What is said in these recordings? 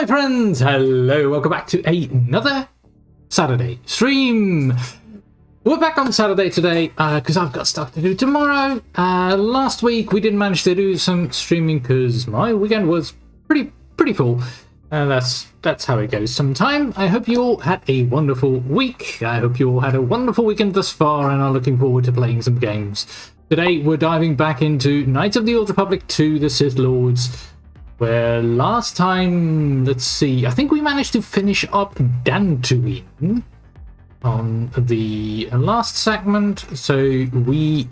my friends, hello, welcome back to another Saturday stream. We're back on Saturday today because I've got stuff to do tomorrow. Last week we didn't manage to do some streaming because my weekend was pretty full, and that's how it goes sometime. I hope you all had a wonderful week. I hope you all had a wonderful weekend thus far and are looking forward to playing some games. Today we're diving back into Knights of the Old Republic 2: The Sith Lords, where last time, let's see, I think we managed to finish up Dantooine on the last segment, so we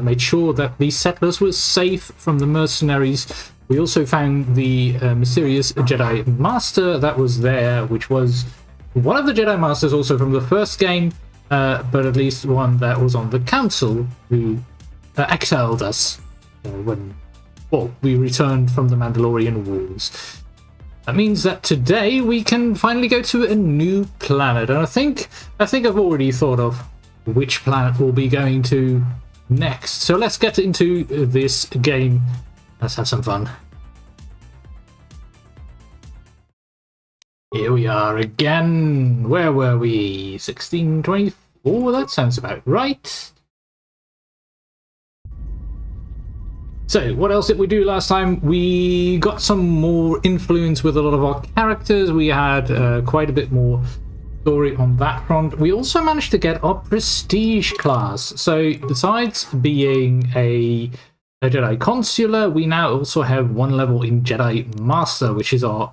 made sure that the settlers were safe from the mercenaries. We also found the mysterious Jedi Master that was there, which was one of the Jedi Masters also from the first game, but at least one that was on the Council, who exiled us when we returned from the Mandalorian Wars. That means that today we can finally go to a new planet, and I think I've already thought of which planet we'll be going to next. So let's get into this game. Let's have some fun. Here we are again. Where were we? 1624? That sounds about right. So, what else did we do last time? We got some more influence with a lot of our characters. We had quite a bit more story on that front. We also managed to get our prestige class. So, besides being a Jedi Consular, we now also have one level in Jedi Master, which is our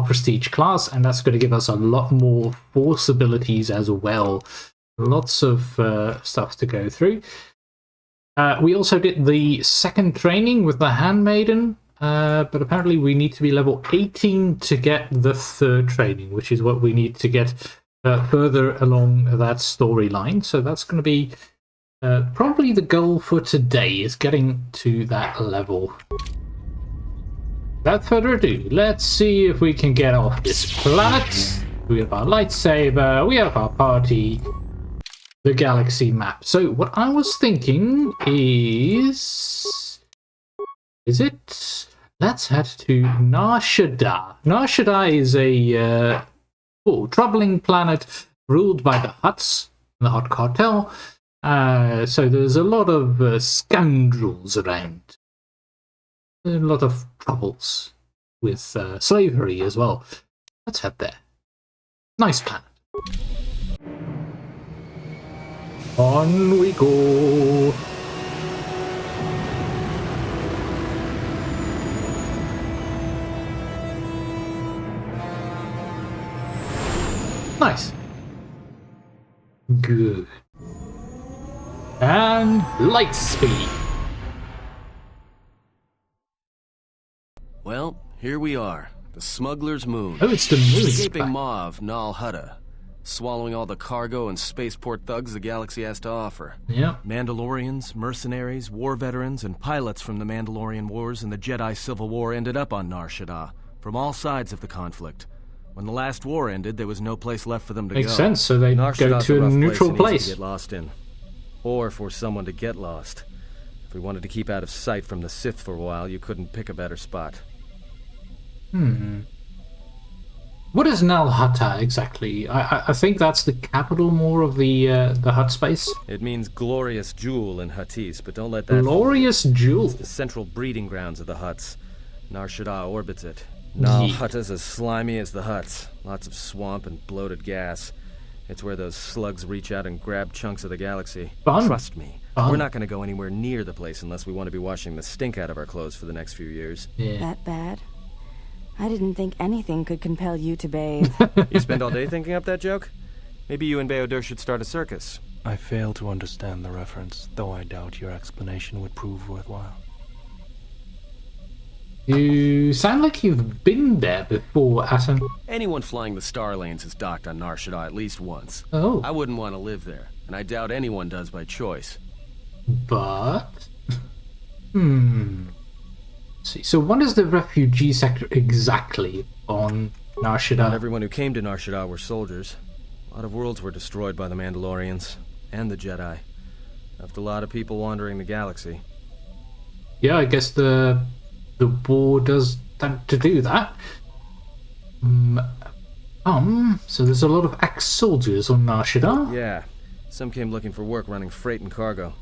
prestige class, and that's going to give us a lot more force abilities as well. Lots of stuff to go through. We also did the second training with the Handmaiden, but apparently we need to be level 18 to get the third training, which is what we need to get further along that storyline. So that's going to be probably the goal for today, is getting to that level. Without further ado, let's see if we can get off this planet. We have our lightsaber, we have our party, the galaxy map. So what I was thinking is let's head to Nar Shaddaa. Nar Shaddaa is a troubling planet ruled by the Hutts, the Hutt cartel. So there's a lot of scoundrels around. A lot of troubles with slavery as well. Let's head there. Nice planet. On we go. Nice. Good. And light speed. Well, here we are. The Smuggler's Moon. Oh, it's the moon. Escaping Maw of Nal Hutta. Swallowing all the cargo and spaceport thugs the galaxy has to offer. Yeah. Mandalorians, mercenaries, war veterans, and pilots from the Mandalorian Wars and the Jedi Civil War ended up on Nar Shaddaa, from all sides of the conflict. When the last war ended, there was no place left for them to go. Makes sense, so they Nar go Shaddaa's to a neutral place. to get lost in. Or for someone to get lost. If we wanted to keep out of sight from the Sith for a while, you couldn't pick a better spot. What is Nal Hutta exactly? I think that's the capital more of the Hutt space. It means glorious jewel in Huttese, but don't let that Glorious jewel. It's the central breeding grounds of the Hutts. Nar Shaddaa orbits it. Nal Hutta's as slimy as the Hutts. Lots of swamp and bloated gas. It's where those slugs reach out and grab chunks of the galaxy. Fun. Trust me, Fun. we're not going to go anywhere near the place unless we want to be washing the stink out of our clothes for the next few years. Yeah. That bad? I didn't think anything could compel you to bathe. You spend all day thinking up that joke? Maybe you and Bayodur should start a circus. I fail to understand the reference, though I doubt your explanation would prove worthwhile. You sound like you've been there before, Atten. Anyone flying the Star Lanes has docked on Nar Shaddaa at least once. Oh. I wouldn't want to live there, and I doubt anyone does by choice. But... see, so what is the refugee sector exactly on Nar Shaddaa? Not everyone who came to Nar Shaddaa were soldiers. A lot of worlds were destroyed by the Mandalorians and the Jedi. Left a lot of people wandering the galaxy. Yeah, I guess the war does tend to do that. So there's a lot of ex-soldiers on Nar Shaddaa? Yeah. Some came looking for work running freight and cargo.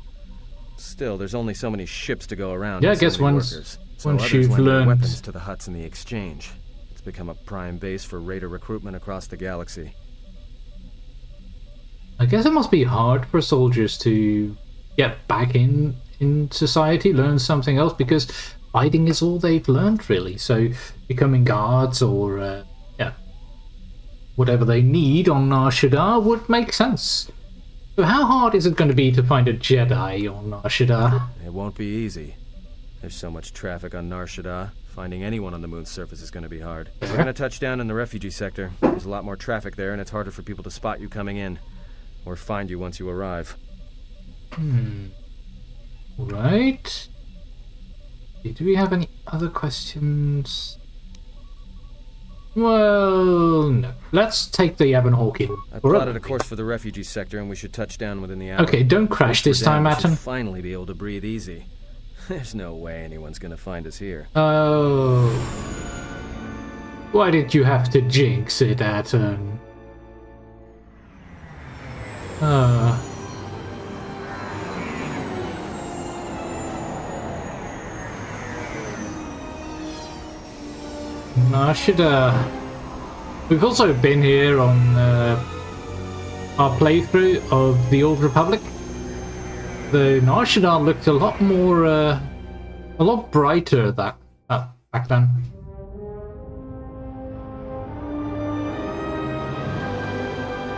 Still, there's only so many ships to go around. Yeah, I and so guess many once workers. So once others you've lend their learned... weapons to the huts in the exchange. It's become a prime base for raider recruitment across the galaxy. I guess it must be hard for soldiers to get back in society, learn something else, because fighting is all they've learned, really. So becoming guards or whatever they need on Nar Shaddaa would make sense. So how hard is it going to be to find a Jedi on Nar Shaddaa? It won't be easy. There's so much traffic on Nar Shaddaa. Finding anyone on the moon's surface is going to be hard. We're going to touch down in the refugee sector. There's a lot more traffic there, and it's harder for people to spot you coming in. Or find you once you arrive. Right. Do we have any other questions? Well, no. Let's take the Ebon Hawk in. I plotted a course for the refugee sector, and we should touch down within the hour. Okay, don't crash this time, We should Atten. finally be able to breathe easy. There's no way anyone's gonna find us here. Oh. Why did you have to jinx it, Atten? Nar Shaddaa. We've also been here on our playthrough of the Old Republic. The Nar Shaddaa looked a lot more, a lot brighter back then.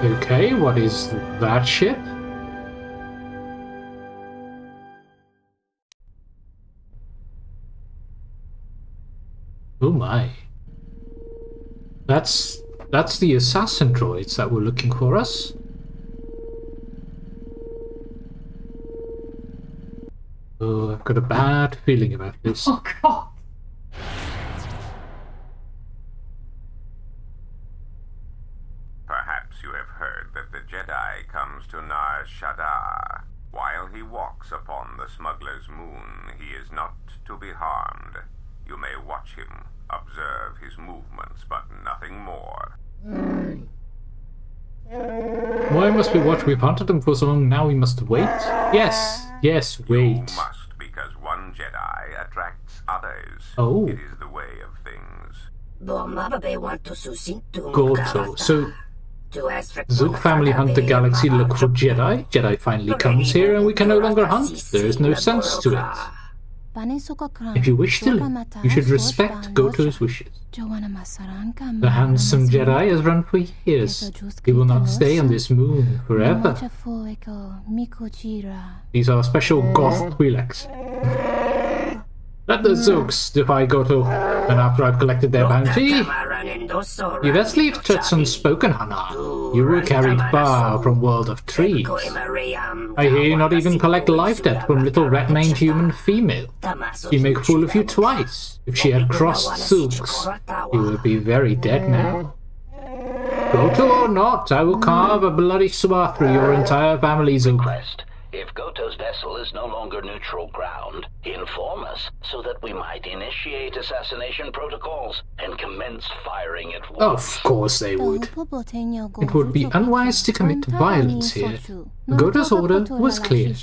Okay, what is that ship? Oh my. That's the assassin droids that were looking for us. Oh, I've got a bad feeling about this. Oh god! Perhaps you have heard that the Jedi comes to Nar Shaddaa. While he walks upon the smuggler's moon, he is not to be harmed. You may watch him, observe his movements, but nothing more. Why must we watch? We've hunted him for so long, now we must wait? Yes, yes, wait. You must, because one Jedi attracts others. Oh. It is the way of things. Gordo. So, Zook family hunt the galaxy, look for Jedi. Jedi finally comes here and we can no longer hunt. There is no sense to it. If you wish to live, you should respect Goto's wishes. The handsome Jedi has run for years. He will not stay on this moon forever. These are special goth Twi'leks. Let the Zooks defy Goto, and after I've collected their bounty, you best leave threats unspoken, Hana. You were carried far from World of Trees. I hear you not even collect life debt from little rat-maned human female. She'd make a fool of you twice. If she had crossed Zooks, you would be very dead now. Goto or not, I will carve a bloody swath through your entire family, Zook. If Goto's vessel is no longer neutral ground, inform us so that we might initiate assassination protocols and commence firing at once. Of course they would. It would be unwise to commit violence here. Goto's order was clear.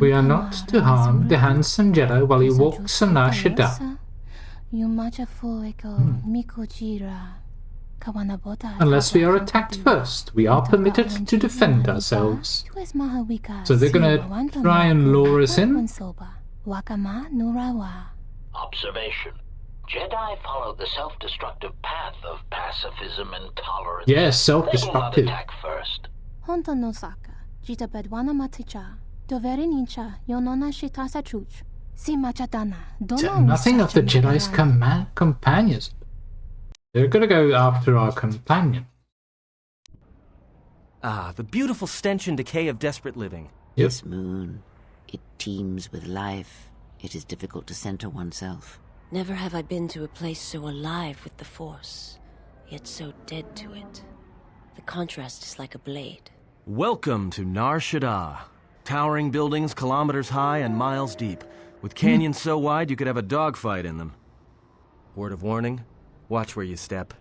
We are not to harm the handsome Jedi while he walks on Nar Shaddaa. Unless we are attacked first, we are permitted to defend ourselves. So they're gonna try and lure us in? Observation. Jedi follow the self-destructive path of pacifism and tolerance. Yes, They will not self-destructive. attack first. Nothing of the Jedi's companions. They're gonna go after our companion. Ah, the beautiful stench and decay of desperate living. Yep. This moon, it teems with life. It is difficult to center oneself. Never have I been to a place so alive with the Force, yet so dead to it. The contrast is like a blade. Welcome to Nar Shaddaa. Towering buildings kilometers high and miles deep. With canyons so wide, you could have a dogfight in them. Word of warning, watch where you step,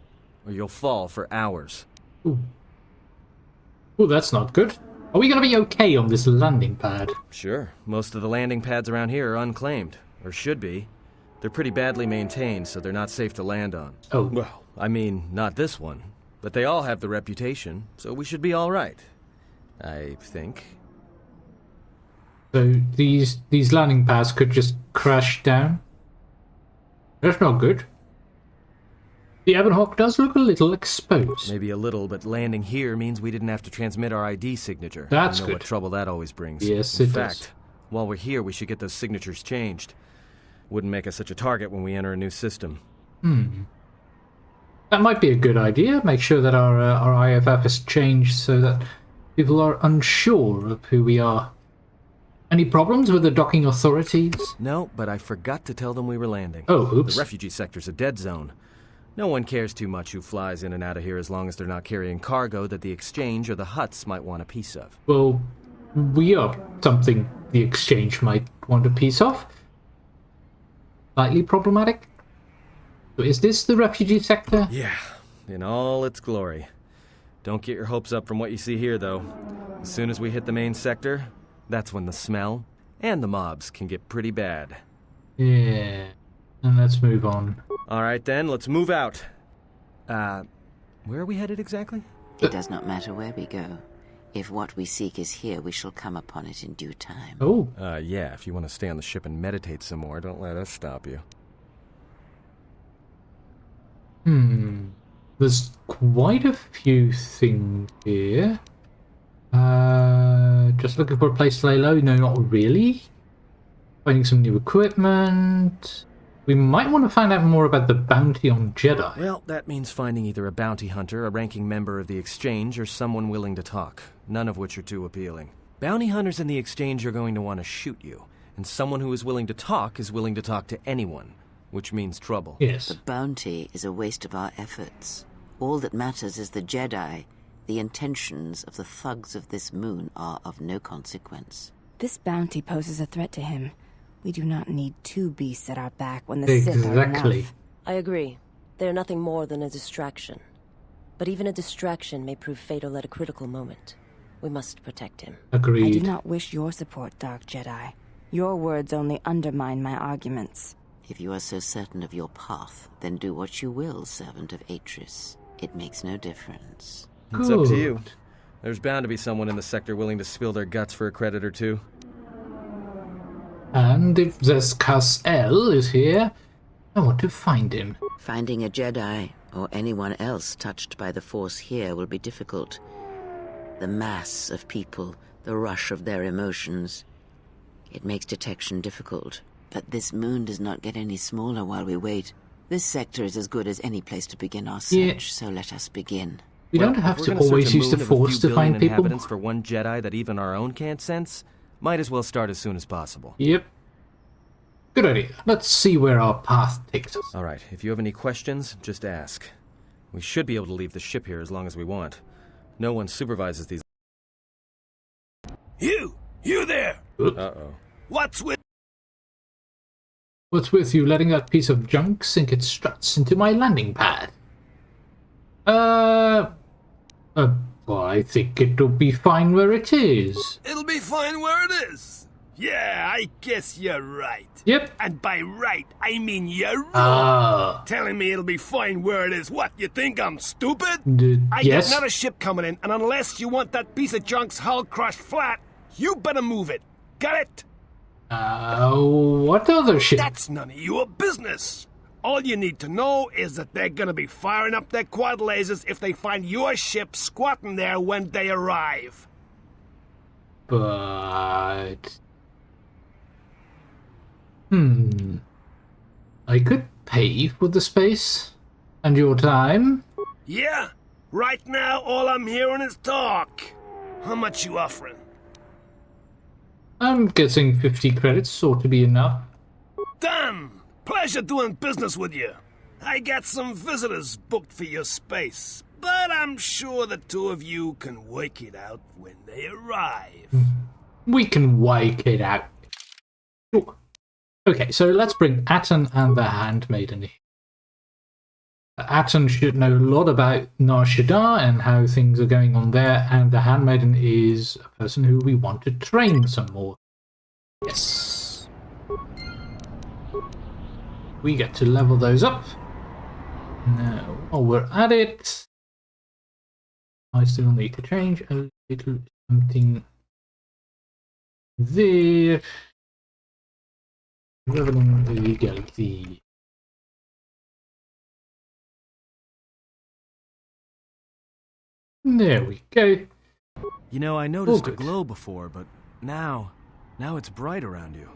or you'll fall for hours. Ooh. Ooh, that's not good. Are we going to be okay on this landing pad? Sure, most of the landing pads around here are unclaimed, or should be. They're pretty badly maintained, so they're not safe to land on. Oh. Well, I mean, not this one. But they all have the reputation, so we should be all right. I think. So these landing pads could just crash down? That's not good. The Ebonhawk does look a little exposed. Maybe a little, but landing here means we didn't have to transmit our ID signature. That's you know good. What trouble that always brings. Yes, In it fact, does. while we're here, we should get those signatures changed. Wouldn't make us such a target when we enter a new system. That might be a good idea. Make sure that our IFF is changed so that people are unsure of who we are. Any problems with the docking authorities? No, but I forgot to tell them we were landing. Oh, oops. The refugee sector's a dead zone. No one cares too much who flies in and out of here as long as they're not carrying cargo that the exchange or the huts might want a piece of. Well, we are something the exchange might want a piece of. Slightly problematic. So is this the refugee sector? Yeah, in all its glory. Don't get your hopes up from what you see here, though. As soon as we hit the main sector, that's when the smell and the mobs can get pretty bad. Yeah. And let's move on. All right, then, let's move out. Where are we headed exactly? It does not matter where we go. If what we seek is here, we shall come upon it in due time. Oh. Yeah, if you want to stay on the ship and meditate some more, don't let us stop you. There's quite a few things here. Just looking for a place to lay low? No, not really. Finding some new equipment. We might want to find out more about the bounty on Jedi. Well, that means finding either a bounty hunter, a ranking member of the Exchange, or someone willing to talk, none of which are too appealing. Bounty hunters in the Exchange are going to want to shoot you, and someone who is willing to talk to anyone, which means trouble. Yes. The bounty is a waste of our efforts. All that matters is the Jedi. The intentions of the thugs of this moon are of no consequence. This bounty poses a threat to him. We do not need two beasts at our back when the Sith are Exactly. enough. I agree. They are nothing more than a distraction. But even a distraction may prove fatal at a critical moment. We must protect him. Agreed. I do not wish your support, Dark Jedi. Your words only undermine my arguments. If you are so certain of your path, then do what you will, servant of Atris. It makes no difference. It's up to you. Good. There's bound to be someone in the sector willing to spill their guts for a credit or two. And if this Cas-El is here, I want to find him. Finding a Jedi, or anyone else touched by the Force here, will be difficult. The mass of people, the rush of their emotions. It makes detection difficult. But this moon does not get any smaller while we wait. This sector is as good as any place to begin our search, so let us begin. We don't have to always use the Force to find people. Inhabitants for one Jedi that even our own can't sense. Might as well start as soon as possible. Yep. Good idea. Let's see where our path takes us. All right, if you have any questions, just ask. We should be able to leave the ship here as long as we want. No one supervises these. You there! Uh-oh. What's with... What's with you letting that piece of junk sink its struts into my landing pad? Well, I think it'll be fine where it is. It'll be fine where it is. Yeah, I guess you're right. Yep. And by right, I mean you're wrong. Ah. Telling me it'll be fine where it is. What, you think I'm stupid? I Yes. got another ship coming in, and unless you want that piece of junk's hull crushed flat, you better move it. Got it? What other shit? That's none of your business. All you need to know is that they're gonna be firing up their quad lasers if they find your ship squatting there when they arrive. But... I could pay for the space and your time. Yeah? Right now, all I'm hearing is talk. How much you offering? I'm guessing 50 credits ought to be enough. Done! Pleasure doing business with you. I got some visitors booked for your space, but I'm sure the two of you can work it out when they arrive. We can wake it out. Sure. Okay, so let's bring Atten and the Handmaiden in. Atten should know a lot about Nar Shaddaa and how things are going on there, and the Handmaiden is a person who we want to train some more. Yes. We get to level those up. Now, while we're at it, I still need to change a little something there. Leveling legality. There we go. You know, I noticed a glow before, but now it's bright around you.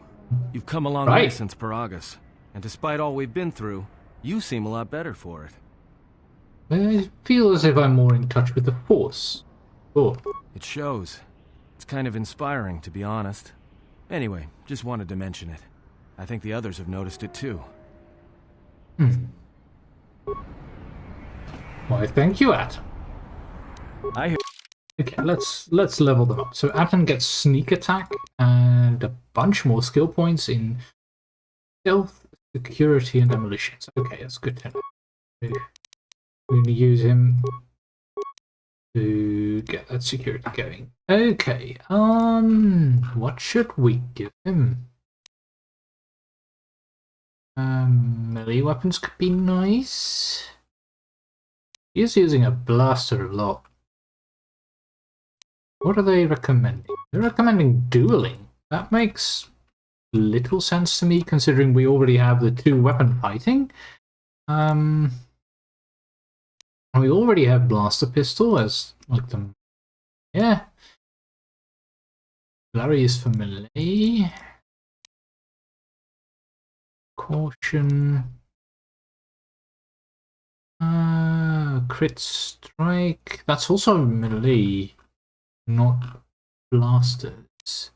You've come a long way since Paragus, and despite all we've been through, you seem a lot better for it. I feel as if I'm more in touch with the Force. Oh. It shows. It's kind of inspiring, to be honest. Anyway, just wanted to mention it. I think the others have noticed it too. Why, thank you, Atten. Okay, let's level them up. So Atten gets sneak attack and a bunch more skill points in stealth, security, and demolitions. Okay, that's good to know. We're going to use him to get that security going. Okay, what should we give him? Melee weapons could be nice. He's using a blaster a lot. What are they recommending? They're recommending dueling. That makes little sense to me, considering we already have the 2-weapon fighting. We already have blaster pistol as like them. Yeah. Larry is for melee. Caution. Crit strike. That's also melee, not blasters.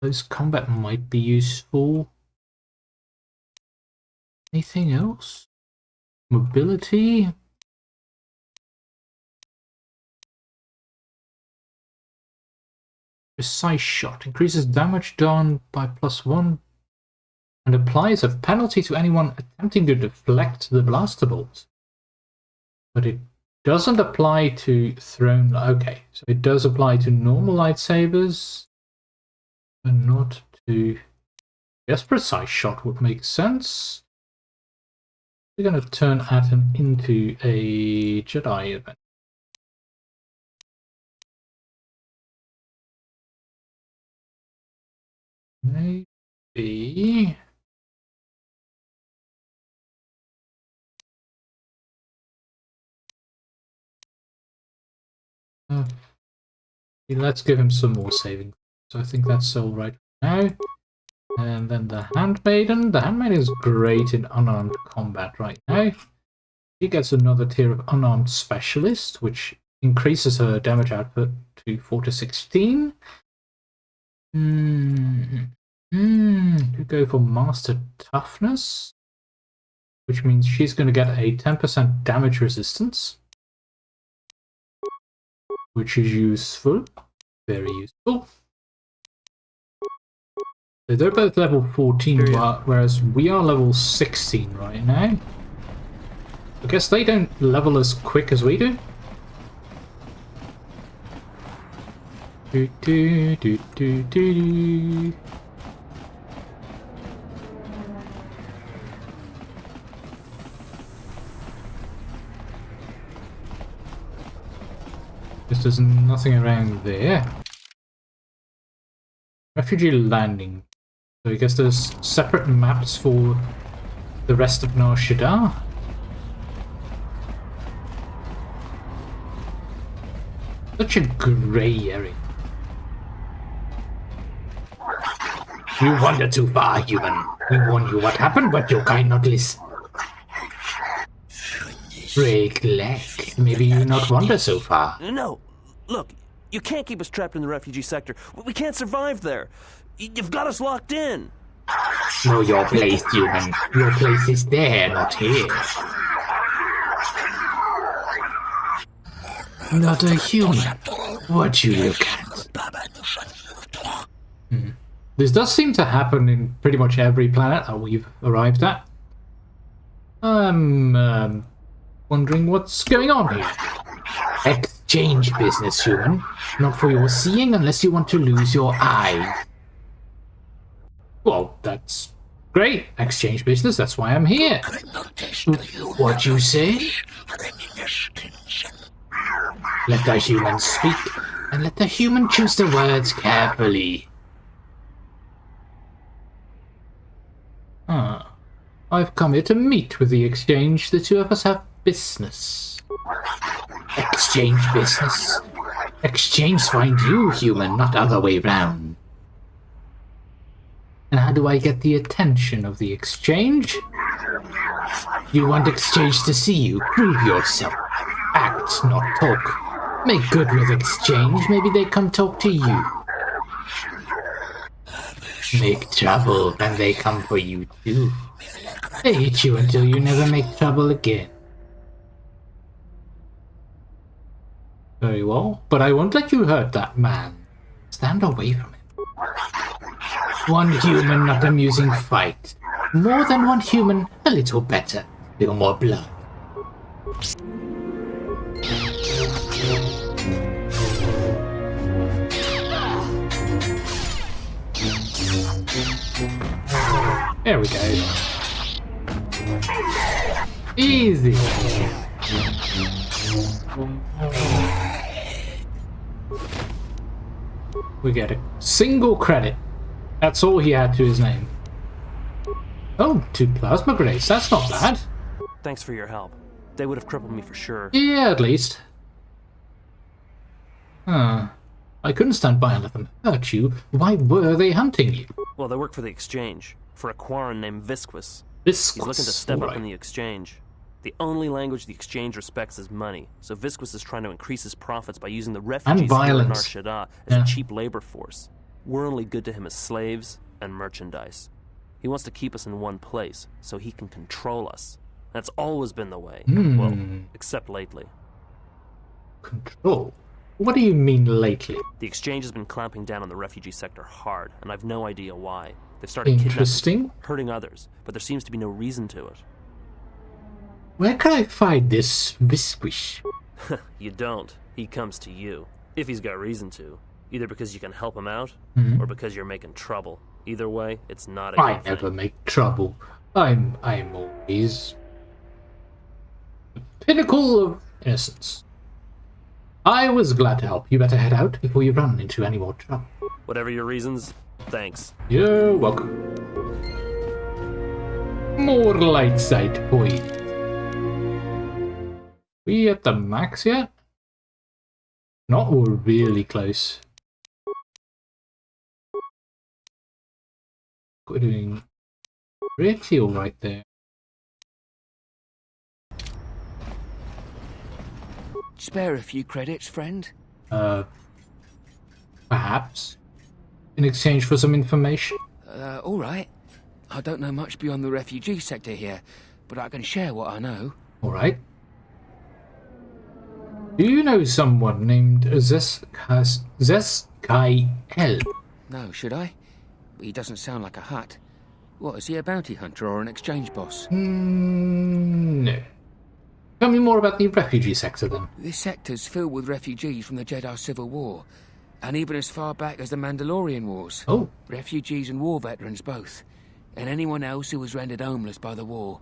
Those combat might be useful. Anything else? Mobility. Precise shot. Increases damage done by +1 and applies a penalty to anyone attempting to deflect the blaster bolts. But it doesn't apply to thrown... Okay, so it does apply to normal lightsabers, but not to... Yes, precise shot would make sense. We're going to turn Atten into a Jedi event. Maybe... let's give him some more saving. So I think that's all right now. And then the Handmaiden. The Handmaiden is great in unarmed combat right now. She gets another tier of unarmed specialist, which increases her damage output to 4 to 16. Could go for Master Toughness, which means she's going to get a 10% damage resistance, which is useful. Very useful. So they're both level 14, whereas we are level 16 right now. I guess they don't level as quick as we do. Do, do, do, do, do, do. There's nothing around there. Refugee landing. So I guess there's separate maps for the rest of Nar Shaddaa. Such a grey area. You wander too far, human. We warned you what happened, but you kind not listen. Break leg. Maybe you not wander so far. No. Look, you can't keep us trapped in the refugee sector. We can't survive there. You've got us locked in. Know your place, human. Your place is there, not here. Not a human. What you look at? This does seem to happen in pretty much every planet that we've arrived at. I'm wondering what's going on here. Exchange business, human. Not for your seeing unless you want to lose your eyes. Well, that's great. Exchange business, that's why I'm here. What you say? Let the human speak, and let the human choose the words carefully. I've come here to meet with the exchange. The two of us have business. Exchange business? Exchange find you, human, not other way round. And how do I get the attention of the exchange? You want exchange to see you. Prove yourself. Act, not talk. Make good with exchange. Maybe they come talk to you. Make trouble, and they come for you too. They hit you until you never make trouble again. Very well, but I won't let you hurt that man. Stand away from him. One human, not amusing fight. More than one human, a little better. Little more blood. There we go. Easy. We get a single credit. That's all he had to his name. Oh, 2 plasma grenades. That's not bad. Thanks for your help. They would have crippled me for sure. Yeah, at least. I couldn't stand by and let them hurt you. Why were they hunting you? Well, they work for the exchange. For a Quarren named Visquis. Visquis. He's looking to step up in the exchange. The only language the exchange respects is money, so Visquis is trying to increase his profits by using the refugees here in Nar Shaddaa as a cheap labor force. We're only good to him as slaves and merchandise. He wants to keep us in one place, so he can control us. That's always been the way. Well, except lately. Control? What do you mean lately? The exchange has been clamping down on the refugee sector hard, and I've no idea why. They've started kidnapping, hurting others, but there seems to be no reason to it. Where can I find this Visquis? You don't. He comes to you. If he's got reason to. Either because you can help him out, or because you're making trouble. Either way, it's not a good thing. I never make trouble. I'm always the pinnacle of innocence. I was glad to help. You better head out before you run into any more trouble. Whatever your reasons, thanks. You're welcome. More light side points. We at the max yet? Not all really close. We're doing pretty alright there. Spare a few credits, friend? Perhaps. In exchange for some information? Alright. I don't know much beyond the refugee sector here, but I can share what I know. Alright. Do you know someone named Zeskael? No, should I? He doesn't sound like a Hutt. What, is he a bounty hunter or an exchange boss? No. Tell me more about the refugee sector then. This sector's filled with refugees from the Jedi Civil War, and even as far back as the Mandalorian Wars. Oh. Refugees and war veterans both, and anyone else who was rendered homeless by the war.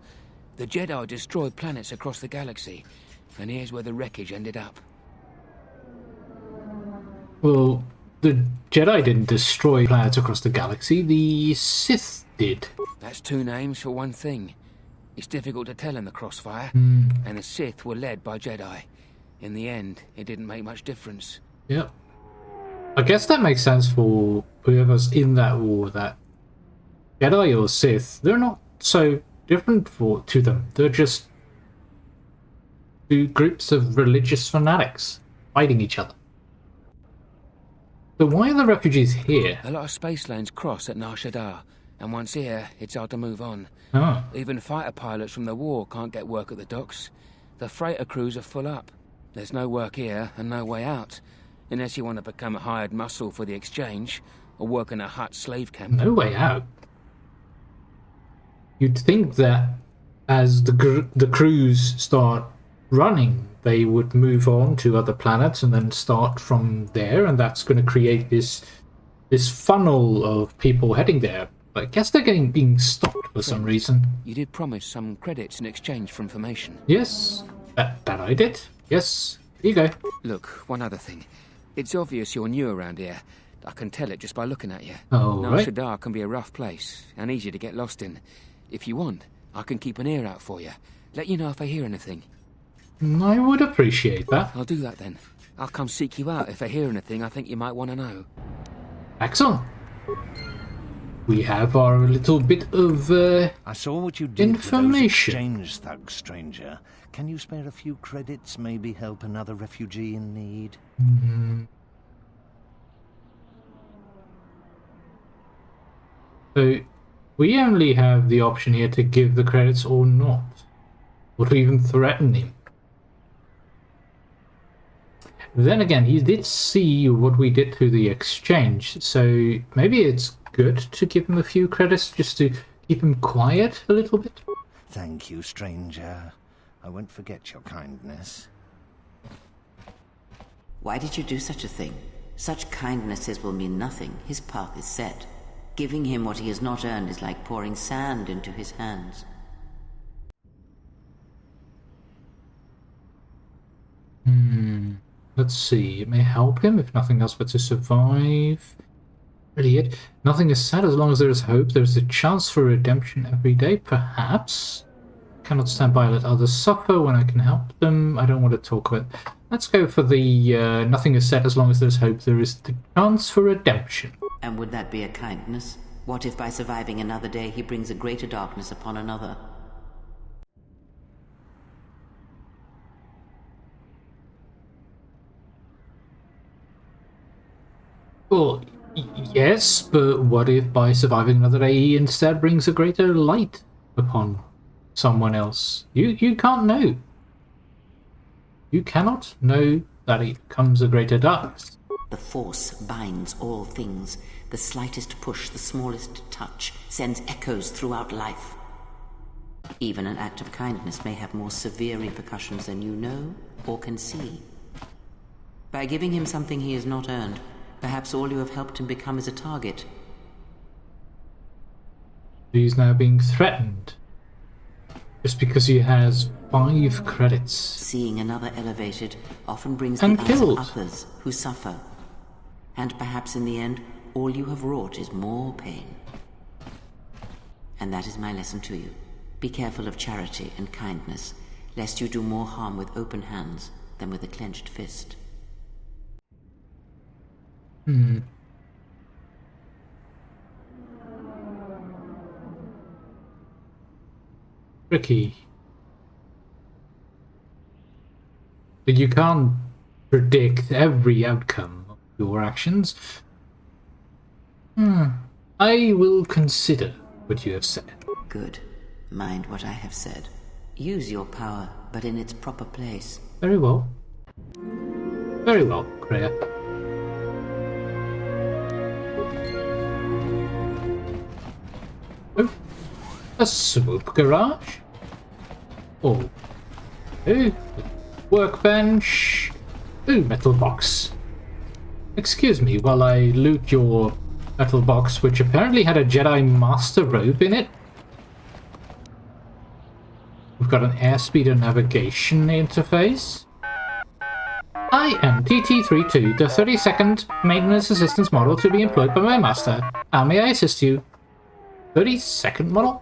The Jedi destroyed planets across the galaxy, and here's where the wreckage ended up. Well, the Jedi didn't destroy planets across the galaxy, the Sith did. That's 2 names for one thing. It's difficult to tell in the crossfire, and the Sith were led by Jedi. In the end, it didn't make much difference. Yep. I guess that makes sense for whoever's in that war, that Jedi or Sith, they're not so different to them. They're just 2 groups of religious fanatics fighting each other. So why are the refugees here? A lot of space lanes cross at Nar Shaddaa, and once here, it's hard to move on. Oh. Even fighter pilots from the war can't get work at the docks. The freighter crews are full up. There's no work here and no way out, unless you want to become a hired muscle for the exchange, or work in a hut slave camp. No way out. You'd think that as the crews start running, they would move on to other planets and then start from there, and that's going to create this funnel of people heading there. But I guess they're being stopped for some reason. You did promise some credits in exchange for information. Yes, that I did. Yes, here you go. Look, one other thing. It's obvious you're new around here. I can tell it just by looking at you. Oh, right. Shadar can be a rough place and easy to get lost in. If you want, I can keep an ear out for you. Let you know if I hear anything. I would appreciate that. I'll do that then. I'll come seek you out if I hear anything I think you might want to know. Excellent. We have our little bit of I saw what you did information. With those exchange thugs, stranger. Can you spare a few credits? Maybe help another refugee in need? So we only have the option here to give the credits or not, or to even threaten him. Then again, he did see what we did to the exchange, so maybe it's good to give him a few credits just to keep him quiet a little bit. Thank you, stranger. I won't forget your kindness. Why did you do such a thing? Such kindnesses will mean nothing. His path is set. Giving him what he has not earned is like pouring sand into his hands. Let's see. It may help him, if nothing else, but to survive. Idiot. Nothing is sad as long as there is hope. There is a chance for redemption every day, perhaps. Cannot stand by and let others suffer when I can help them. I don't want to talk about it. Let's go for the nothing is said as long as there's hope. There is the chance for redemption. And would that be a kindness? What if by surviving another day he brings a greater darkness upon another? Well, yes, but what if by surviving another day he instead brings a greater light upon someone else? You can't know. You cannot know that it becomes a greater darkness. The Force binds all things. The slightest push, the smallest touch, sends echoes throughout life. Even an act of kindness may have more severe repercussions than you know or can see. By giving him something he has not earned, perhaps all you have helped him become is a target. He's now being threatened. Just because he has 5 credits. Seeing another elevated often brings and the killed. eyes of others who suffer. And perhaps in the end, all you have wrought is more pain. And that is my lesson to you. Be careful of charity and kindness, lest you do more harm with open hands than with a clenched fist. Tricky. But you can't predict every outcome of your actions. I will consider what you have said. Good. Mind what I have said. Use your power, but in its proper place. Very well. Very well, Kreia. Oh, a swoop garage? Oh. Ooh, workbench. Ooh, metal box. Excuse me while I loot your metal box, which apparently had a Jedi Master robe in it. We've got an airspeed and navigation interface. I am TT32, the 32nd maintenance assistance model to be employed by my master. How may I assist you? 32nd model?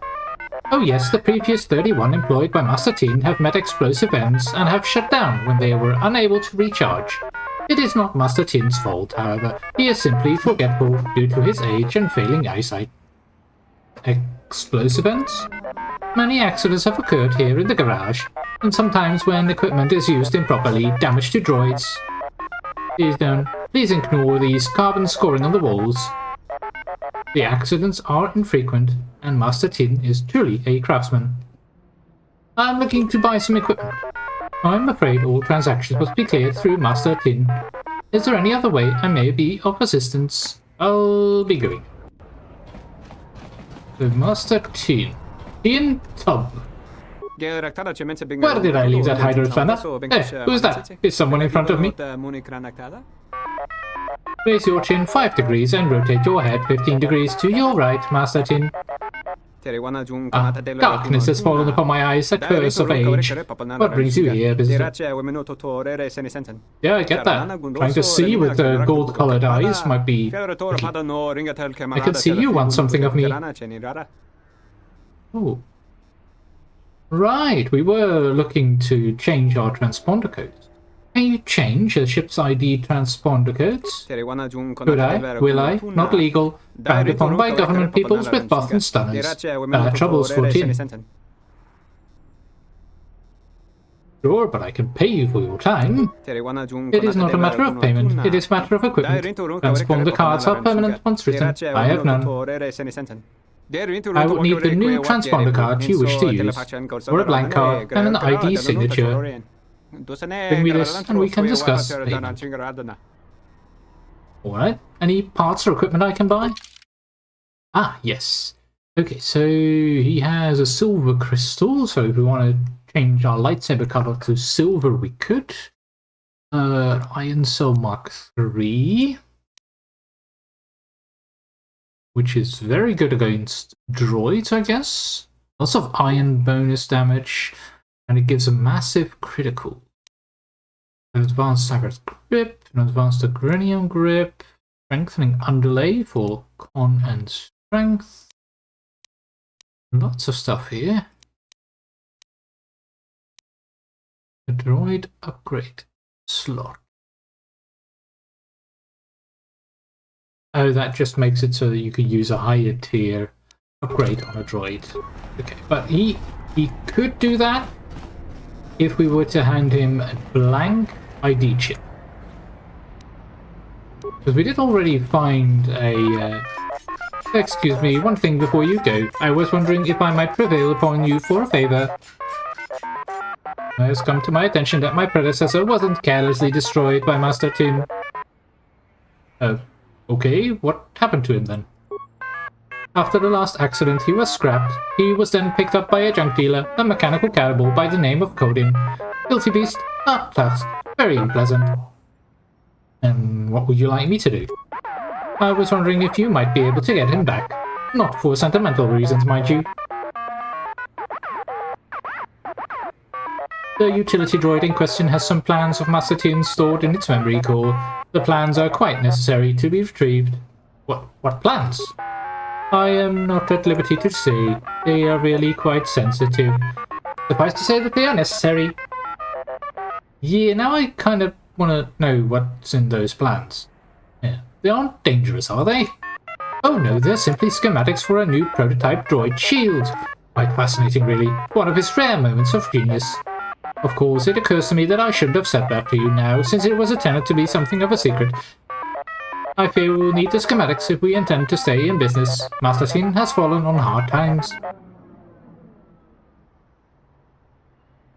Oh yes, the previous 31 employed by Master Teen have met explosive ends and have shut down when they were unable to recharge. It is not Master Teen's fault, however. He is simply forgetful due to his age and failing eyesight. Explosive ends? Many accidents have occurred here in the garage, and sometimes when equipment is used improperly, damage to droids. Please ignore these carbon scoring on the walls. The accidents are infrequent, and Master Tin is truly a craftsman. I'm looking to buy some equipment. I'm afraid all transactions must be cleared through Master Tin. Is there any other way I may be of assistance? I'll be going. The Master Tin. Tin Tub. Where did I leave that hydroplaner? Hey, who's that? Is someone in front of me? Raise your chin 5 degrees and rotate your head 15 degrees to your right, Master Tin. Darkness has fallen upon my eyes, a curse of age. What brings you here, visitor? Yeah, I get that. Trying to see with the gold-colored eyes might be tricky. I can see you want something of me. Oh. Right, we were looking to change our transponder codes. Can you change the ship's ID transponder codes? Could I? Will I? Not legal. Frowned upon by government peoples with buff and stunners. Troubles for Tin. Sure, but I can pay you for your time. It is not a matter of payment, it is a matter of equipment. Transponder cards are permanent once written. I have none. I would need the new transponder card you wish to use, or a blank card and an ID signature. Bring me this and we can discuss payment. Alright, any parts or equipment I can buy? Ah, yes. Okay, so he has a silver crystal, so if we want to change our lightsaber color to silver, we could. Iron Cell Mark III, which is very good against droids, I guess. Lots of iron bonus damage, and it gives a massive critical. An advanced Sagar's grip, an advanced agrinium grip, strengthening underlay for con and strength. Lots of stuff here. A droid upgrade slot. Oh, that just makes it so that you can use a higher tier upgrade on a droid. Okay, but he could do that if we were to hand him a blank ID chip. Because we did already find a... Excuse me, one thing before you go. I was wondering if I might prevail upon you for a favor. It has come to my attention that my predecessor wasn't carelessly destroyed by Master Tin. Okay, what happened to him then? After the last accident, he was scrapped. He was then picked up by a junk dealer, a mechanical cannibal by the name of Codin. Guilty beast? Ah, task. Very unpleasant. And what would you like me to do? I was wondering if you might be able to get him back. Not for sentimental reasons, mind you. The utility droid in question has some plans of Master Tin stored in its memory core. The plans are quite necessary to be retrieved. What plans? I am not at liberty to say. They are really quite sensitive. Suffice to say that they are necessary. Yeah, now I kind of want to know what's in those plans. Yeah, they aren't dangerous, are they? Oh no, they're simply schematics for a new prototype droid shield. Quite fascinating, really. One of his rare moments of genius. Of course, it occurs to me that I shouldn't have said that to you now, since it was intended to be something of a secret. I fear we'll need the schematics if we intend to stay in business. Master Tin has fallen on hard times.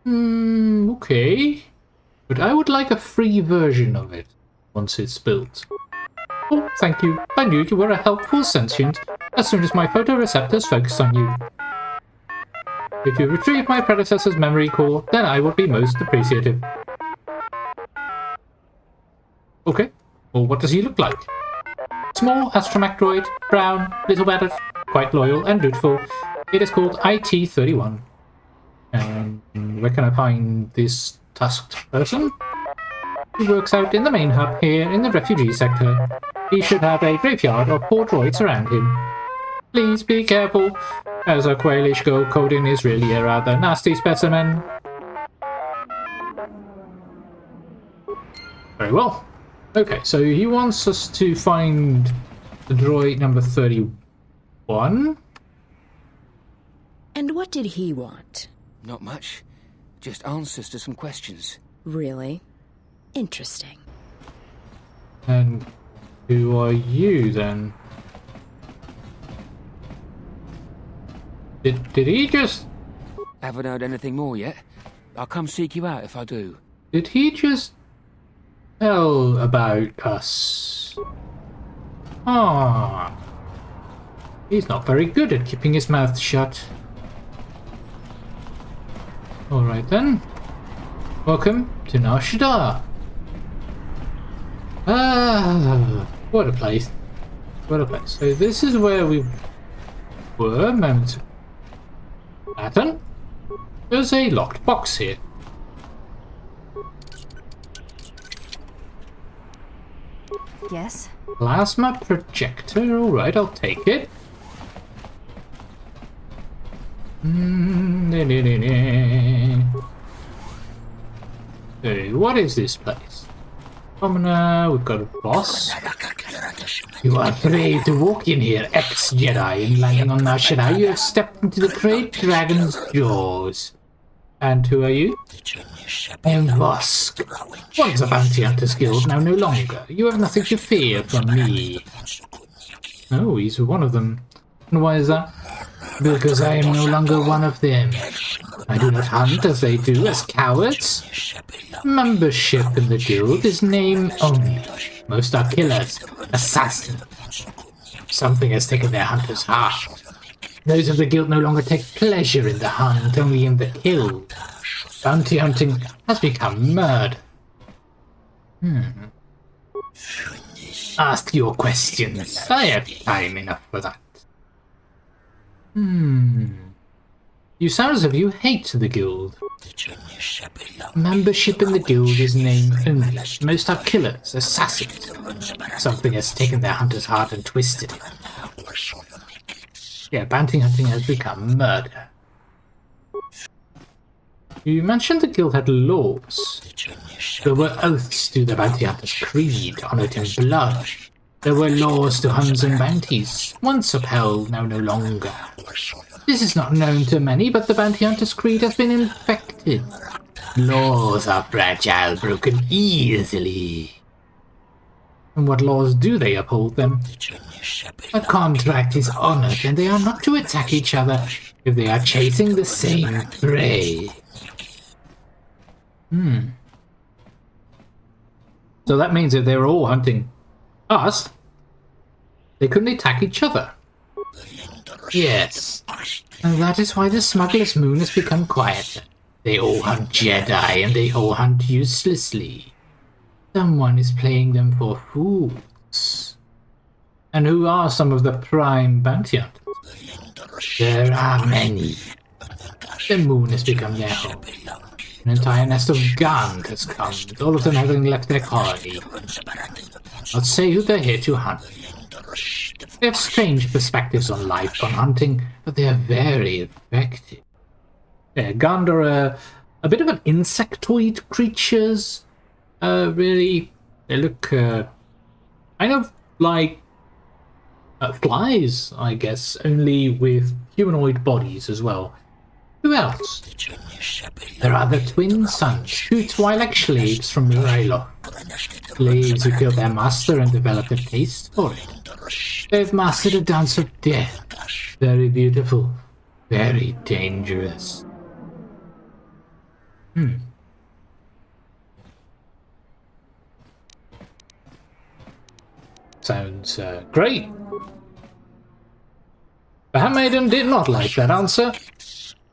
Okay. But I would like a free version of it, once it's built. Oh, thank you. I knew you were a helpful sentient as soon as my photoreceptors focused on you. If you retrieve my predecessor's memory core, then I would be most appreciative. Okay, well what does he look like? Small astromech droid, brown, little battered, quite loyal and dutiful. It is called IT-31. And where can I find this tusked person? He works out in the main hub here in the refugee sector. He should have a graveyard of poor droids around him. Please be careful, as a Quailish girl Codin is really a rather nasty specimen. Very well. Okay, so he wants us to find the droid number 31. And what did he want? Not much. Just answers to some questions. Really? Interesting. And who are you then? Did he just... Haven't heard anything more yet. I'll come seek you out if I do. Did he just tell about us? Ah, he's not very good at keeping his mouth shut. Alright then. Welcome to Nar Shaddaa. Ah, what a place. What a place. So this is where we were a moment ago. Pattern. There's a locked box here. Yes? Plasma projector. Alright, I'll take it. Hey, what is this place? Commoner, we've got a boss. You are brave to walk in here, ex-Jedi, and landing on Nar Shaddaa, you have stepped into the great dragon's jaws. And who are you? I am Vosk. Once a bounty hunter's guild, now no longer. You have nothing to fear from me. Oh, he's one of them. And why is that? Because I am no longer one of them. I do not hunt as they do, as cowards. Membership in the guild is name only. Most are killers, assassins. Something has taken their hunter's heart. Those of the guild no longer take pleasure in the hunt, only in the kill. Bounty hunting has become murder. Ask your questions. I have time enough for that. You sound as if you hate the guild. Membership in the guild is name only. Most are killers, assassins. Something has taken their hunter's heart and twisted it. Yeah, bounty hunting has become murder. You mentioned the guild had laws. There were oaths to the bounty hunter's creed, honored in blood. There were laws to hunts and bounties, once upheld, now no longer. This is not known to many, but the bounty hunter's creed has been infected. Laws are fragile, broken easily. And what laws do they uphold then? A contract is honored, and they are not to attack each other if they are chasing the same prey. So that means if they were all hunting us, they couldn't attack each other. Yes, and that is why the smuggler's moon has become quieter. They all hunt Jedi, and they all hunt uselessly. Someone is playing them for fools. And who are some of the prime bounty hunters? There are many. The moon has become their home. An entire nest of Gand has come, all of them having left their colony. Not say who they're here to hunt. They have strange perspectives on life, on hunting, but they are very effective. Yeah, Gand are a bit of an insectoid creatures. Really, they look kind of like flies, I guess, only with humanoid bodies as well. Who else? There are the twin sons, two Twi'lek slaves from Ryloth. Slaves who killed their master and developed a taste for it. They've mastered a dance of death. Very beautiful, very dangerous. Sounds great. The handmaiden did not like that answer.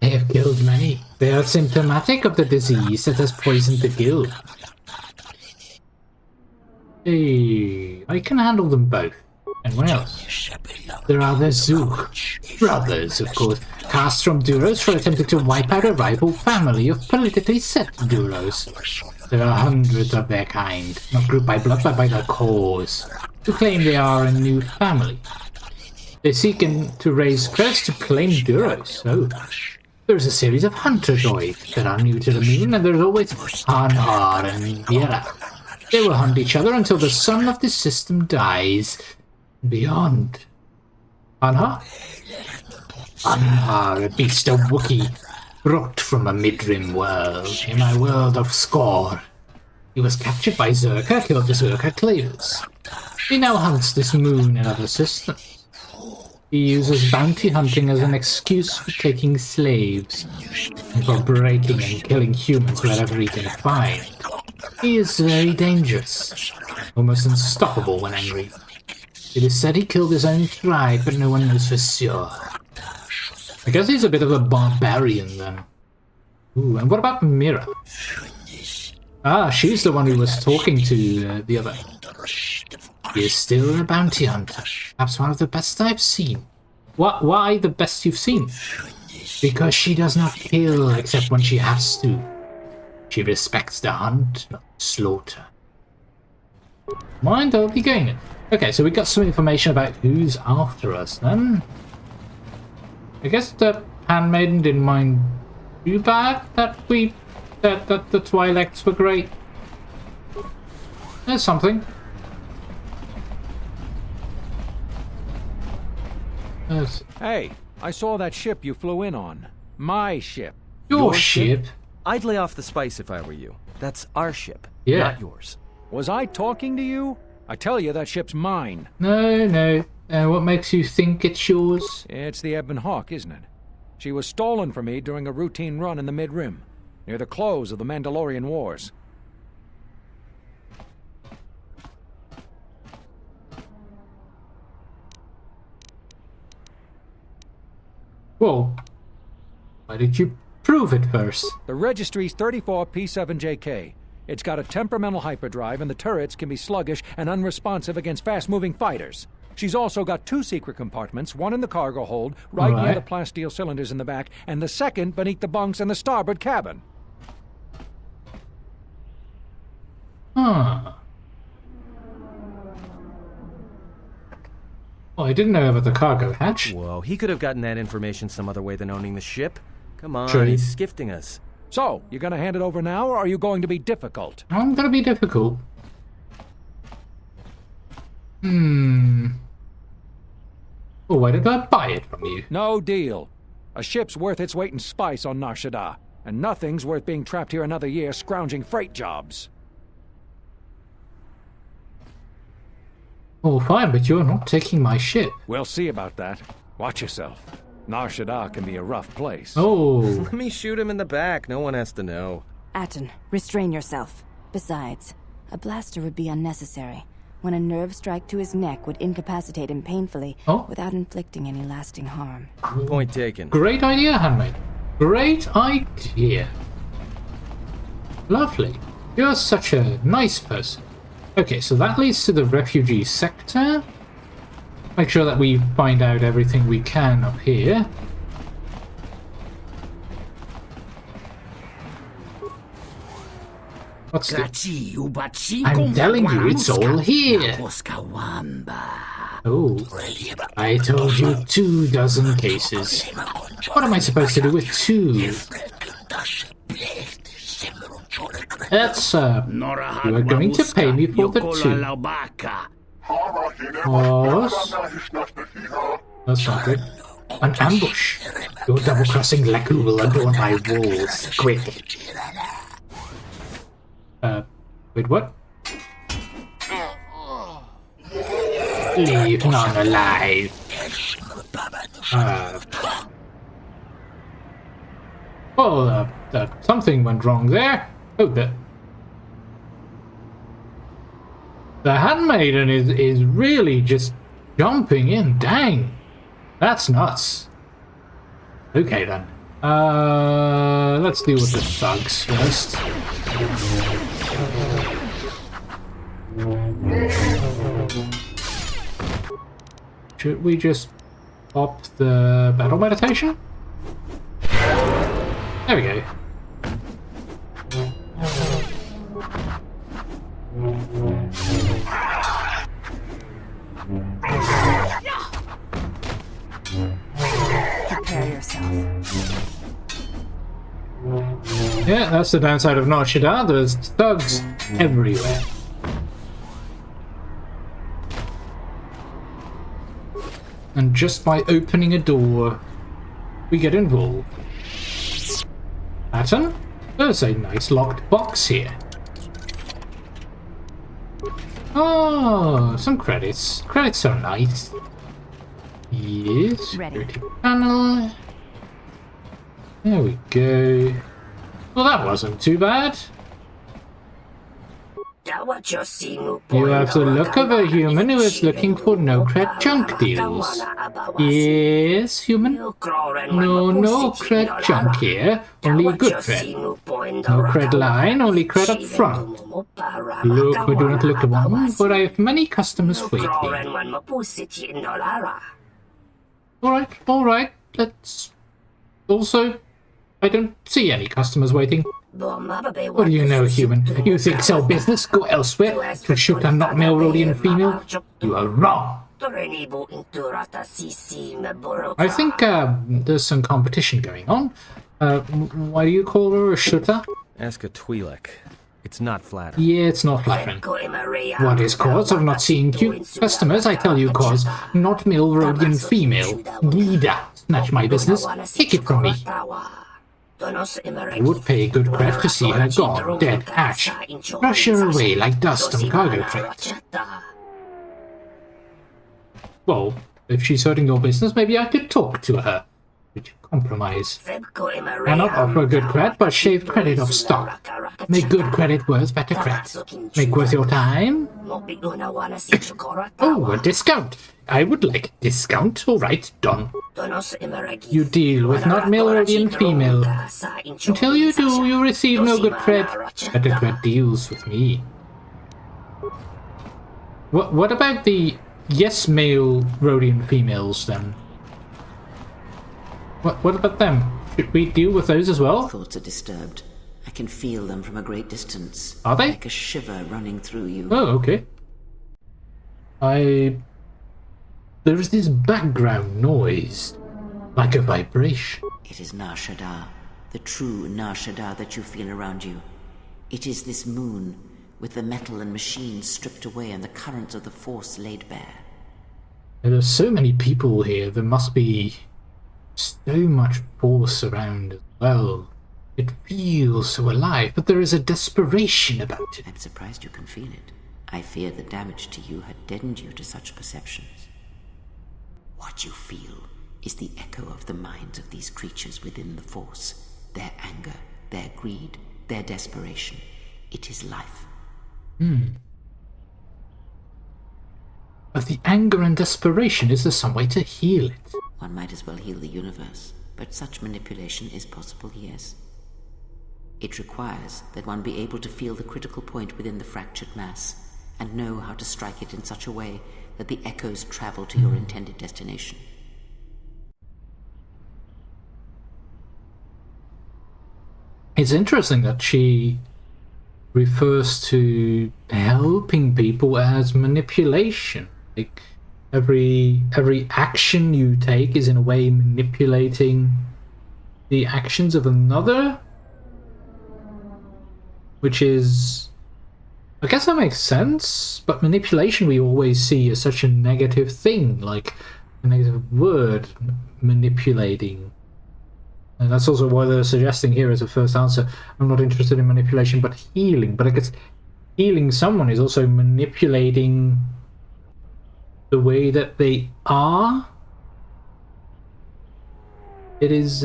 They have killed many. They are symptomatic of the disease that has poisoned the guild. Hey, I can handle them both. And what else? There are the Zook brothers, of course, cast from Duros for attempting to wipe out a rival family of politically set Duros. There are hundreds of their kind, not grouped by blood but by their cause, who claim they are a new family. They seek to raise crest to claim Duros. Oh, there's a series of hunter droids that are new to the moon, and there's always Anhar and Viera. They will hunt each other until the sun of the system dies. Beyond. Anhar? Anhar, a beast of Wookiee, brought from a mid-rim world, in my world of Score. He was captured by Zerka, killed the Zerka clavers. He now hunts this moon and other systems. He uses bounty hunting as an excuse for taking slaves, and for breaking and killing humans wherever he can find. He is very dangerous, almost unstoppable when angry. It is said he killed his own tribe, but no one knows for sure. I guess he's a bit of a barbarian then. Ooh, and what about Mira? Ah, she's the one who was talking to the other. He is still a bounty hunter. Perhaps one of the best I've seen. Why the best you've seen? Because she does not kill except when she has to. She respects the hunt, not slaughter. Mind, I'll be going it. Okay, so we got some information about who's after us then. I guess the handmaiden didn't mind too bad that the Twi'leks were great. There's something. Hey, I saw that ship you flew in on. My ship. Your ship? I'd lay off the spice if I were you. That's our ship, yeah. Not yours. Was I talking to you? I tell you that ship's mine. No. What makes you think it's yours? It's the Ebon Hawk, isn't it? She was stolen from me during a routine run in the Mid-Rim, near the close of the Mandalorian Wars. Well, why did you prove it first? The registry's 34 P7JK. It's got a temperamental hyperdrive, and the turrets can be sluggish and unresponsive against fast-moving fighters. She's also got 2 secret compartments, one in the cargo hold, right near the plasteel cylinders in the back, and the second beneath the bunks in the starboard cabin. Huh. Well, I didn't know about the cargo hatch. Whoa, he could have gotten that information some other way than owning the ship. Come on, True. he's skifting us. So, you gonna hand it over now, or are you going to be difficult? I'm gonna be difficult. Oh, why did I buy it from you? No deal. A ship's worth its weight in spice on Nar Shaddaa, and nothing's worth being trapped here another year scrounging freight jobs. Oh, fine, but you're not taking my ship. We'll see about that. Watch yourself. Nar Shaddaa can be a rough place. Oh. Let me shoot him in the back. No one has to know. Atten, restrain yourself. Besides, a blaster would be unnecessary. When a nerve strike to his neck would incapacitate him painfully without inflicting any lasting harm. Point taken. Great idea, handmaid. Great idea. Lovely. You're such a nice person. Okay, so that leads to the refugee sector. Make sure that we find out everything we can up here. What's the... I'm telling you, it's all here. Oh, I told you 24 cases. What am I supposed to do with 2? That's, you are going to pay me for the 2. What? That's not good. An ambush. Your double-crossing Leku will adorn my walls. Quick. Wait, what? Leave none alive. Something went wrong there. Oh, the handmaiden is really just jumping in. Dang. That's nuts. Okay, then. Let's deal with the thugs first. Should we just pop the battle meditation? There we go. Prepare yourself. Yeah, that's the downside of Nar Shaddaa. There's thugs everywhere. And just by opening a door, we get involved. Atten? There's a nice locked box here. Oh, some credits. Credits are nice. Yes. Security panel. There we go. Well, that wasn't too bad. You have the look of a human who is looking for no-cred junk deals. Yes, human? No cred junk here, only good cred. No cred line, only cred up front. Look, we do not look one, but I have many customers waiting. Alright, let's... Also, I don't see any customers waiting. What do you know, human? You think sell business? Go elsewhere to shoot a not male Rhodian female? You are wrong. I think there's some competition going on. Why do you call her a shooter? Ask a Twi'lek. It's not flattering. Yeah, it's not flattering. What is cause of not seeing cute customers? I tell you cause. Not male Rhodian female. Leader. Snatch my business. Take it from me. I would pay good cred to see her gone, dead, ash. Brush her away like dust on cargo crate. Well, if she's hurting your business, maybe I could talk to her. Compromise. Cannot offer good cred, but shave credit off stock. Make good credit worth better cred. Make worth your time? Oh, a discount. I would like a discount. Alright, done. You deal with not male Rhodian female. Until you do, you receive no good cred. Better cred deals with me. What about the yes male Rhodian females then? What about them? Should we deal with those as well? Thoughts are disturbed. I can feel them from a great distance. Are they? Like a shiver running through you. Oh, okay. There is this background noise, like a vibration. It is Nar Shaddaa, the true Nar Shaddaa that you feel around you. It is this moon, with the metal and machines stripped away and the currents of the Force laid bare. There are so many people here, there must be so much force around as well. It feels so alive, but there is a desperation about it. I'm surprised you can feel it. I fear the damage to you had deadened you to such perceptions. What you feel is the echo of the minds of these creatures within the Force. Their anger, their greed, their desperation. It is life. But the anger and desperation, is there some way to heal it? One might as well heal the universe, but such manipulation is possible, yes. It requires that one be able to feel the critical point within the fractured mass, and know how to strike it in such a way that the echoes travel to your intended destination. It's interesting that she refers to helping people as manipulation. Like every action you take is in a way manipulating the actions of another, which is, I guess that makes sense, but manipulation we always see as such a negative thing, like a negative word, manipulating. And that's also why they're suggesting here as a first answer, I'm not interested in manipulation but healing. But I guess healing someone is also manipulating the way that they are. It is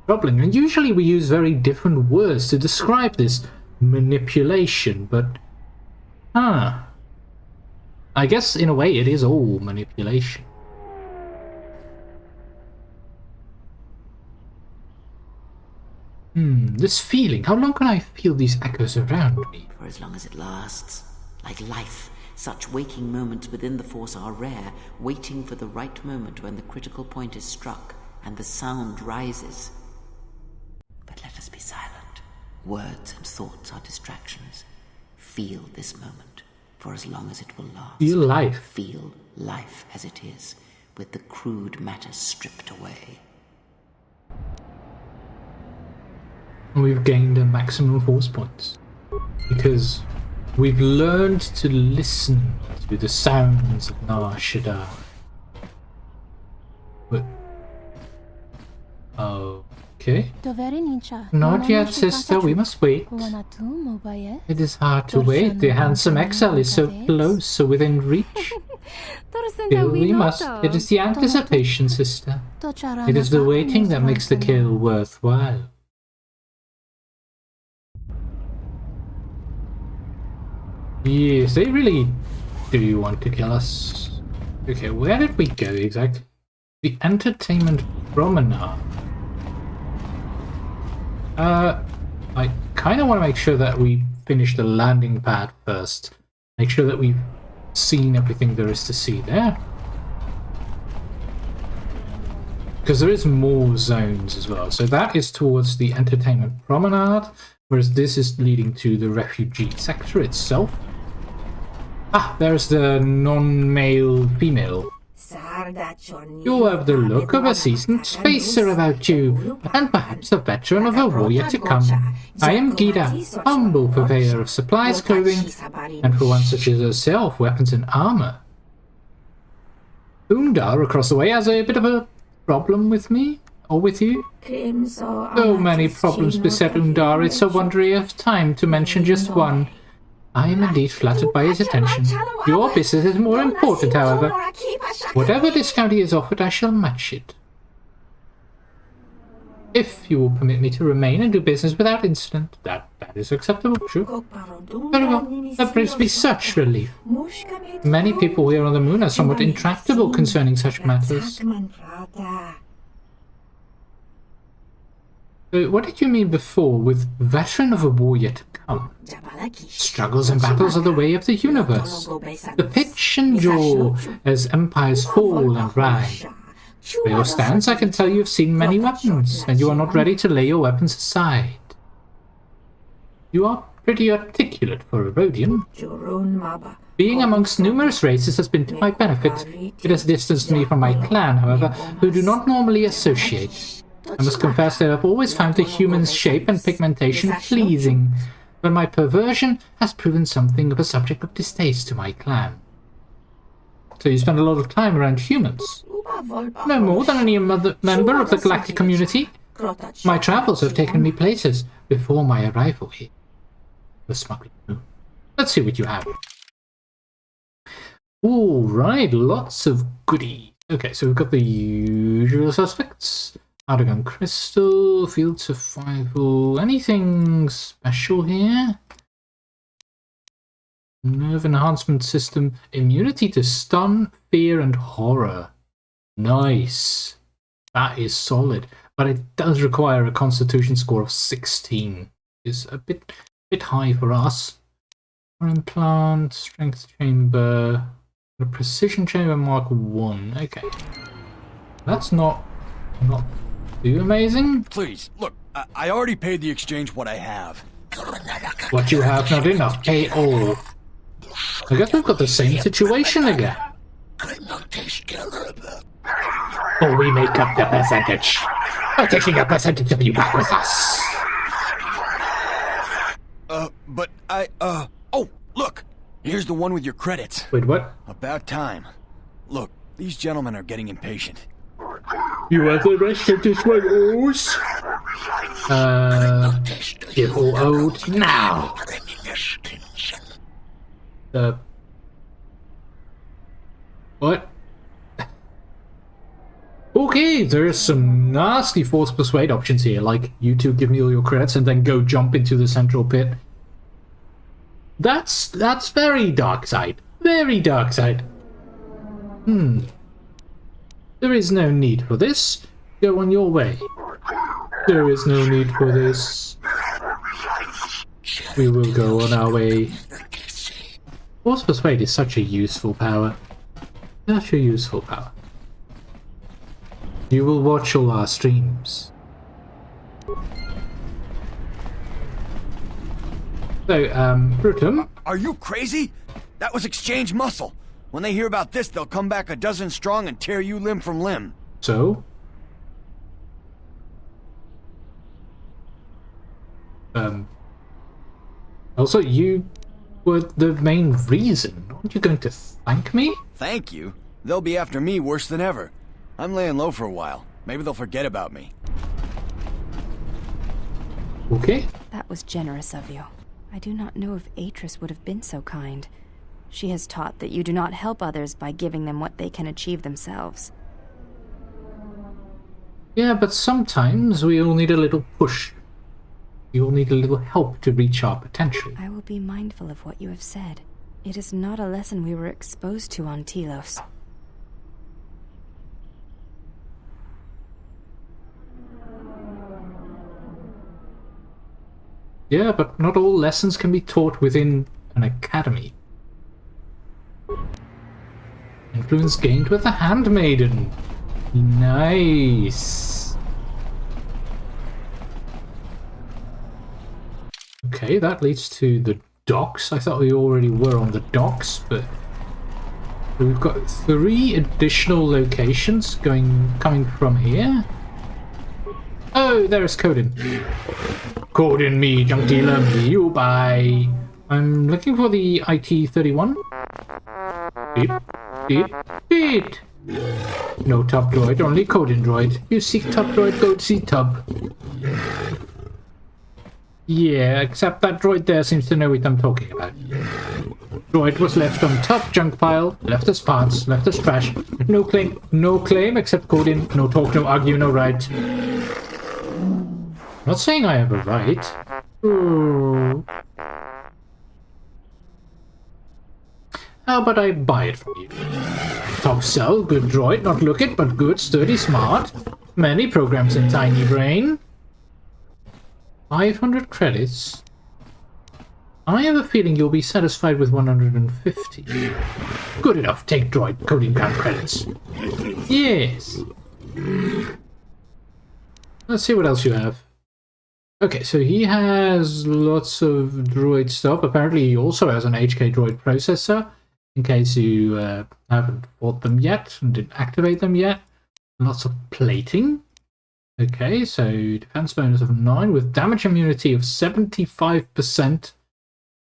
troubling, and usually we use very different words to describe this manipulation, but I guess in a way it is all manipulation. This feeling, how long can I feel these echoes around me? For as long as it lasts. Like life, such waking moments within the Force are rare, waiting for the right moment when the critical point is struck and the sound rises. But let us be silent. Words and thoughts are distractions. Feel this moment, for as long as it will last. Feel life. Feel life as it is, with the crude matter stripped away. We've gained a maximum force points because we've learned to listen to the sounds of Nar Shaddaa. But okay. Not yet, sister. We must wait. It is hard to wait. The handsome exile is so close, so within reach. Still, we must. It is the anticipation, sister. It is the waiting that makes the kill worthwhile. Yes, they really do want to kill us. Okay, where did we go exactly? The entertainment promenade. I kind of want to make sure that we finish the landing pad first. Make sure that we've seen everything there is to see there. Because there is more zones as well. So that is towards the entertainment promenade, whereas this is leading to the refugee sector itself. Ah, there's the non-male female. You have the look of a seasoned spacer about you, and perhaps a veteran of a war yet to come. I am Gita, humble purveyor of supplies, clothing, and for one such as herself, weapons and armor. Undar across the way has a bit of a problem with me, or with you. So many problems beset Undar, it's a wonder I have time to mention just one. I am indeed flattered by his attention. Your business is more important, however. Whatever discount he has offered, I shall match it. If you will permit me to remain and do business without incident, that is acceptable, true. Very well, that brings me such relief. Many people here on the moon are somewhat intractable concerning such matters. What did you mean before with veteran of a war yet to come? Struggles and battles are the way of the universe. The pitch and jaw as empires fall and rise. For your stance, I can tell you have seen many weapons, and you are not ready to lay your weapons aside. You are pretty articulate for a Rhodian. Being amongst numerous races has been to my benefit. It has distanced me from my clan, however, who do not normally associate. I must confess that I've always found the human's shape and pigmentation pleasing, but my perversion has proven something of a subject of distaste to my clan. So you spend a lot of time around humans? No more than any other member of the galactic community. My travels have taken me places before my arrival here. The smuggler. Let's see what you have. Alright, lots of goodies. Okay, so we've got the usual suspects. Argon crystal, field survival, anything special here? Nerve enhancement system, immunity to stun, fear and horror. Nice. That is solid, but it does require a constitution score of 16. Is a bit high for us. Implant, strength chamber, a precision chamber mark 1. Okay. That's not too amazing. Please, look, I already paid the exchange what I have. What you have not enough, pay all. I guess we've got the same situation again. Or we make up the percentage. We're taking a percentage of you back with us. But oh, look! Here's the one with your credits. Wait, what? About time. Look, these gentlemen are getting impatient. You have the rest of this one, O's? Give all owed now. What? Okay, there's some nasty force persuade options here, like you two give me all your credits and then go jump into the central pit. That's very dark side. Very dark side. There is no need for this. Go on your way. There is no need for this. We will go on our way. Force persuade is such a useful power. Such a useful power. You will watch all our streams. So, Brutum. Are you crazy? That was exchange muscle. When they hear about this, they'll come back a dozen strong and tear you limb from limb. So? Also, you were the main reason. Aren't you going to thank me? Thank you? They'll be after me worse than ever. I'm laying low for a while. Maybe they'll forget about me. Okay. That was generous of you. I do not know if Atris would have been so kind. She has taught that you do not help others by giving them what they can achieve themselves. Yeah, but sometimes we all need a little push. We all need a little help to reach our potential. I will be mindful of what you have said. It is not a lesson we were exposed to on Telos. Yeah, but not all lessons can be taught within an academy. Influence gained with the Handmaiden. Nice. Okay, that leads to the docks. I thought we already were on the docks, but we've got 3 additional locations coming from here. Oh, there's Codin. Codin me, junk dealer, me, you buy. I'm looking for the IT-31. Beep, beep, beep. No top droid, only Codin droid. You seek top droid, go see tub. Yeah, except that droid there seems to know what I'm talking about. Droid was left on top junk pile, left as parts, left as trash. No claim except Codin. No talk, no argue, no right. Not saying I have a right. Ooh. How about I buy it from you? Top sell, good droid, not look it, but good, sturdy, smart. Many programs in tiny brain. 500 credits. I have a feeling you'll be satisfied with 150. Good enough, take droid, coding count credits. Yes. Let's see what else you have. Okay, so he has lots of droid stuff. Apparently he also has an HK droid processor, in case you haven't bought them yet and didn't activate them yet. Lots of plating. Okay, so defense bonus of 9 with damage immunity of 75%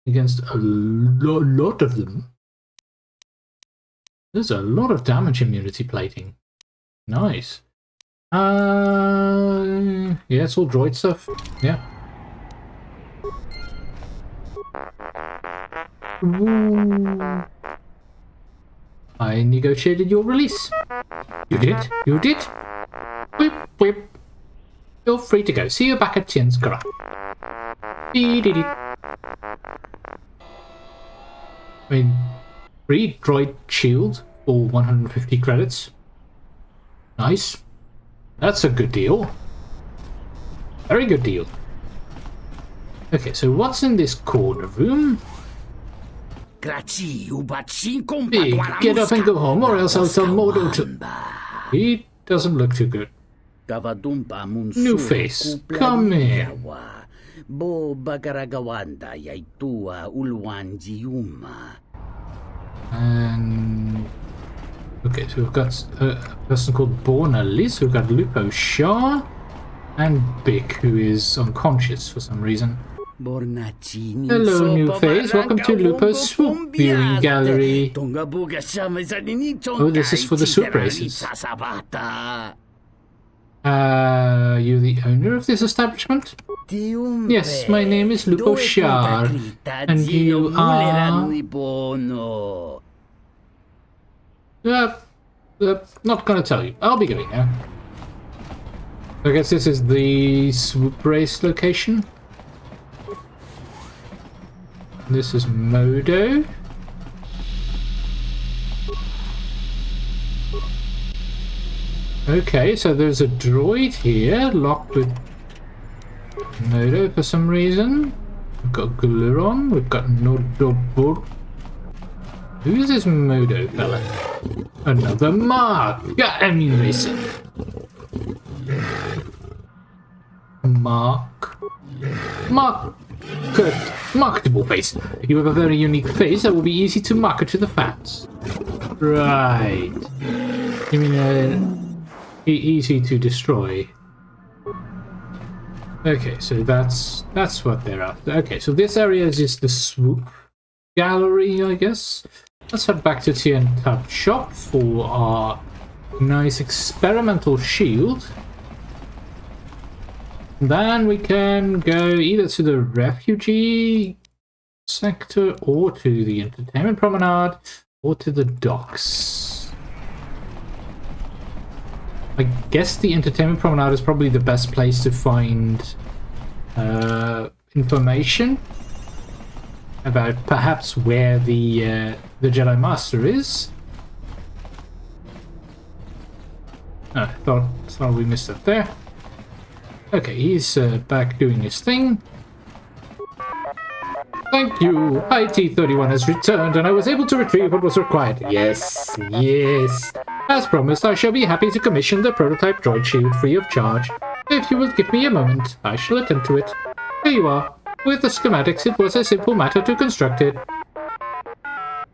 against a lot of them. There's a lot of damage immunity plating. Nice. Yeah, it's all droid stuff. Yeah. Ooh. I negotiated your release. You did? You did? Whip, whip. You're free to go. See you back at Tien's garage. I mean, free droid shield for 150 credits. Nice. That's a good deal. Very good deal. Okay, so what's in this corner room? Big, get up and go home, or else I'll tell Mordo to... He doesn't look too good. New face, come in. And... okay, so we've got a person called Borna Liz, we've got Lupo Shah, and Bick, who is unconscious for some reason. Hello, new face. Welcome to Lupo's swoop viewing gallery. Oh, this is for the swoop races. You the owner of this establishment? Yes, my name is Lupo Shah, and you are... not gonna tell you. I'll be going now. I guess this is the swoop race location. This is Modo. Okay, so there's a droid here locked with Modo for some reason. We've got Gluron, we've got Nodobur. Who is this Modo fella? Another Mark! Yeah, I mean racer. Marketable face. You have a very unique face that will be easy to market to the fans. Right. You mean easy to destroy? Okay, so that's what they're after. Okay, so this area is just the swoop gallery, I guess. Let's head back to Tien Tab shop for our nice experimental shield. Then we can go either to the refugee sector or to the entertainment promenade or to the docks. I guess the entertainment promenade is probably the best place to find information. about perhaps where the Jedi Master is. Oh, I thought we missed it there. Okay, he's back doing his thing. Thank you! IT-31 has returned and I was able to retrieve what was required. Yes, yes. As promised, I shall be happy to commission the prototype droid shield free of charge. If you will give me a moment, I shall attend to it. Here you are. With the schematics, it was a simple matter to construct it.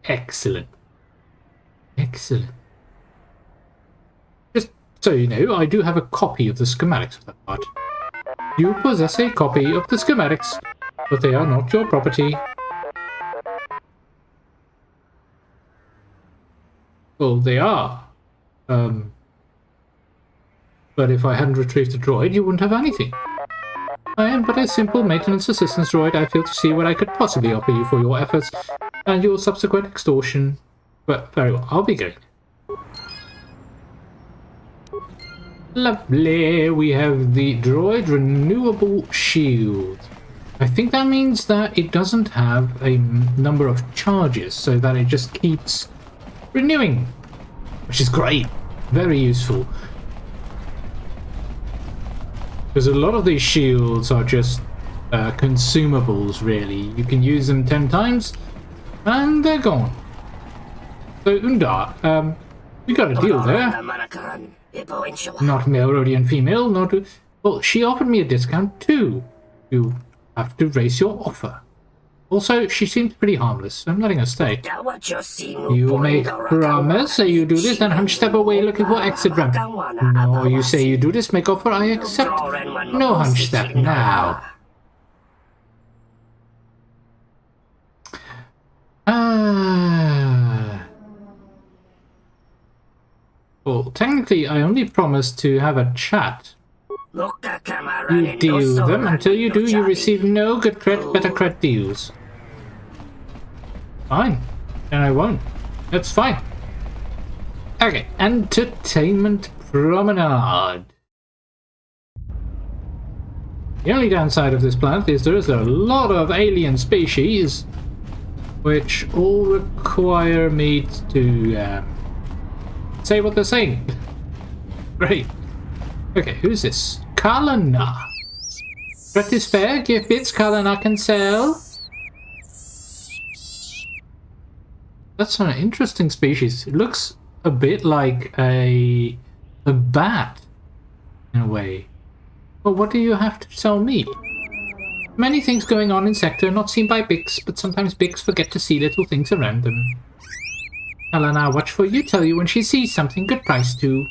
Excellent. Excellent. Just so you know, I do have a copy of the schematics of that part. You possess a copy of the schematics, but they are not your property. Well, they are. But if I hadn't retrieved the droid, you wouldn't have anything. I am but a simple maintenance assistance droid. I fail to see what I could possibly offer you for your efforts and your subsequent extortion. But very well, I'll be going. Lovely. We have the droid renewable shield. I think that means that it doesn't have a number of charges, so that it just keeps renewing, which is great. Very useful. Because a lot of these shields are just consumables, really. You can use them 10 times, and they're gone. So, Undar, we got a deal there. Not male, Rhodian female, not... Well, she offered me a discount, too. You have to raise your offer. Also, she seems pretty harmless, so I'm letting her stay. You make promise, say you do this, then hunch step away looking for exit ramp. No, you say you do this, make offer, I accept. No hunch step now. Well, technically, I only promised to have a chat. You deal them. Until you do, you receive no good cred, better cred deals. Fine. Then I won't. That's fine. Okay, entertainment promenade. The only downside of this planet is there is a lot of alien species, which all require me to say what they're saying. Great. Okay, who's this? Kalana. Threat is fair, give bits, Kalana can sell. That's an interesting species. It looks a bit like a bat, in a way. But what do you have to tell me? Many things going on in Sector, not seen by Bix, but sometimes Bix forget to see little things around them. Kalana, watch for you, tell you when she sees something, good price too.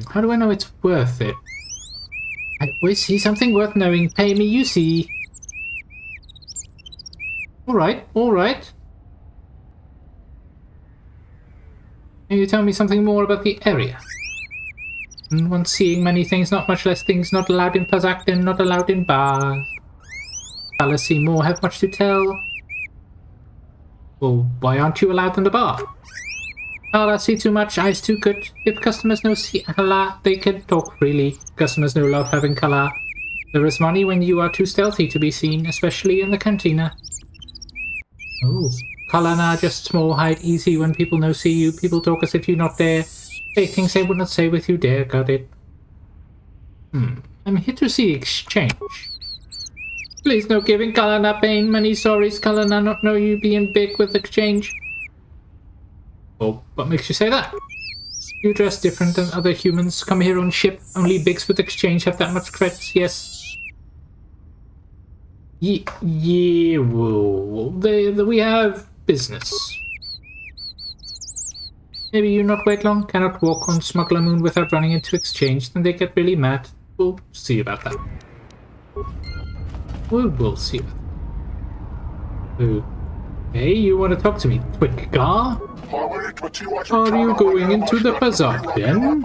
How do I know it's worth it? I always see something worth knowing. Pay me, you see. Alright, alright. Can you tell me something more about the area? Once seeing many things, not much less things, not allowed in Pazaktin, not allowed in bars. Palace see more, have much to tell. Well, why aren't you allowed in the bar? Kala see too much, eyes too good. If customers know see Kala, they can talk freely. Customers know love having Kala. There is money when you are too stealthy to be seen, especially in the cantina. Oh, Kalana just small, hide easy when people no see you. People talk as if you're not there. Say things they would not say with you there, got it? I'm here to see exchange. Please no giving Kalana pain, many sorries. Kalana not know you being big with exchange. Oh, what makes you say that? You dress different than other humans. Come here on ship. Only bigs with exchange have that much credits, yes. Yeah, well, we have business. Maybe you not wait long, cannot walk on Smuggler Moon without running into exchange, then they get really mad. We'll see about that. We'll see about that. Hey, you want to talk to me, Twig Gar? Are you going into the bazaar then?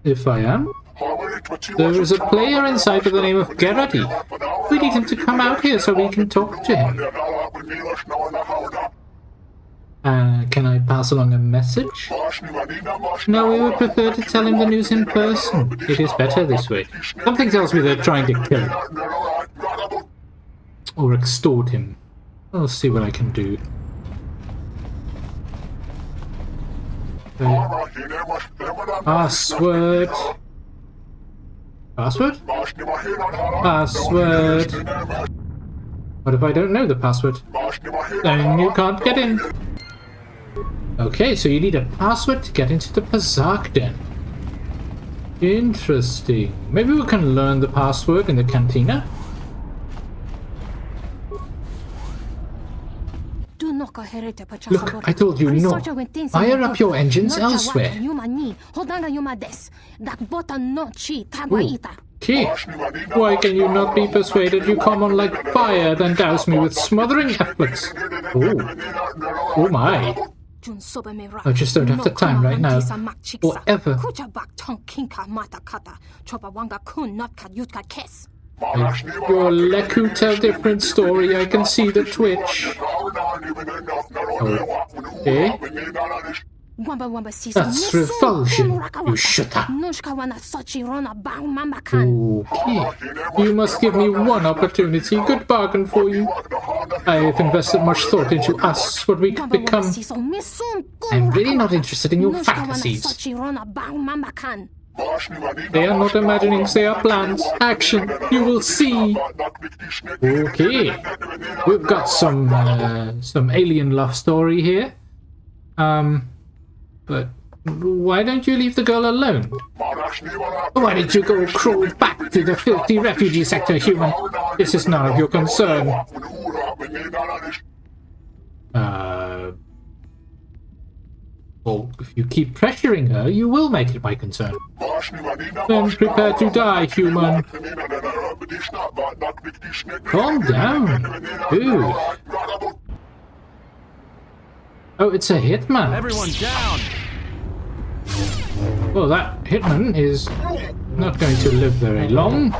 If I am? There is a player inside with the name of Gerati. We need him to come out here so we can talk to him. Can I pass along a message? No, we would prefer to tell him the news in person. It is better this way. Something tells me they're trying to kill him. Or extort him. I'll see what I can do. Password. Password? Password. What if I don't know the password? Then you can't get in. Okay, so you need a password to get into the Pazak Den. Interesting. Maybe we can learn the password in the cantina? Look, I told you no. Fire up your engines elsewhere. Ooh. Okay. Why can you not be persuaded? You come on like fire, then douse me with smothering efforts. Oh. Oh my. I just don't have the time right now. Or ever. Your Leku tell different story. I can see the twitch. Okay. That's revulsion, you shutter. Okay. You must give me one opportunity. Good bargain for you. I have invested much thought into us, what we could become. I'm really not interested in your fantasies. They are not imaginings, they are plans. Action, you will see. Okay. We've got some alien love story here. But why don't you leave the girl alone? Why did you go crawl back to the filthy refugee sector, human? This is none of your concern. Well, if you keep pressuring her, you will make it my concern. Then prepare to die, human. Calm down. Dude. Oh, it's a hitman. Everyone down. Well, that hitman is not going to live very long.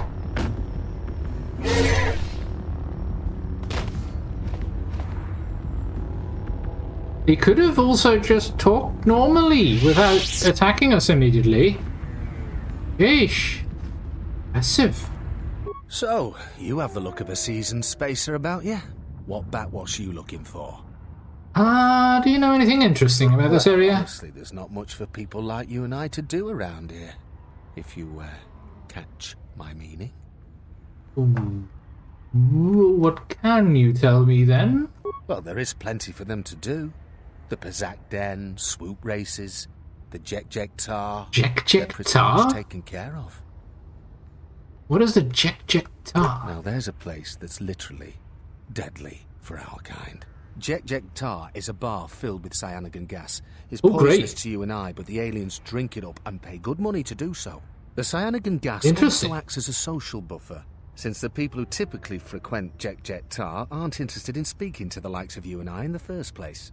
He could have also just talked normally without attacking us immediately. Yeesh. Massive. So, you have the look of a seasoned spacer about you. What backwash are you looking for? Do you know anything interesting about this area? Honestly, there's not much for people like you and I to do around here. If you, catch my meaning. Ooh. What can you tell me then? Well, there is plenty for them to do. The Pazak Den, swoop races, the Jek Tar. Jek Tar? Taken care of. What is the Jek Tar? Now, there's a place that's literally deadly for our kind. Jek Tar is a bar filled with cyanogen gas. It's poisonous to you and I, but the aliens drink it up and pay good money to do so. The cyanogen gas also acts as a social buffer, since the people who typically frequent Jek Tar aren't interested in speaking to the likes of you and I in the first place.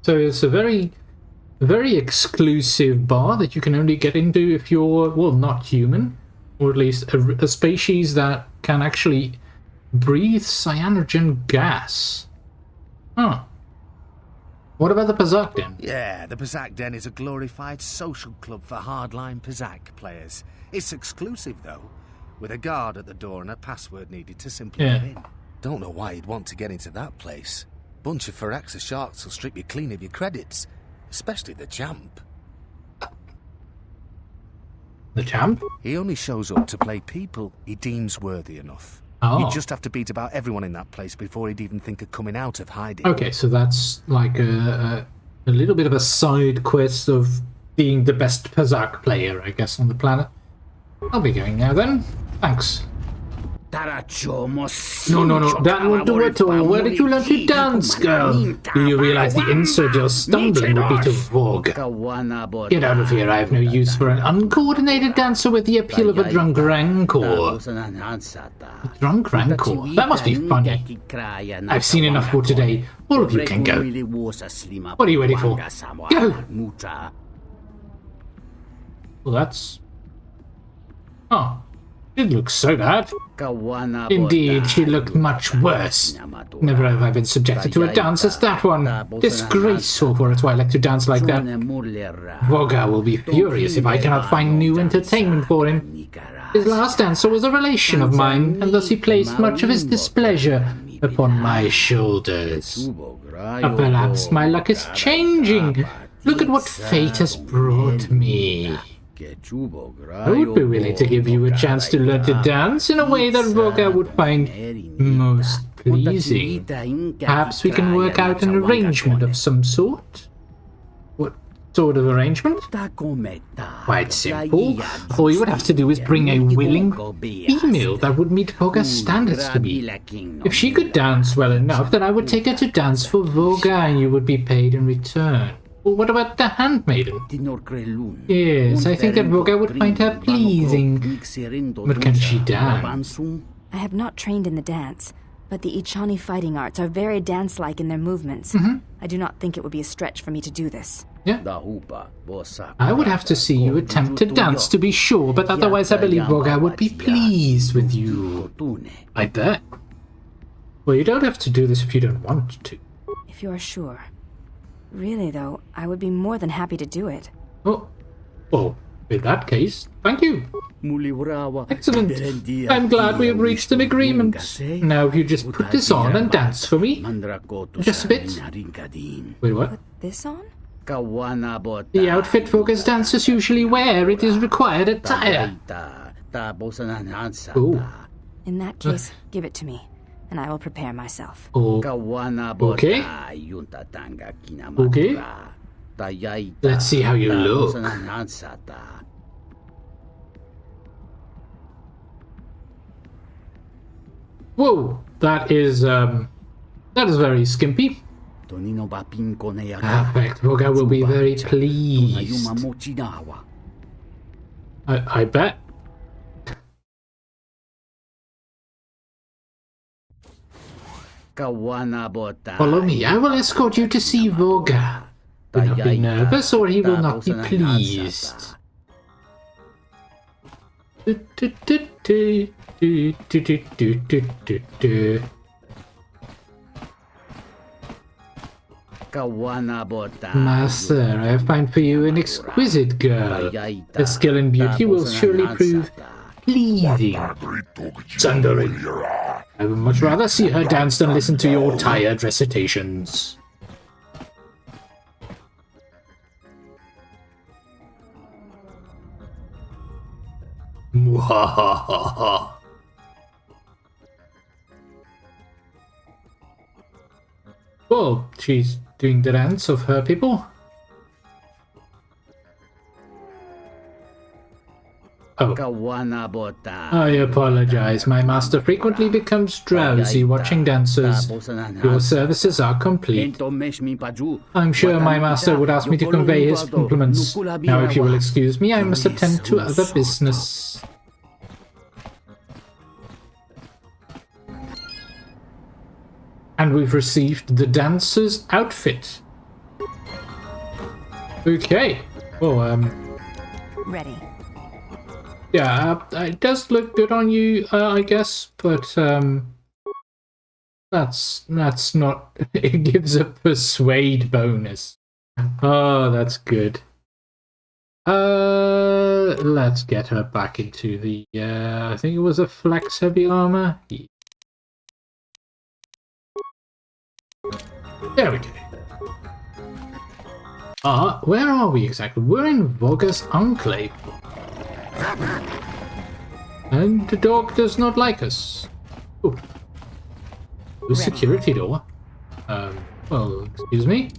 So it's a very exclusive bar that you can only get into if you're, well, not human, or at least a species that can actually breathe cyanogen gas. Huh. What about the Pazak Den? Yeah, the Pazak Den is a glorified social club for hardline Pazak players. It's exclusive, though, with a guard at the door and a password needed to simply get in. Don't know why you'd want to get into that place. Bunch of Firaxa sharks will strip you clean of your credits, especially the champ. The champ? He only shows up to play people he deems worthy enough. Oh. You'd just have to beat about everyone in that place before he'd even think of coming out of hiding. Okay, so that's like a little bit of a side quest of being the best Pazak player, I guess, on the planet. I'll be going now then. Thanks. No, that won't do at all. Where did you learn to dance, girl? Do you realize the insult you're stumbling would be to vogue? Get out of here, I have no use for an uncoordinated dancer with the appeal of a drunk rancor. A drunk rancor? That must be funny. I've seen enough for today. All of you can go. What are you waiting for? Go! Well, that's... Oh. It looks so bad. Indeed, she looked much worse. Never have I been subjected to a dance as that one. Disgraceful for a Twi'lek to dance like that. Voga will be furious if I cannot find new entertainment for him. His last dancer was a relation of mine, and thus he placed much of his displeasure upon my shoulders. Perhaps my luck is changing. Look at what fate has brought me. I would be willing to give you a chance to learn to dance in a way that Voga would find most pleasing. Perhaps we can work out an arrangement of some sort? What sort of arrangement? Quite simple. All you would have to do is bring a willing female that would meet Voga's standards to me. If she could dance well enough, then I would take her to dance for Voga and you would be paid in return. Well, what about the handmaiden? Yes, I think that Voga would find her pleasing. But can she dance? I have not trained in the dance, but the Ichani fighting arts are very dance-like in their movements. I do not think it would be a stretch for me to do this. Yeah. I would have to see you attempt to dance to be sure, but otherwise I believe Voga would be pleased with you. I bet. Well, you don't have to do this if you don't want to. If you are sure. Really, though, I would be more than happy to do it. Oh, well, in that case, thank you. Excellent. I'm glad we have reached an agreement. Now, if you just put this on and dance for me. Just a bit. Wait, what? Put this on? The outfit Voga's dancers usually wear. It is required attire. Ooh. In that case, give it to me, and I will prepare myself. Okay. Okay. Let's see how you look. Whoa, that is very skimpy. Perfect. Voga will be very pleased. I bet. Follow me. I will escort you to see Voga. Do not be nervous or he will not be pleased. Master, I have found for you an exquisite girl. Her skill and beauty will surely prove pleasing. Sundari, I would much rather see her dance than listen to your tired recitations. Mwahaha. Well, she's doing the dance of her people. Oh. I apologize. My master frequently becomes drowsy watching dancers. Your services are complete. I'm sure my master would ask me to convey his compliments. Now, if you will excuse me, I must attend to other business. And we've received the dancer's outfit. Okay. Well, ready. Yeah, it does look good on you, I guess, but that's not. It gives a persuade bonus. Oh, that's good. Let's get her back into the. I think it was a flex heavy armor. There we go. Where are we exactly? We're in Voga's enclave. And the dog does not like us. Oh. The security door. Well, excuse me.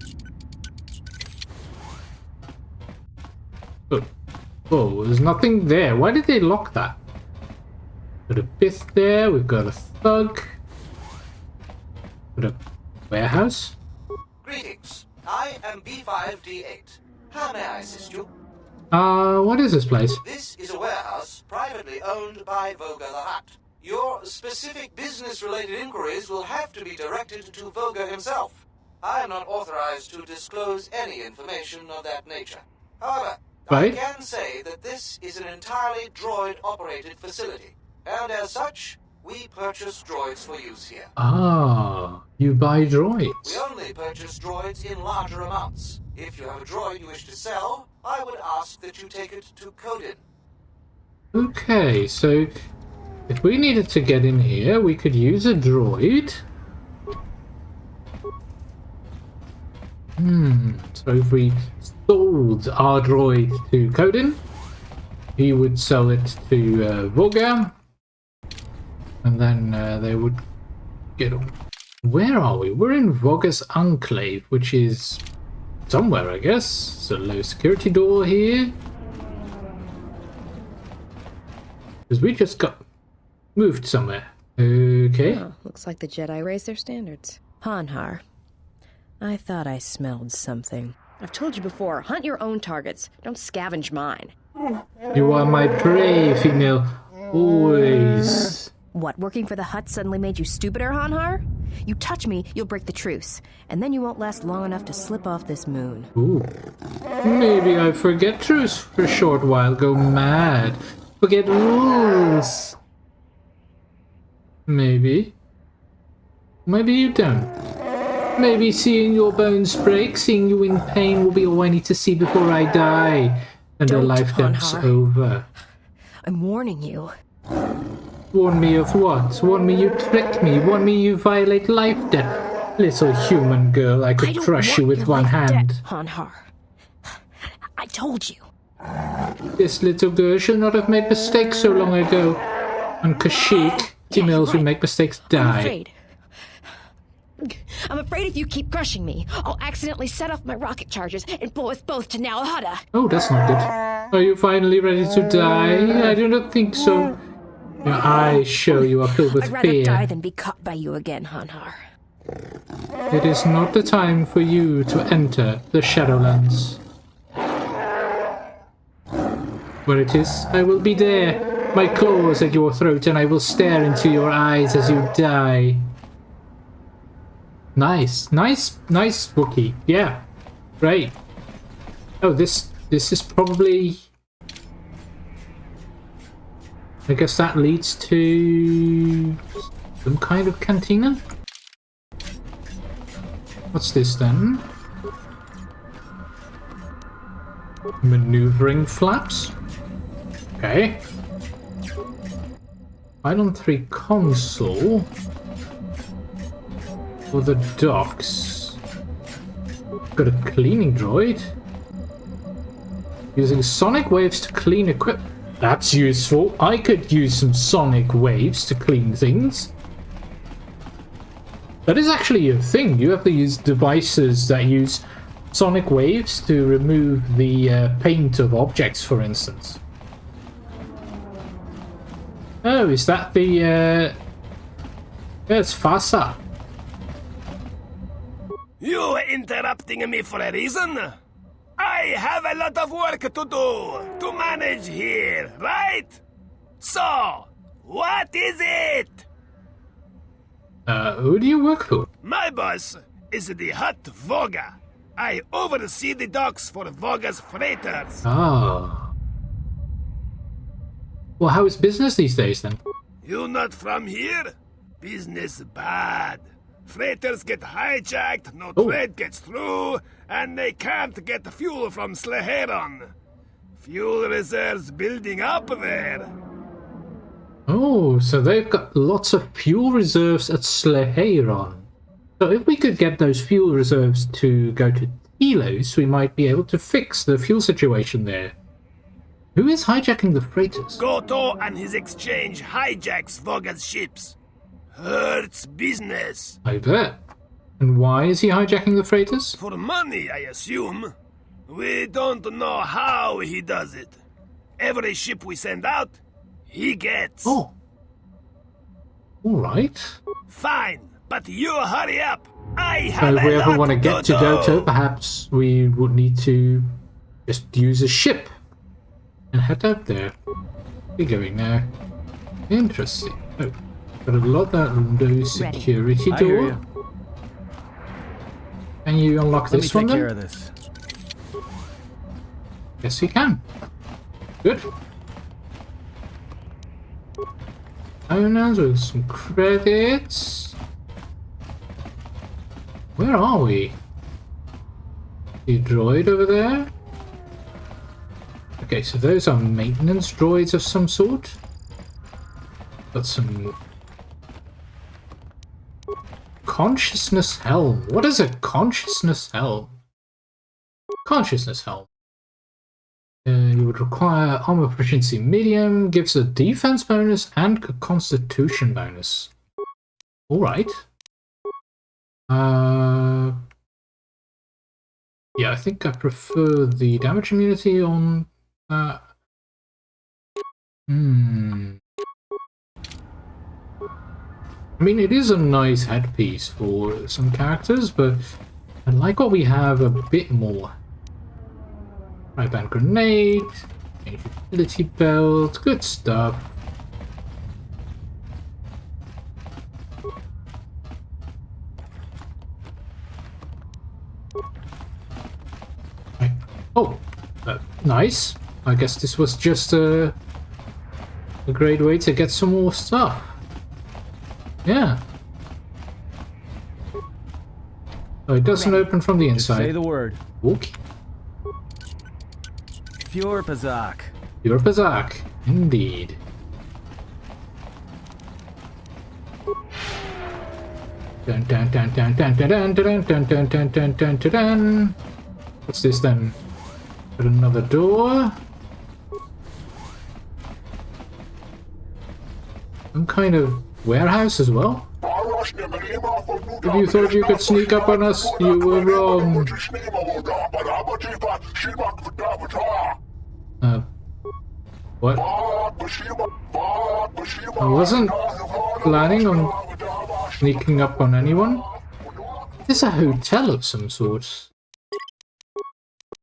Oh, there's nothing there. Why did they lock that? Got a bith there, we've got a thug. Got a warehouse. Greetings. I am B5D8. How may I assist you? What is this place? This is a warehouse privately owned by Voga the Hutt. Your specific business-related inquiries will have to be directed to Voga himself. I am not authorized to disclose any information of that nature. However, I can say that this is an entirely droid-operated facility. and as such, we purchase droids for use here. Ah, you buy droids. We only purchase droids in larger amounts. If you have a droid you wish to sell, I would ask that you take it to Codin. Okay, so if we needed to get in here, we could use a droid. So if we sold our droid to Codin, he would sell it to Volga, and then they would get on. Where are we? We're in Voga's Enclave, which is somewhere, I guess. It's a low security door here. Because we just got moved somewhere. Okay. Oh, looks like the Jedi raised their standards. Hanhar. I thought I smelled something. I've told you before, hunt your own targets. Don't scavenge mine. You are my prey, female. Always. What, working for the Hutt suddenly made you stupider, Hanhar? You touch me, you'll break the truce. And then you won't last long enough to slip off this moon. Ooh. Maybe I forget truce for a short while, go mad. Forget rules. Maybe. Maybe you don't. Maybe seeing your bones break, seeing you in pain will be all I need to see before I die. And the life depth's over. I'm warning you. Warn me of what? Warn me you tricked me. Warn me you violate life debt. Little human girl, I could crush you with one hand. Hanhar. I told you. This little girl should not have made mistakes so long ago. On Kashyyyk, females who make mistakes die. I'm afraid if you keep crushing me, I'll accidentally set off my rocket charges and blow us both to Nal Hutta. Oh, that's not good. Are you finally ready to die? I do not think so. Your eyes show you are filled with fear. I'd rather die than be caught by you again, Hanhar. It is not the time for you to enter the Shadowlands. Where it is, I will be there. My claws at your throat, and I will stare into your eyes as you die. Nice Wookiee. Yeah, great. Oh, this is probably. I guess that leads to some kind of cantina. What's this then? Maneuvering flaps. Okay. Pylon 3 console. For the docks. Got a cleaning droid. Using sonic waves to clean equipment. That's useful. I could use some sonic waves to clean things. That is actually a thing. You have to use devices that use sonic waves to remove the paint of objects, for instance. Oh, is that the... Yeah, it's Fasa. You interrupting me for a reason? I have a lot of work to do, to manage here, right? So, what is it? Who do you work for? My boss is the Hutt Voga. I oversee the docks for Voga's freighters. Ah. Well, how is business these days, then? You not from here? Business bad. Freighters get hijacked, no trade gets through, and they can't get fuel from Sleheron. Fuel reserves building up there. Oh, so they've got lots of fuel reserves at Sleheron. So if we could get those fuel reserves to go to Telos, we might be able to fix the fuel situation there. Who is hijacking the freighters? Goto and his exchange hijacks Voga's ships. Hurts business. I bet. And why is he hijacking the freighters? For money, I assume. We don't know how he does it. Every ship we send out, he gets. Oh. Alright. Fine, but you hurry up. I have if we ever want to get to Goto, perhaps we would need to just use a ship and head out there. We're going now. Interesting. Oh. Got a lot of those security door. Can you unlock this one then? Let me take care of this. Yes, you can. Good. Owners with some credits. Where are we? The droid over there? Okay, so those are maintenance droids of some sort. Got some... Consciousness helm. What is a consciousness helm? Consciousness helm. You would require armor proficiency medium, gives a defense bonus and a constitution bonus. Alright. Yeah, I think I prefer the damage immunity on that. I mean, it is a nice headpiece for some characters, but I like what we have a bit more. Right band grenade, utility belt, good stuff. Right. Oh, nice. I guess this was just a great way to get some more stuff. Yeah. Oh, it doesn't open from the inside. Just say the word. Okay. Pure Pazak. Pure Pazak, indeed. Dun dun dun dun dun dun dun dun dun dun dun dun dun dun. What's this then? Got another door. Some kind of warehouse as well. If you thought you could sneak up on us, you were wrong. What? I wasn't planning on sneaking up on anyone. This is a hotel of some sort.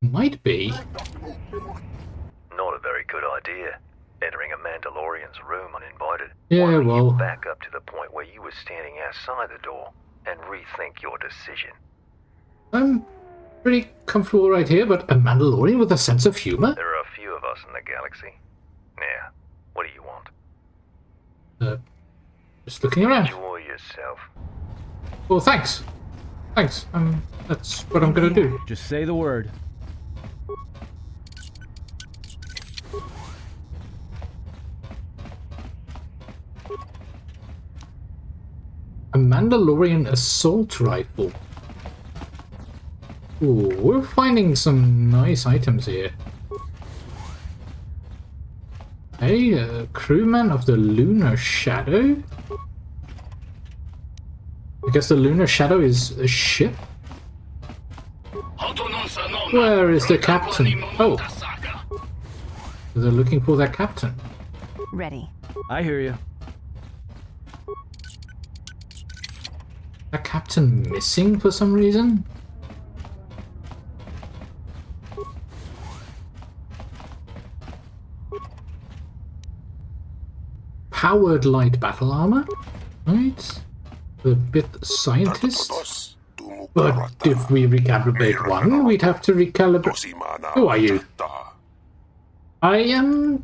Might be. Not a very good idea. Entering a Mandalorian's room uninvited. Yeah, well. Back up to the point where you were standing outside the door and rethink your decision. I'm pretty comfortable right here, but a Mandalorian with a sense of humor? There are a few of us in the galaxy. Now, what do you want? Just looking around. Enjoy yourself. Well, thanks. Thanks. That's what I'm gonna do. Just say the word. A Mandalorian assault rifle. Ooh, we're finding some nice items here. Hey, a crewman of the Lunar Shadow? I guess the Lunar Shadow is a ship? Where is the captain? Oh. They're looking for their captain. Ready. I hear you. That captain missing for some reason? Powered light battle armor? Right. The bit scientist? But if we recalibrate one, we'd have to recalibrate... Who are you? I am...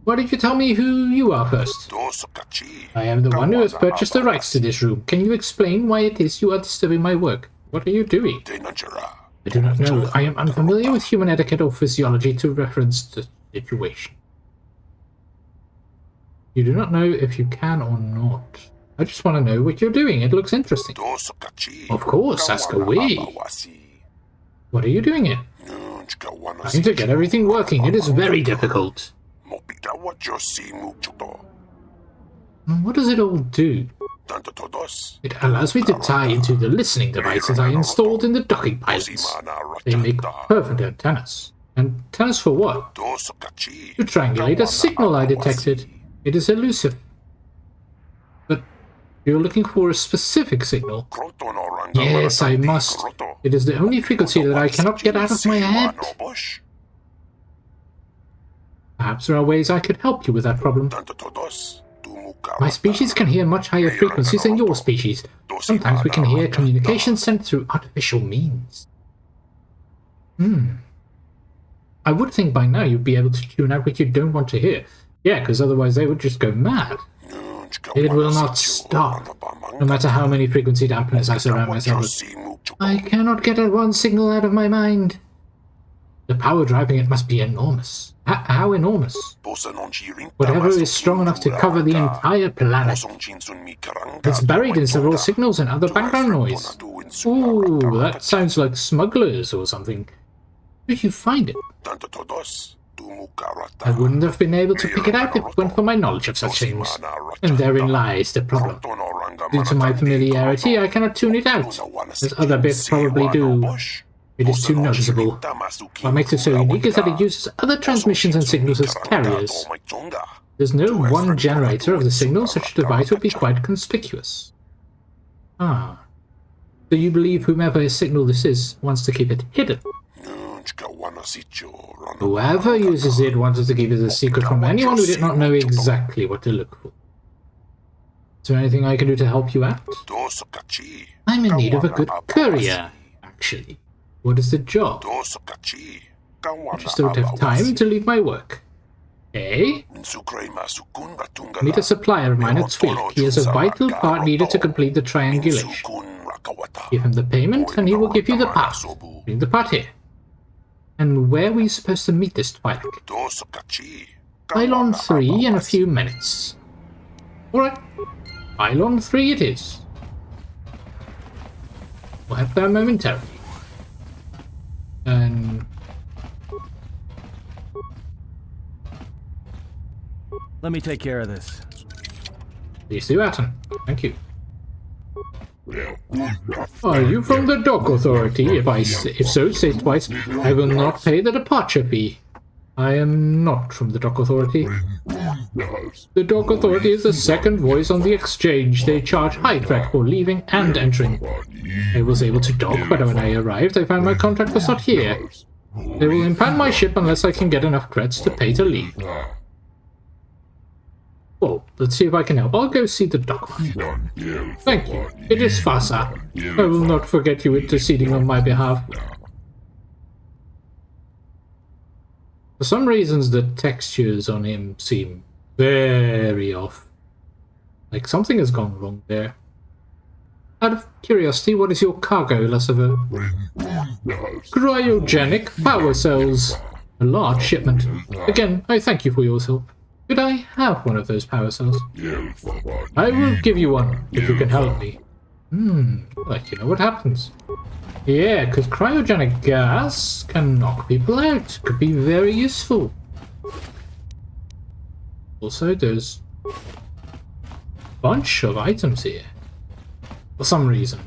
Why did you tell me who you are first? I am the one who has purchased the rights to this room. Can you explain why it is you are disturbing my work? What are you doing? I do not know. I am unfamiliar with human etiquette or physiology to reference the situation. You do not know if you can or not. I just want to know what you're doing. It looks interesting. Of course, ask away. What are you doing here? Trying to get everything working. It is very difficult. What does it all do? It allows me to tie into the listening devices I installed in the docking pilots. They make perfect antennas. Antennas for what? To triangulate a signal I detected. It is elusive. But you're looking for a specific signal. Yes, I must. It is the only frequency that I cannot get out of my head. Perhaps there are ways I could help you with that problem. My species can hear much higher frequencies than your species. Sometimes we can hear communication sent through artificial means. I would think by now you'd be able to tune out what you don't want to hear. Yeah, because otherwise they would just go mad. It will not stop, no matter how many frequency dampeners I surround myself with. I cannot get one signal out of my mind. The power driving it must be enormous. How enormous? Whatever is strong enough to cover the entire planet. It's buried in several signals and other background noise. Ooh, that sounds like smugglers or something. Where did you find it? I wouldn't have been able to pick it out if it weren't for my knowledge of such things. And therein lies the problem. Due to my familiarity, I cannot tune it out, as other bits probably do. It is too noticeable. What makes it so unique is that it uses other transmissions and signals as carriers. There's no one generator of the signal, such a device would be quite conspicuous. Ah. So you believe whomever signal this is wants to keep it hidden? Whoever uses it wanted to keep it a secret from anyone who did not know exactly what to look for. Is there anything I can do to help you out? I'm in need of a good courier, actually. What is the job? I just don't have time to leave my work. Eh? Meet a supplier of mine at Twi'lek. He has a vital part needed to complete the triangulation. Give him the payment and he will give you the part. Bring the part here. And where were you supposed to meet this Twi'lek? Pylon 3 in a few minutes. Alright. Pylon 3 it is. We'll have that momentarily. And... let me take care of this. Please do, Atten. Thank you. Are you from the Dock Authority? If so, say it twice. I will not pay the departure fee. I am not from the Dock Authority. The Dock Authority is the second voice on the exchange. They charge high track for leaving and entering. I was able to dock, but when I arrived, I found my contract was not here. They will impound my ship unless I can get enough credits to pay to leave. Well, let's see if I can help. I'll go see the dock. Thank you. It is Fasa. I will not forget you interceding on my behalf. For some reasons, the textures on him seem very off. Like something has gone wrong there. Out of curiosity, what is your cargo, Lucifer? Cryogenic power cells. A large shipment. Again, I thank you for your help. Could I have one of those power cells? I will give you one, if you can help me. Like you know what happens. Yeah, because cryogenic gas can knock people out. Could be very useful. Also, there's a bunch of items here. For some reason.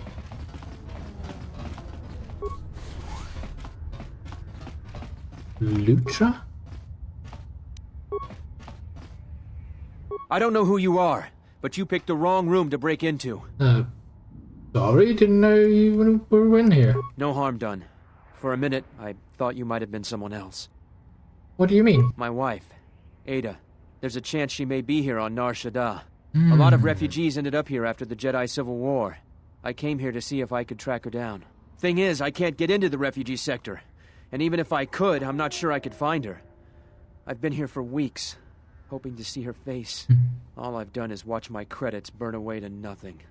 Lutra? I don't know who you are, but you picked the wrong room to break into. Sorry, didn't know you were in here. No harm done. For a minute, I thought you might have been someone else. What do you mean? My wife, Ada. There's a chance she may be here on Nar Shaddaa. A lot of refugees ended up here after the Jedi Civil War. I came here to see if I could track her down. Thing is, I can't get into the refugee sector. And even if I could, I'm not sure I could find her. I've been here for weeks, hoping to see her face. All I've done is watch my credits burn away to nothing.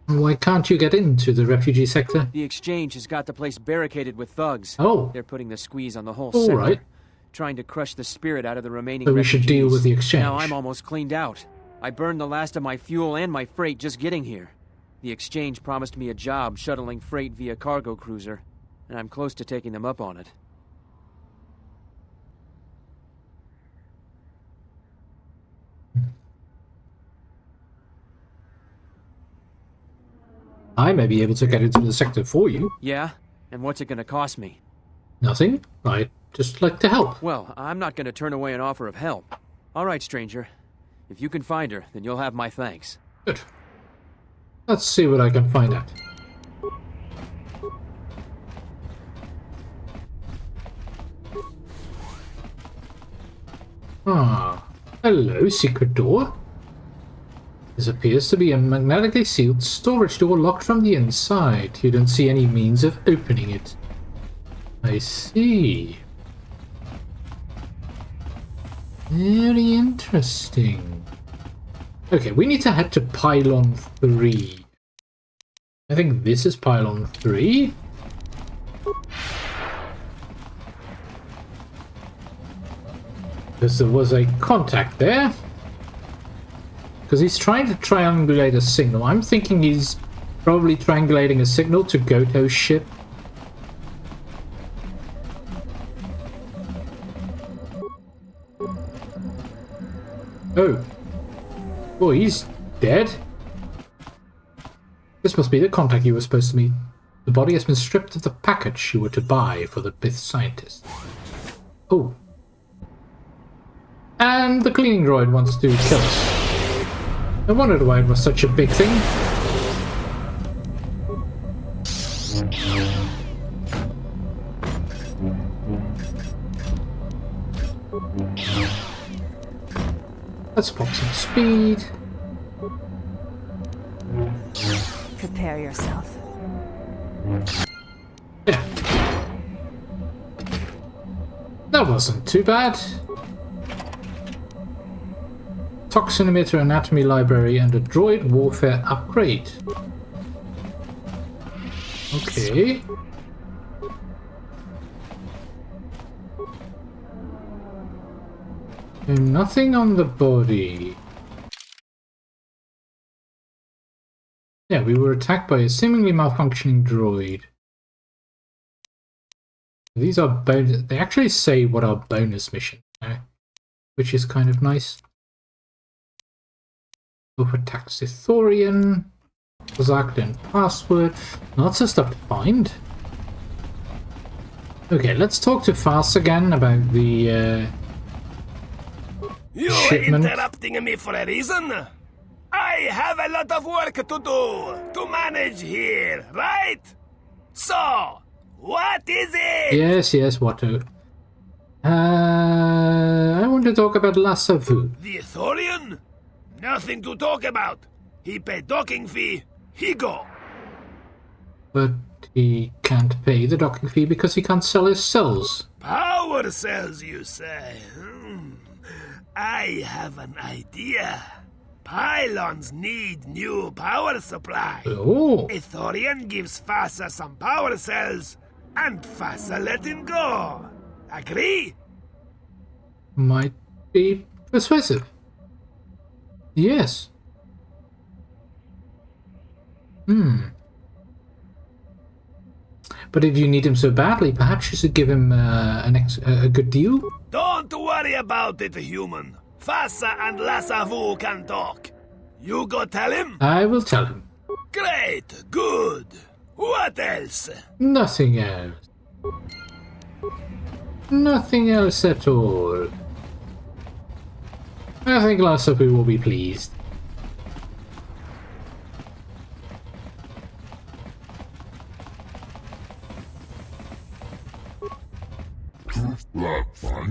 Why can't you get into the refugee sector? The exchange has got the place barricaded with thugs. Oh. They're putting the squeeze on the whole sector. Right. Trying to crush the spirit out of the remaining so refugees. We should deal with the exchange. Now I'm almost cleaned out. I burned the last of my fuel and my freight just getting here. The exchange promised me a job shuttling freight via cargo cruiser, and I'm close to taking them up on it. I may be able to get into the sector for you. Yeah? And what's it gonna cost me? Nothing. I'd just like to help. Well, I'm not gonna turn away an offer of help. Alright, stranger. If you can find her, then you'll have my thanks. Good. Let's see what I can find out. Ah, hello, secret door. This appears to be a magnetically sealed storage door locked from the inside. You don't see any means of opening it. I see. Very interesting. Okay, we need to head to pylon 3. I think this is pylon 3. Because there was a contact there. Because he's trying to triangulate a signal. I'm thinking he's probably triangulating a signal to Goto's ship. Oh. Oh, he's dead. This must be the contact you were supposed to meet. The body has been stripped of the package you were to buy for the Bith scientist. Oh. And the cleaning droid wants to kill us. I wondered why it was such a big thing. Let's pop some speed. Prepare yourself. Yeah. That wasn't too bad. Toxin emitter anatomy library and a droid warfare upgrade. Okay. Nothing on the body. Yeah, we were attacked by a seemingly malfunctioning droid. These are bonus. They actually say what our bonus mission are, which is kind of nice. Overtax Sithorian, Zarkden password, lots of stuff to find. Okay, let's talk to Fars again about the You shipment. interrupting me for a reason? I have a lot of work to do, to manage here, right? So, what is it? Yes, Watto. I want to talk about Lassavu. The Thorian? Nothing to talk about. He paid docking fee, he go. But he can't pay the docking fee because he can't sell his cells. Power cells, you say? I have an idea. Pylons need new power supply. Oh. Ithorian gives Fassa some power cells, and Fassa let him go. Agree? Might be persuasive. Yes. But if you need him so badly, perhaps you should give him a good deal? Don't worry about it, human. Fassa and Lassavu can talk. You go tell him? I will tell him. Great, good. What else? Nothing else. Nothing else at all. I think Lassavu will be pleased.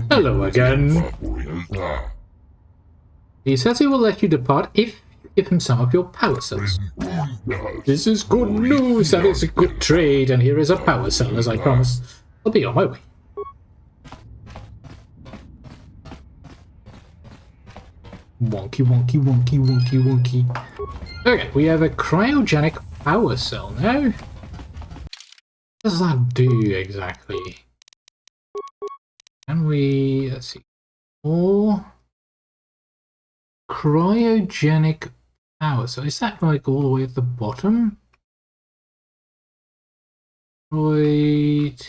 Hello again. He says he will let you depart if you give him some of your power cells. This is good news. That is a good trade, and here is a power cell, as I promised. I'll be on my way. Wonky, wonky, wonky, wonky, wonky. Okay, we have a cryogenic power cell now. What does that do exactly? Can we, let's see, or cryogenic power. So is that like all the way at the bottom? Droid,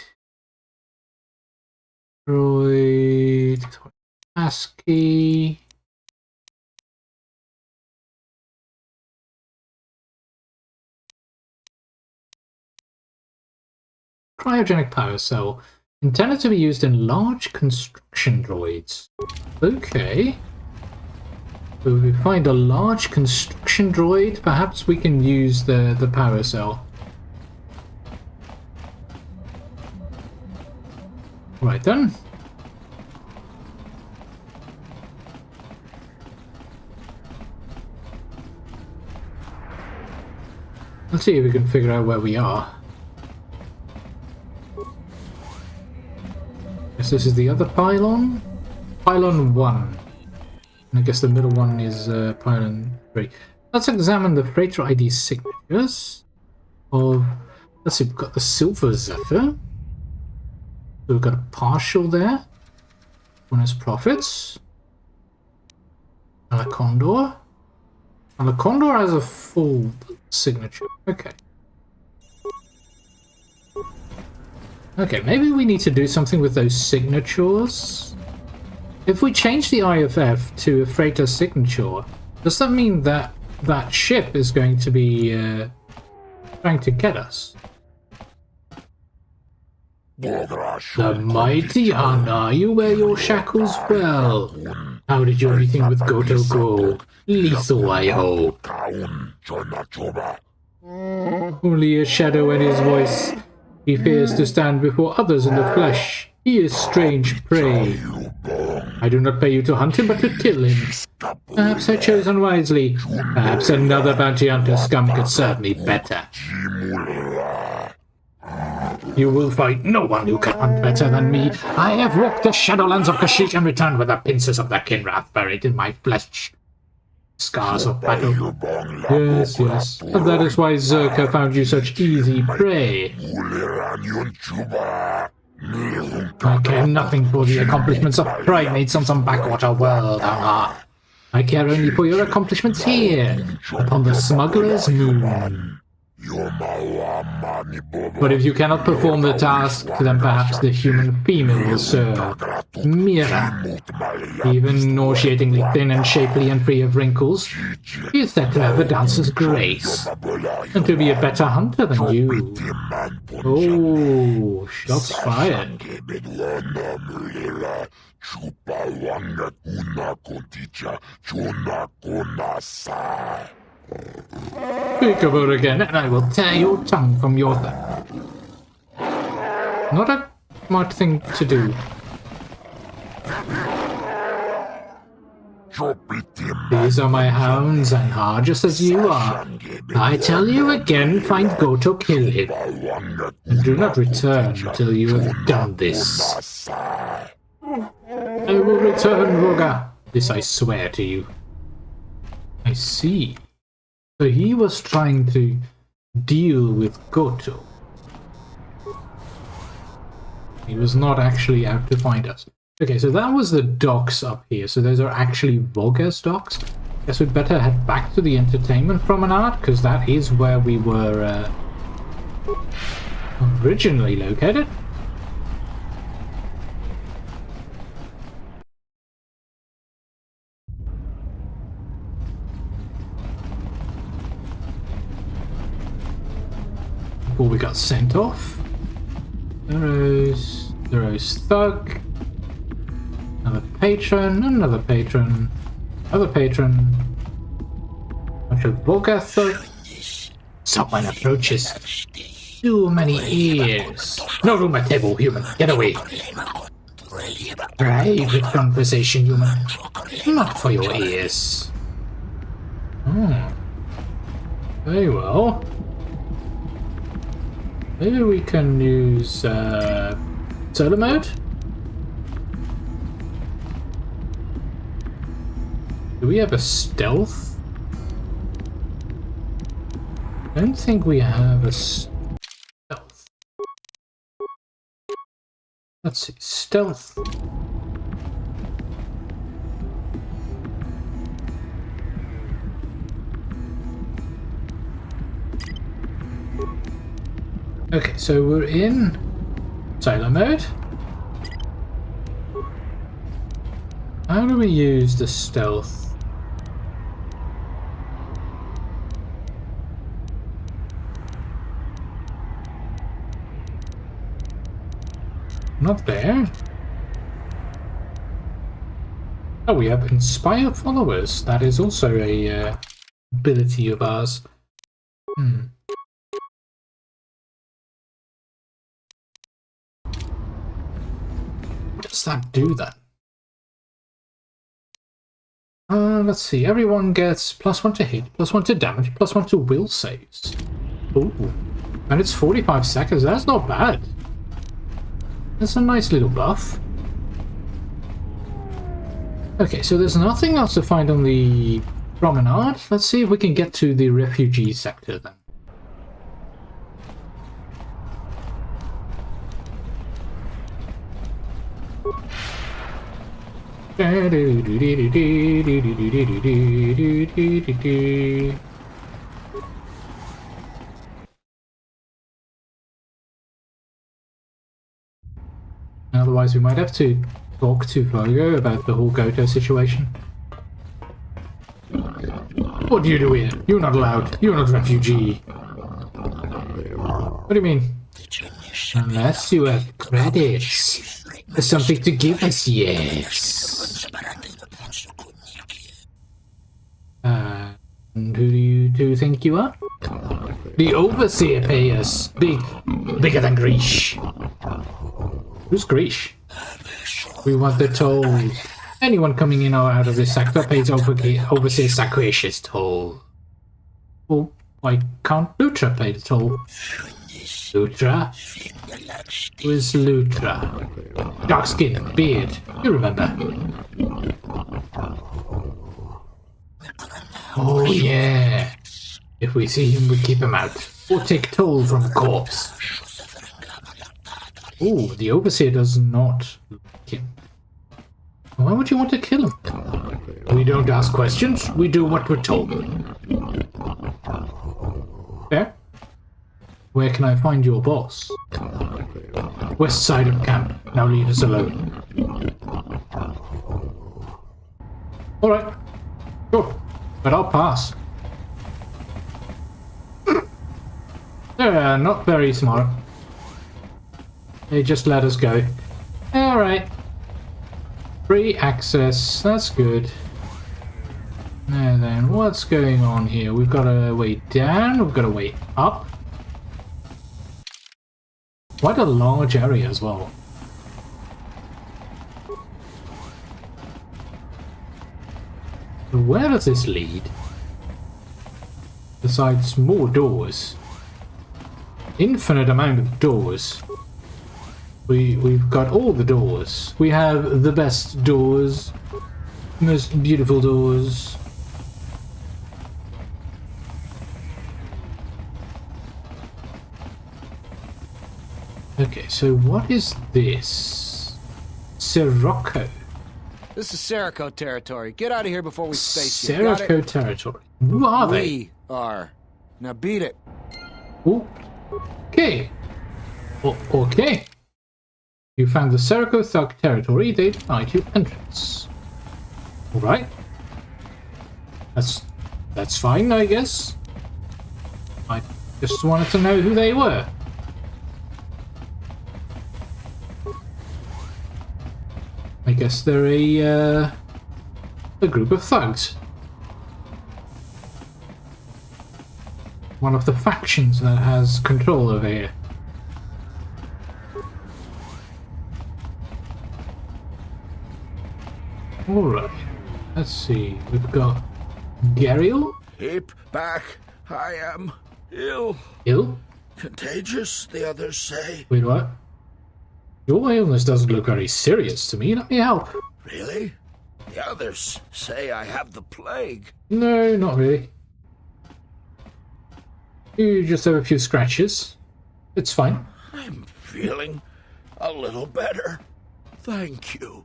ASCII. Cryogenic power cell. Intended to be used in large construction droids. Okay. So if we find a large construction droid, perhaps we can use the power cell. Right then. Let's see if we can figure out where we are. This is the other pylon. Pylon 1. And I guess the middle one is Pylon 3. Let's examine the freighter ID signatures of... Let's see, we've got the Silver Zephyr. So we've got a partial there. One is Profits. And a Condor. And the Condor has a full signature. Okay. Okay, maybe we need to do something with those signatures. If we change the IFF to a freighter signature, does that mean that that ship is going to be trying to get us? The mighty Anna, you wear your shackles well. How did your meeting with Goto go? Lethal, I hope. Only a shadow in his voice. He fears to stand before others in the flesh. He is strange prey. I do not pay you to hunt him, but to kill him. Perhaps I chose unwisely. Perhaps another bounty hunter scum could serve me better. You will find no one who can hunt better than me. I have walked the Shadowlands of Kashyyyk and returned with the pincers of the Kinrath buried in my flesh. Scars of battle. Yes, yes. And that is why Zerka found you such easy prey. I care nothing for the accomplishments of primates on some backwater world, Anna. I care only for your accomplishments here, upon the smuggler's moon. But if you cannot perform the task, then perhaps the human female will serve. Mira. Even nauseatingly thin and shapely and free of wrinkles, she is said to have a dancer's grace, and to be a better hunter than you. Oh, shots fired. Speak of her again, and I will tear your tongue from your throat. Not a smart thing to do. These are my hounds, Anhar, just as you are. I tell you again, find Goto, kill him. And do not return until you have done this. I will return, Roga. This I swear to you. I see. So he was trying to deal with Goto. He was not actually out to find us. Okay, so that was the docks up here. So those are actually Volga's docks. Guess we'd better head back to the entertainment promenade, because that is where we were originally located. Before we got sent off. Zero's thug. Another patron, another patron, another patron. Bunch of Volga thugs. Someone approaches. Too many ears. No room at table, human. Get away. Private conversation, human. Not for your ears. Very well. Maybe we can use solo mode? Do we have a stealth? I don't think we have a stealth. Let's see, stealth. Okay, so we're in solo mode. How do we use the stealth? Not there. Oh, we have inspire followers. That is also a ability of ours. What does that do then? Let's see. Everyone gets +1 to hit, +1 to damage, +1 to will saves. Ooh. And it's 45 seconds. That's not bad. That's a nice little buff. Okay, so there's nothing else to find on the promenade. Let's see if we can get to the refugee sector then. Otherwise, we might have to talk to Vogo about the whole Goto situation. What do you do here? You're not allowed. You're not a refugee. What do you mean? Unless you have credits. There's something to give us, yes. And who do you two think you are? The Overseer pay us. Bigger than Greesh. Who's Greesh? We want the toll. Anyone coming in or out of this sector pays Overseer Saquacious toll. Well, why can't Lutra pay the toll? Lutra? Who is Lutra? Dark skin, beard. You remember. Oh yeah. If we see him, we keep him out. Or take toll from corpse. Oh, the Overseer does not like him. Why would you want to kill him? We don't ask questions, we do what we're told. Fair? Where can I find your boss? West side of camp. Now leave us alone. Alright. Sure. But I'll pass. Not very smart. They just let us go. Alright. Free access. That's good. Now then, what's going on here? We've got a way down. We've got a way up. Quite a large area as well. So where does this lead? Besides more doors. Infinite amount of doors. We've got all the doors. We have the best doors. Most beautiful doors. Okay, so what is this? Sirocco. This is Serico territory. Get out of here before we face you. Serico territory. Who are they? We are. Now beat it. Ooh. Okay. Okay. You found the Serico Thug territory. They denied you entrance. Alright. That's fine, I guess. I just wanted to know who they were. I guess they're a group of thugs. One of the factions that has control over here. Alright, let's see. We've got Gariel? Keep back. I am ill. Ill? Contagious, the others say. Wait, what? Your illness doesn't look very serious to me. Let me help. Really? The others say I have the plague. No, not really. You just have a few scratches. It's fine. I'm feeling a little better. Thank you.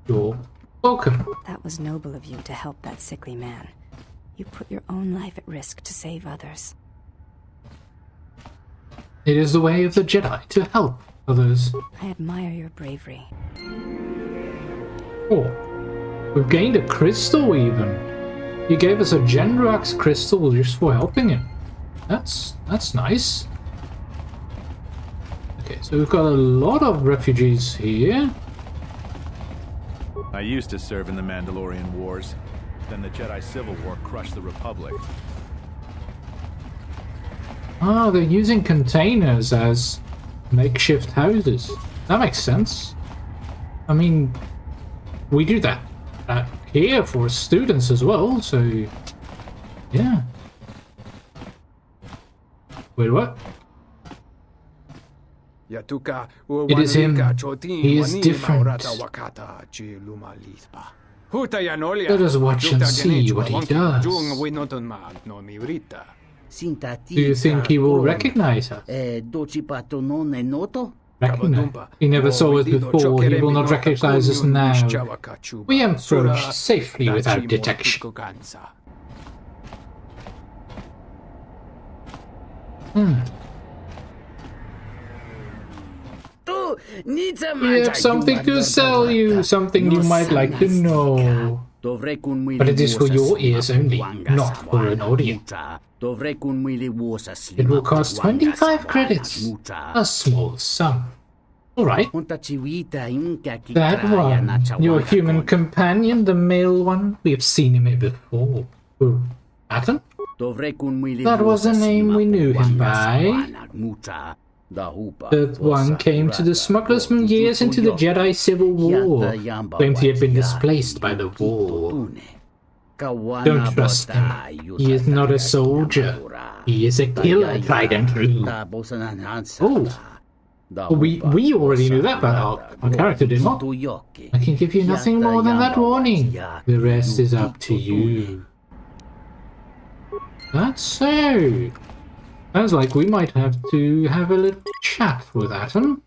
You're welcome. That was noble of you to help that sickly man. You put your own life at risk to save others. It is the way of the Jedi to help others. I admire your bravery. Oh, we've gained a crystal even. He gave us a Gendrax crystal just for helping him. That's nice. Okay, so we've got a lot of refugees here. I used to serve in the Mandalorian Wars. Then the Jedi Civil War crushed the Republic. Ah, they're using containers as makeshift houses. That makes sense. I mean, we do that here for students as well, so yeah. Wait, what? It is him. He is different. Let us watch and see what he does. Do you think he will recognize us? Recognize? He never saw us before. He will not recognize us now. We approach safely without detection. We have something to sell you, something you might like to know. But it is for your ears only, not for an audience. It will cost 25 credits, a small sum. Alright. That one, your human companion, the male one, we have seen him here before. Who? Atom? That was the name we knew him by. The one came to the Smuggler's Moon years into the Jedi Civil War. Claimed he had been displaced by the war. Don't trust him. He is not a soldier. He is a killer, tried and true. Oh. We already knew that, but our character did not. I can give you nothing more than that warning. The rest is up to you. That's so. Sounds like we might have to have a little chat with Atom.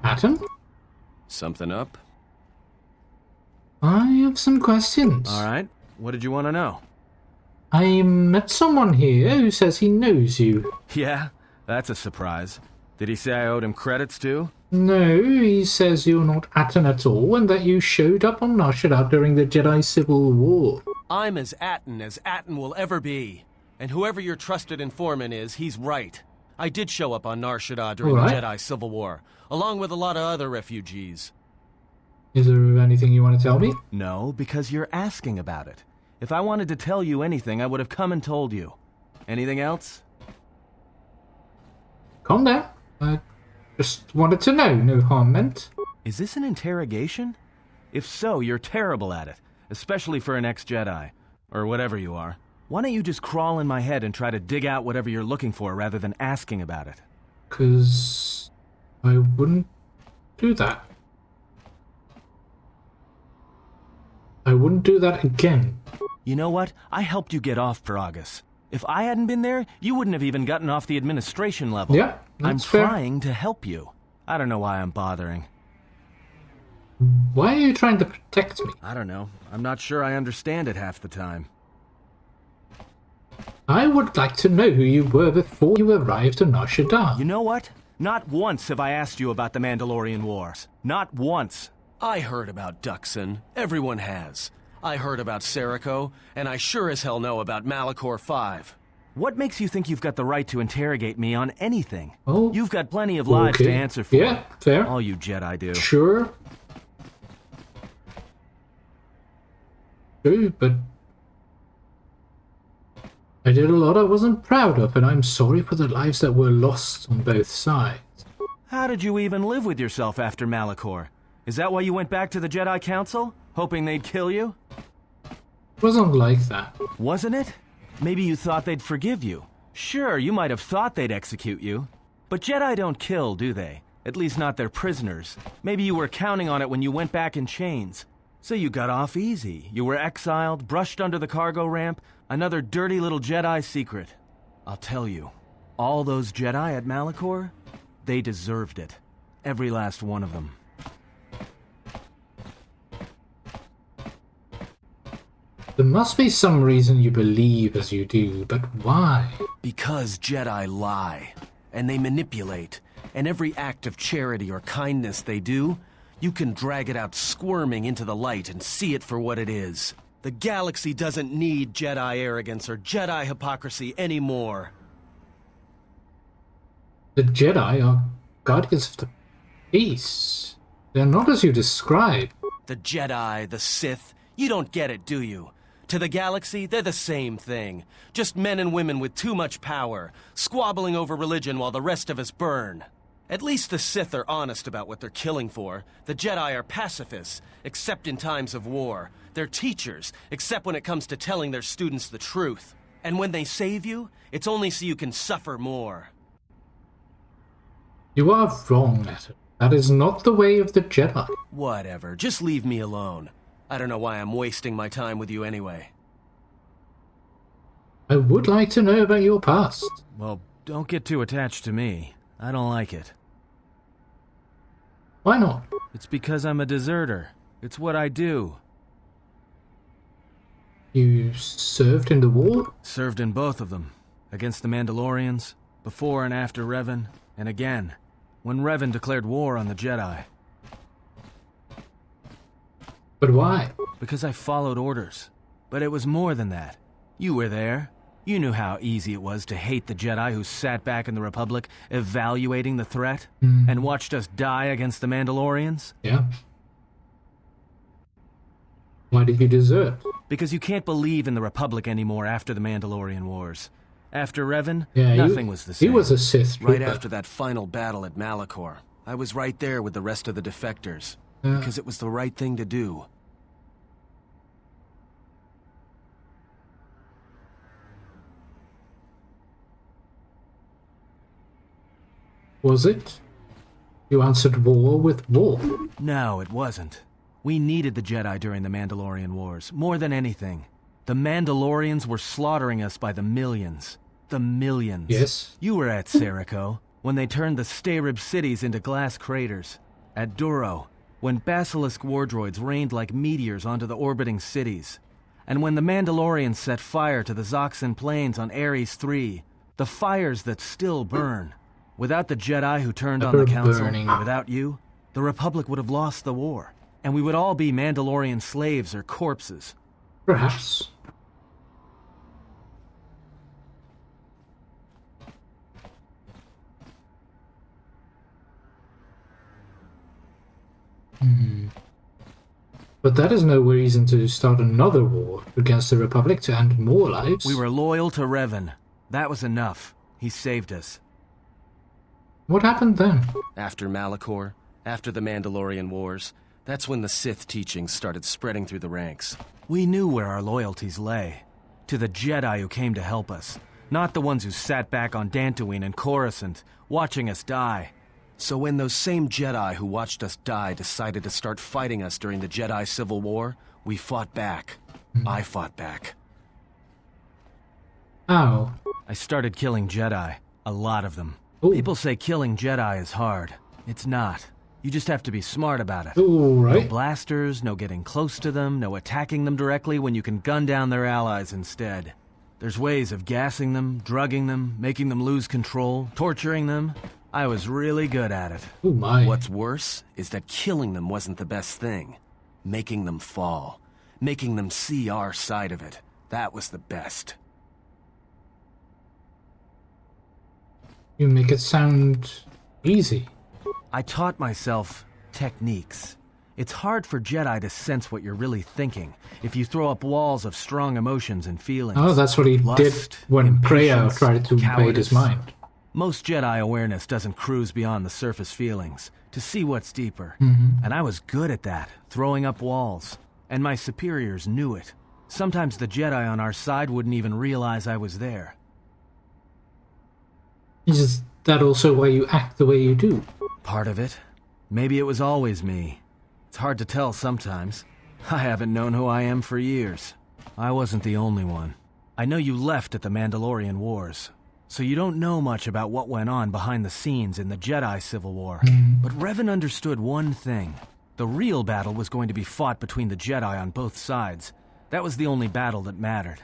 Atom? Something up? I have some questions. Alright, what did you want to know? I met someone here who says he knows you. Yeah, that's a surprise. Did he say I owed him credits too? No, he says you're not Atten at all and that you showed up on Nar Shaddaa during the Jedi Civil War. I'm as Atten will ever be. And whoever your trusted informant is, he's right. I did show up on Nar Shaddaa during the Jedi Civil War, along with a lot of other refugees. Is there anything you want to tell me? No, because you're asking about it. If I wanted to tell you anything, I would have come and told you. Anything else? Calm down. I just wanted to know, no harm meant. Is this an interrogation? If so, you're terrible at it, especially for an ex-Jedi, or whatever you are. Why don't you just crawl in my head and try to dig out whatever you're looking for rather than asking about it? 'Cause I wouldn't do that. I wouldn't do that again. You know what? I helped you get off Peragus. If I hadn't been there, you wouldn't have even gotten off the administration level. Yeah, I'm that's fair. trying to help you. I don't know why I'm bothering. Why are you trying to protect me? I don't know. I'm not sure I understand it half the time. I would like to know who you were before you arrived on Nar Shaddaa. You know what? Not once have I asked you about the Mandalorian Wars. Not once. I heard about Duxon. Everyone has. I heard about Serico, and I sure as hell know about Malachor 5. What makes you think you've got the right to interrogate me on anything? Oh, you've got plenty of lives to answer for. Yeah, fair. All you Jedi do. Sure. True, but I did a lot I wasn't proud of, and I'm sorry for the lives that were lost on both sides. How did you even live with yourself after Malachor? Is that why you went back to the Jedi Council? Hoping they'd kill you? It wasn't like that. Wasn't it? Maybe you thought they'd forgive you. Sure, you might have thought they'd execute you. But Jedi don't kill, do they? At least not their prisoners. Maybe you were counting on it when you went back in chains. So you got off easy. You were exiled, brushed under the cargo ramp, another dirty little Jedi secret. I'll tell you, all those Jedi at Malachor, they deserved it. Every last one of them. There must be some reason you believe as you do, but why? Because Jedi lie, and they manipulate, and every act of charity or kindness they do, you can drag it out squirming into the light and see it for what it is. The galaxy doesn't need Jedi arrogance or Jedi hypocrisy anymore. The Jedi are guardians of the peace. They're not as you describe. The Jedi, the Sith, you don't get it, do you? To the galaxy, they're the same thing. Just men and women with too much power, squabbling over religion while the rest of us burn. At least the Sith are honest about what they're killing for. The Jedi are pacifists, except in times of war. They're teachers, except when it comes to telling their students the truth. And when they save you, it's only so you can suffer more. You are wrong, Adam. That is not the way of the Jedi. Whatever, just leave me alone. I don't know why I'm wasting my time with you anyway. I would like to know about your past. Well, don't get too attached to me. I don't like it. Why not? It's because I'm a deserter. It's what I do. You served in the war? Served in both of them. Against the Mandalorians, before and after Revan, and again, when Revan declared war on the Jedi. But why? Because I followed orders. But it was more than that. You were there. You knew how easy it was to hate the Jedi who sat back in the Republic, evaluating the threat, and watched us die against the Mandalorians. Yeah. Why did you desert? Because you can't believe in the Republic anymore after the Mandalorian Wars. After Revan, yeah, nothing was the same. He was a Sith trooper. Right after that final battle at Malachor, I was right there with the rest of the defectors. Because it was the right thing to do. Was it? You answered war with war. No, it wasn't. We needed the Jedi during the Mandalorian Wars, more than anything. The Mandalorians were slaughtering us by the millions. The millions. Yes. You were at Serico, when they turned the Starib cities into glass craters. At Duro, when Basilisk war droids rained like meteors onto the orbiting cities. And when the Mandalorians set fire to the Zoxan plains on Ares III, the fires that still burn. Without the Jedi who turned on the Council, without you, the Republic would have lost the war. And we would all be Mandalorian slaves or corpses. Perhaps. But that is no reason to start another war against the Republic to end more lives. We were loyal to Revan. That was enough. He saved us. What happened then? After Malachor, after the Mandalorian Wars, that's when the Sith teachings started spreading through the ranks. We knew where our loyalties lay. To the Jedi who came to help us. Not the ones who sat back on Dantooine and Coruscant, watching us die. So when those same Jedi who watched us die decided to start fighting us during the Jedi Civil War, we fought back. I fought back. How? I started killing Jedi. A lot of them. Ooh. People say killing Jedi is hard. It's not. You just have to be smart about it. Ooh, right. No blasters, no getting close to them, no attacking them directly when you can gun down their allies instead. There's ways of gassing them, drugging them, making them lose control, torturing them. I was really good at it. Oh my. What's worse is that killing them wasn't the best thing. Making them fall. Making them see our side of it. That was the best. You make it sound easy. I taught myself techniques. It's hard for Jedi to sense what you're really thinking if you throw up walls of strong emotions and feelings. Oh, that's what he did when Kreia tried to invade his mind. Most Jedi awareness doesn't cruise beyond the surface feelings, to see what's deeper. And I was good at that, throwing up walls. And my superiors knew it. Sometimes the Jedi on our side wouldn't even realize I was there. Is that also why you act the way you do? Part of it. Maybe it was always me. It's hard to tell sometimes. I haven't known who I am for years. I wasn't the only one. I know you left at the Mandalorian Wars, so you don't know much about what went on behind the scenes in the Jedi Civil War. But Revan understood one thing. The real battle was going to be fought between the Jedi on both sides. That was the only battle that mattered.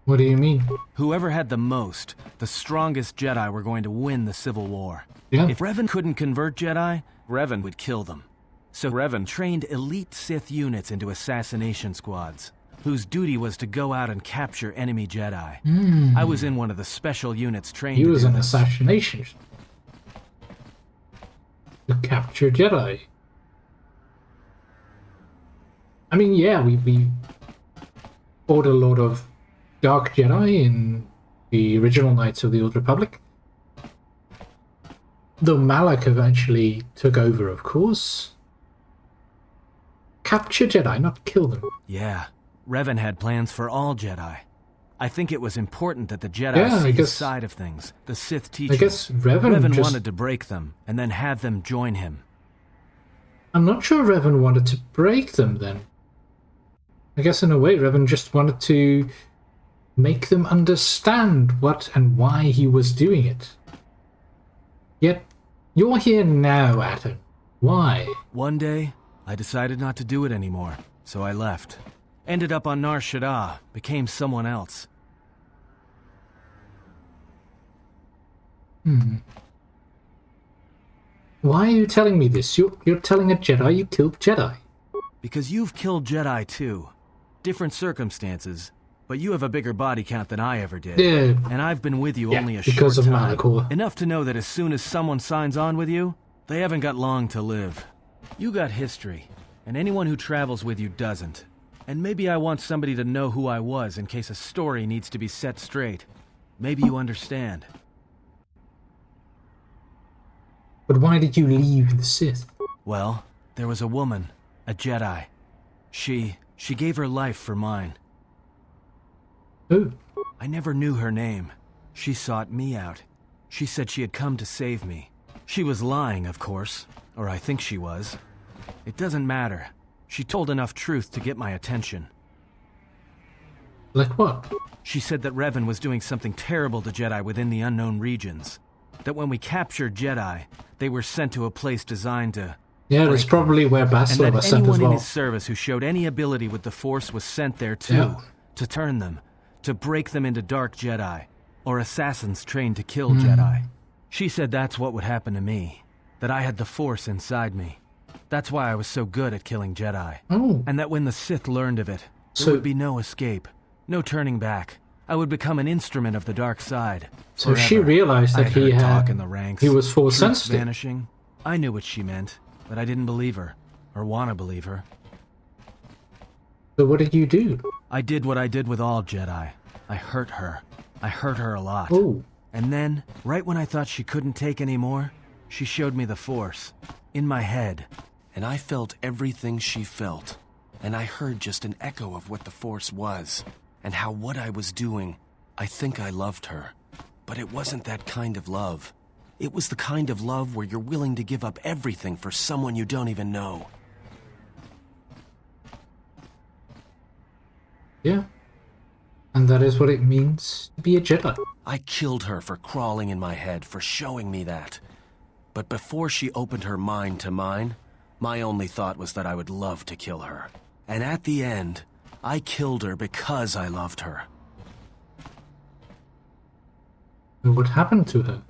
What do you mean? Whoever had the most, the strongest Jedi were going to win the Civil War. Yeah. If Revan couldn't convert Jedi, Revan would kill them. So Revan trained elite Sith units into assassination squads, whose duty was to go out and capture enemy Jedi. I was in one of the special units trained to do this. He was an assassination. To capture Jedi. I mean, yeah, we fought a lot of Dark Jedi in the original Knights of the Old Republic. Though Malak eventually took over, of course. Capture Jedi, not kill them. Yeah, Revan had plans for all Jedi. I think it was important that the Jedi see his side of things, the Sith teachings. I guess Revan wanted to break them, and then have them join him. I'm not sure Revan wanted to break them, then. I guess in a way, Revan just wanted to make them understand what and why he was doing it. Yet, you're here now, Atten. Why? One day, I decided not to do it anymore, so I left. Ended up on Nar Shaddaa, became someone else. Why are you telling me this? You're telling a Jedi you killed Jedi. Because you've killed Jedi too. Different circumstances, but you have a bigger body count than I ever did. Yeah. And I've been with you only a because short of time. Malachor. Enough to know that as soon as someone signs on with you, they haven't got long to live. You got history, and anyone who travels with you doesn't. And maybe I want somebody to know who I was in case a story needs to be set straight. Maybe you understand. But why did you leave the Sith? Well, there was a woman, a Jedi. She gave her life for mine. Who? I never knew her name. She sought me out. She said she had come to save me. She was lying, of course. Or I think she was. It doesn't matter. She told enough truth to get my attention. Like what? She said that Revan was doing something terrible to Jedi within the unknown regions. That when we captured Jedi, they were sent to a place designed to... Yeah, that's probably where Bastila was sent as well. And that anyone in his service who showed any ability with the Force was sent there too. To turn them. To break them into dark Jedi. Or assassins trained to kill Jedi. She said that's what would happen to me. That I had the Force inside me. That's why I was so good at killing Jedi. And that when the Sith learned of it, there would be no escape. No turning back. I would become an instrument of the dark side. So she realized that he was Force sensitive. Vanishing. I knew what she meant, but I didn't believe her. Or want to believe her. So what did you do? I did what I did with all Jedi. I hurt her. I hurt her a lot. And then, right when I thought she couldn't take any more, she showed me the Force. In my head. And I felt everything she felt. And I heard just an echo of what the Force was. And how what I was doing, I think I loved her. But it wasn't that kind of love. It was the kind of love where you're willing to give up everything for someone you don't even know. Yeah. And that is what it means to be a Jedi. I killed her for crawling in my head, for showing me that. But before she opened her mind to mine, my only thought was that I would love to kill her. And at the end, I killed her because I loved her. And what happened to her?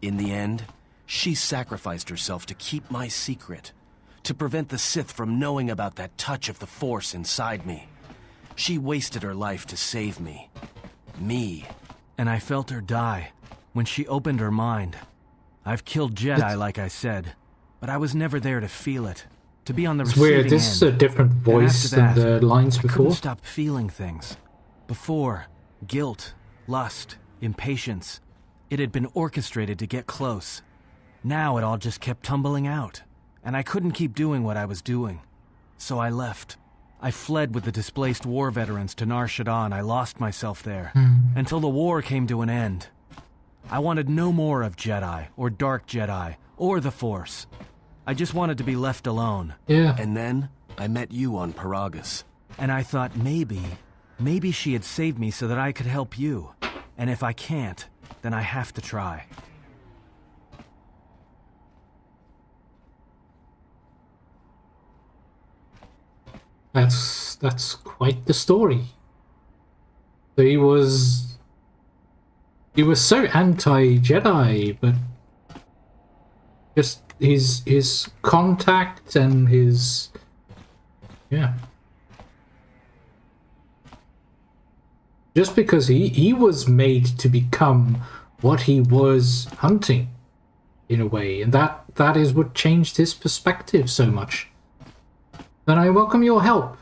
In the end, she sacrificed herself to keep my secret. To prevent the Sith from knowing about that touch of the Force inside me. She wasted her life to save me. Me. And I felt her die when she opened her mind. I've killed Jedi, like I said, but I was never there to feel it. To be on the receiving end. It's weird, this is a different voice than the lines before. I couldn't stop feeling things. Before, guilt, lust, impatience. It had been orchestrated to get close. Now it all just kept tumbling out, and I couldn't keep doing what I was doing. So I left. I fled with the displaced war veterans to Nar Shaddaa, and I lost myself there. Until the war came to an end. I wanted no more of Jedi, or Dark Jedi, or the Force. I just wanted to be left alone. Yeah. And then, I met you on Paragus. And I thought maybe she had saved me so that I could help you. And if I can't, then I have to try. That's quite the story. So he was so anti-Jedi, but just his contact and his just because he was made to become what he was hunting in a way, and that is what changed his perspective so much. Then I welcome your help.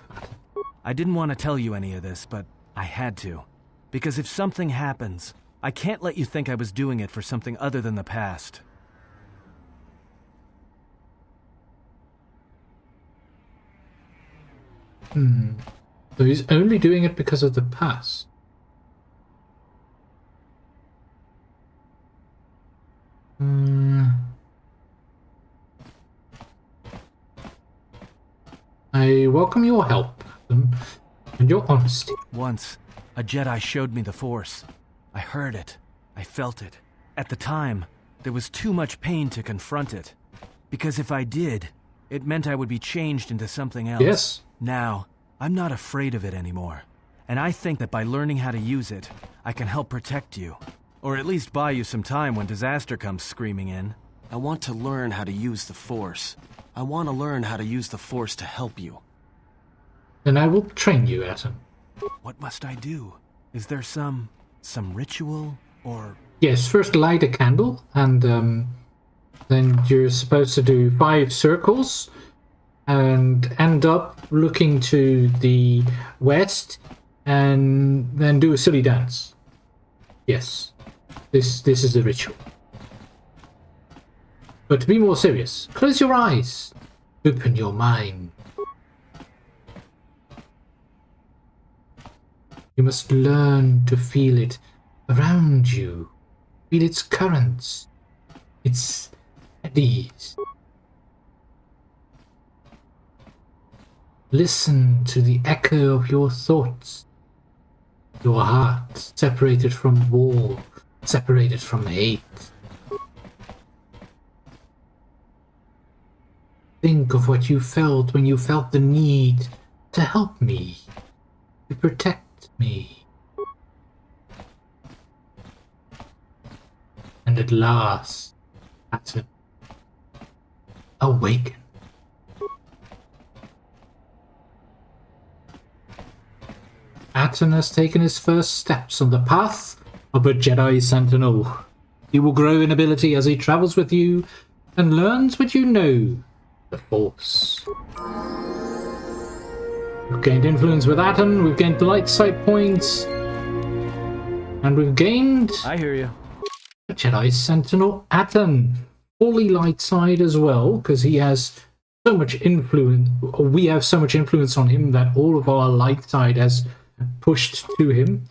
I didn't want to tell you any of this, but I had to. Because if something happens, I can't let you think I was doing it for something other than the past. So he's only doing it because of the past. I welcome your help and your honesty. Once, a Jedi showed me the Force. I heard it. I felt it. At the time, there was too much pain to confront it. Because if I did, it meant I would be changed into something else. Yes. Now, I'm not afraid of it anymore. And I think that by learning how to use it, I can help protect you. Or at least buy you some time when disaster comes screaming in. I want to learn how to use the Force. I want to learn how to use the Force to help you. Then I will train you, Atom. What must I do? Is there some ritual, or... Yes, first light a candle, and then you're supposed to do 5 circles, and end up looking to the west, and then do a silly dance. Yes, this is the ritual. But to be more serious, close your eyes, open your mind. You must learn to feel it around you. Feel its currents, its eddies. Listen to the echo of your thoughts. Your heart separated from war, separated from hate. Think of what you felt when you felt the need to help me, to protect me. And at last, Atom, awaken. Atom has taken his first steps on the path of a Jedi Sentinel. He will grow in ability as he travels with you and learns what you know, the Force. We've gained influence with Atom, we've gained light sight points, and we've gained... I hear you. A Jedi Sentinel Atom. Fully light side as well, because he has so much influence, or we have so much influence on him that all of our light side has pushed to him.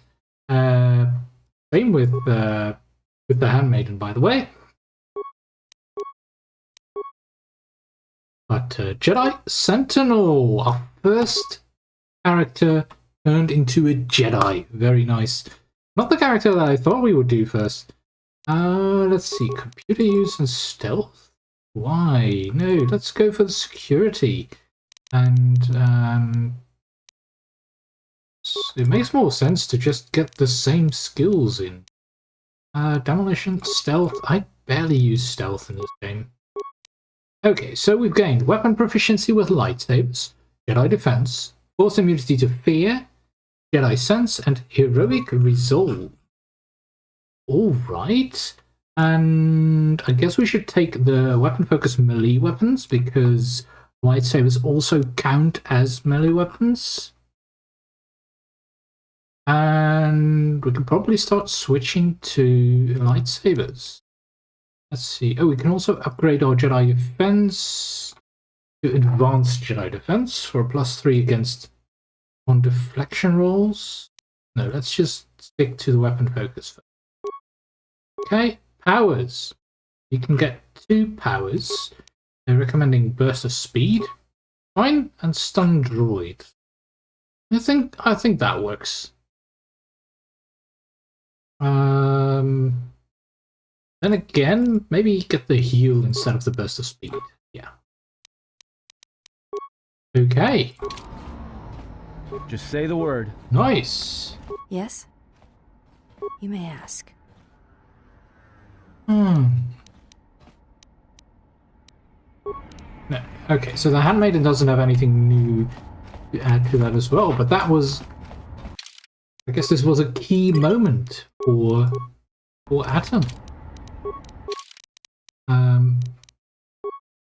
Same with the Handmaiden, by the way. But Jedi Sentinel, our first character turned into a Jedi. Very nice. Not the character that I thought we would do first. Let's see. Computer use and stealth? Why? No, let's go for the security. And it makes more sense to just get the same skills in. Demolition, stealth. I barely use stealth in this game. Okay, so we've gained weapon proficiency with lightsabers, Jedi defense, force immunity to fear, Jedi sense, and heroic resolve. Alright, and I guess we should take the weapon focus melee weapons because lightsabers also count as melee weapons. And we can probably start switching to lightsabers. Let's see. Oh, we can also upgrade our Jedi defense to advanced Jedi defense for a +3 against on deflection rolls. No, let's just stick to the weapon focus first. Okay, powers. You can get 2 powers. They're recommending burst of speed, fine, and stun droid. I think that works. Then again, maybe get the heal instead of the burst of speed. Yeah. Okay. Just say the word. Nice. Yes? You may ask. No. Okay, so the Handmaiden doesn't have anything new to add to that as well, but that was... I guess this was a key moment for Atom.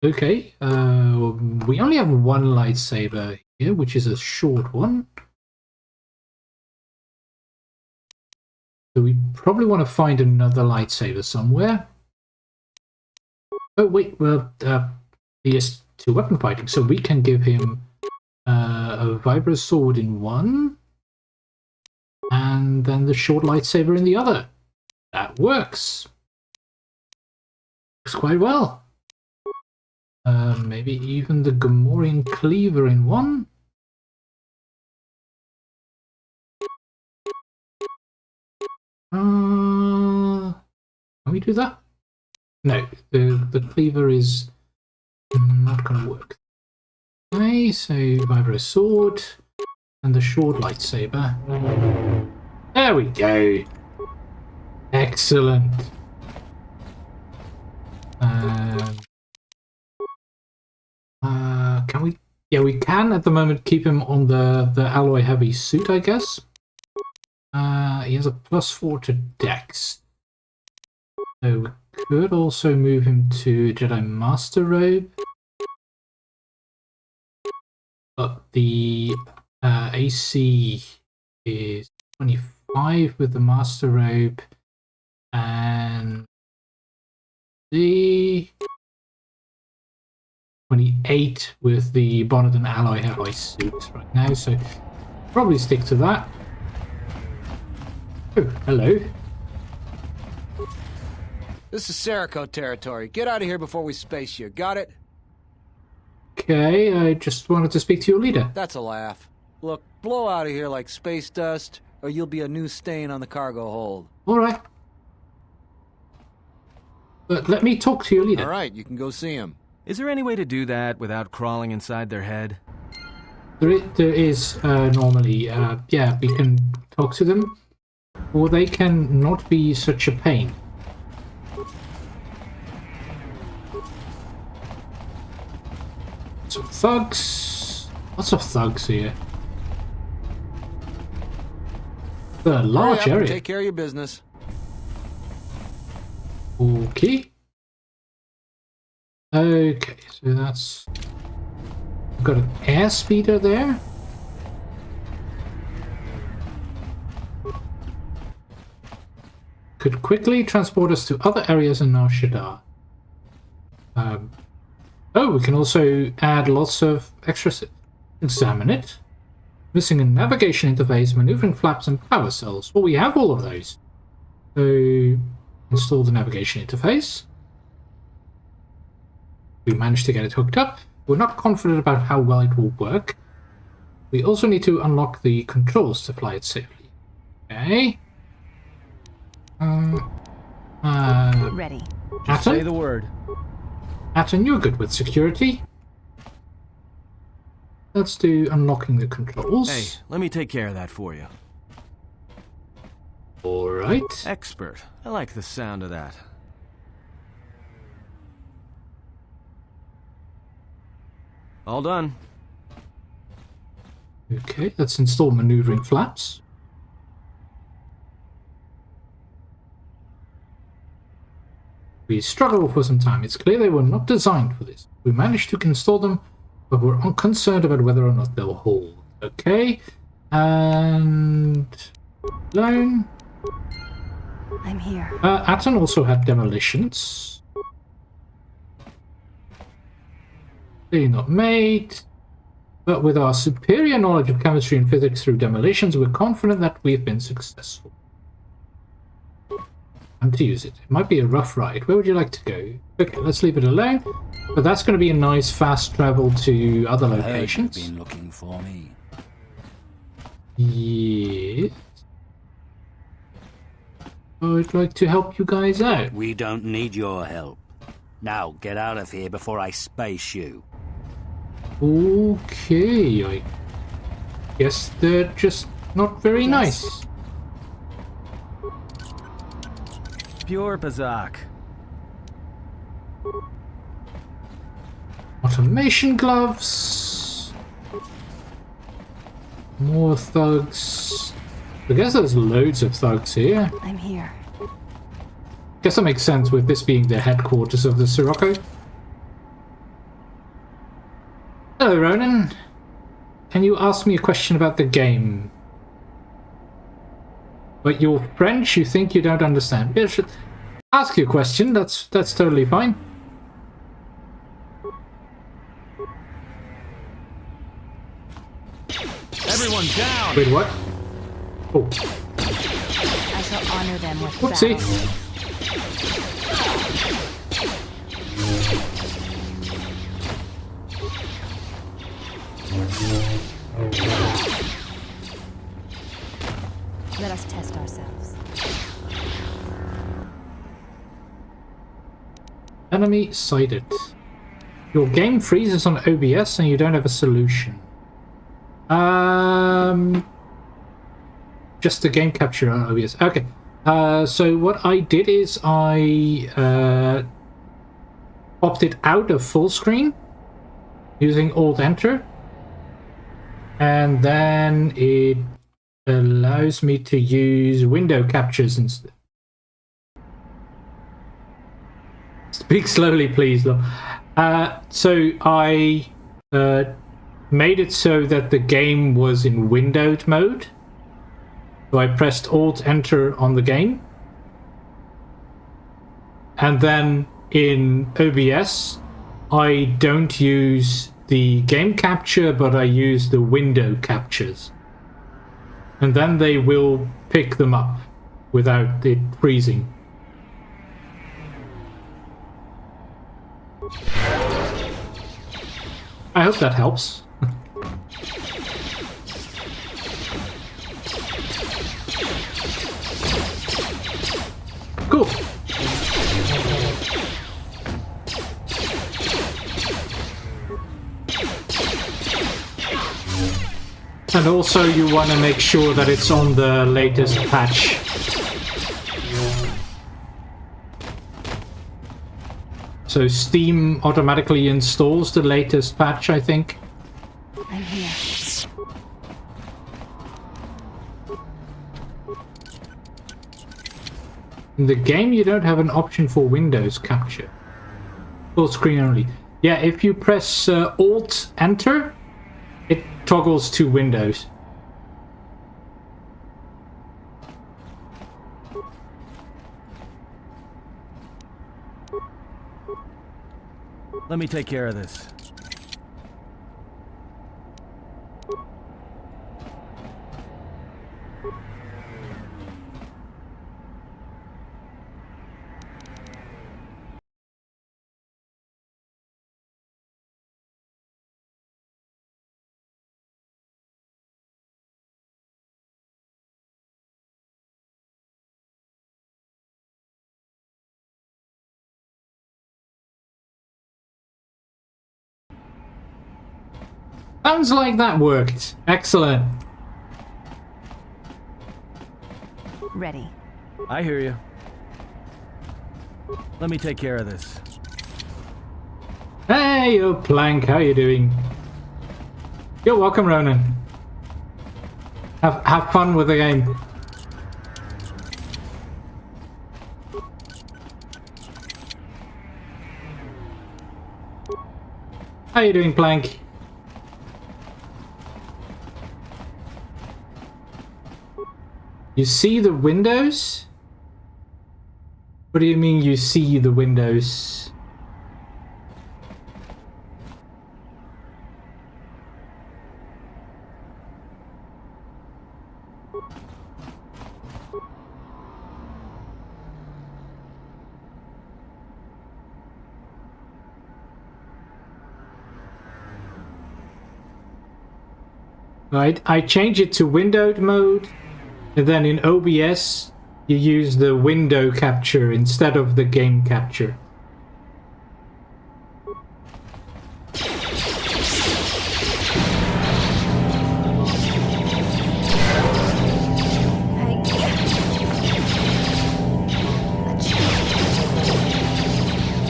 Okay, we only have one lightsaber here, which is a short one. So we probably want to find another lightsaber somewhere. Oh wait, well, he has 2 weapon fighting, so we can give him a vibro sword in one, and then the short lightsaber in the other. That works. Works quite well. Maybe even the Gamorrean cleaver in one? Can we do that? No, the cleaver is not going to work. Okay, so either a sword and the short lightsaber. There we go. Excellent. Can we? Yeah, we can at the moment keep him on the alloy heavy suit, I guess. He has a +4 to Dex. So we could also move him to Jedi Master Robe. But the AC is 25 with the Master Robe. And the 28 with the bonnet and alloy heavy suit right now, so probably stick to that. Oh, hello. This is Serico territory. Get out of here before we space you. Got it? Okay, I just wanted to speak to your leader. That's a laugh. Look, blow out of here like space dust, or you'll be a new stain on the cargo hold. Alright. But let me talk to your leader. Alright, you can go see him. Is there any way to do that without crawling inside their head? There is normally, yeah, we can talk to them. Or they can not be such a pain. Some thugs. Lots of thugs here. A large area. Take care of your business. Okay. Okay, so that's... We've got an airspeeder there. Could quickly transport us to other areas in Nar Shaddaa. Oh, we can also add lots of extra... Examine it. Missing a navigation interface, maneuvering flaps, and power cells. Well, we have all of those. So, install the navigation interface. We managed to get it hooked up. We're not confident about how well it will work. We also need to unlock the controls to fly it safely. Okay. Ready. Just say the word. Atten, you're good with security. Let's do unlocking the controls. Hey, let me take care of that for you. Alright. Expert. I like the sound of that. All done. Okay, let's install maneuvering flaps. We struggled for some time. It's clear they were not designed for this. We managed to install them, but we're unconcerned about whether or not they'll hold. Okay, and... Loan. I'm here. Atten also had demolitions. They're not made. But with our superior knowledge of chemistry and physics through demolitions, we're confident that we've been successful. And to use it. It might be a rough ride. Where would you like to go? Okay, let's leave it alone. But that's going to be a nice fast travel to other locations. You've been looking for me. Yes. I'd like to help you guys out. We don't need your help. Now get out of here before I space you. Okay, I guess they're just not very nice. Pure Bazak. Automation gloves. More thugs. I guess there's loads of thugs here. I'm here. Guess that makes sense with this being the headquarters of the Sirocco. Hello, Ronan. Can you ask me a question about the game? But you're French, you think you don't understand. Yeah, should ask you a question, that's totally fine. Everyone down! Wait, what? Oh. I shall honor them with Whoopsie. battle. Let us test ourselves. Enemy sighted. Your game freezes on OBS and you don't have a solution. Just the game capture on OBS. Okay. So what I did is I popped it out of full screen using Alt-Enter. And then it allows me to use window captures instead. Speak slowly, please. So I made it so that the game was in windowed mode. So I pressed Alt-Enter on the game. And then in OBS, I don't use the game capture, but I use the window captures. And then they will pick them up without it freezing. I hope that helps. Cool. And also you want to make sure that it's on the latest patch. So Steam automatically installs the latest patch, I think. I'm here. In the game, you don't have an option for Windows capture. Full screen only. Yeah, if you press Alt-Enter, it toggles to Windows. Let me take care of this. Sounds like that worked. Excellent. Ready. I hear you. Let me take care of this. Hey, yo, Plank, how you doing? You're welcome, Ronan. Have fun with the game. How you doing, Plank? You see the windows? What do you mean you see the windows? Right, I change it to windowed mode. And then in OBS, you use the window capture instead of the game capture.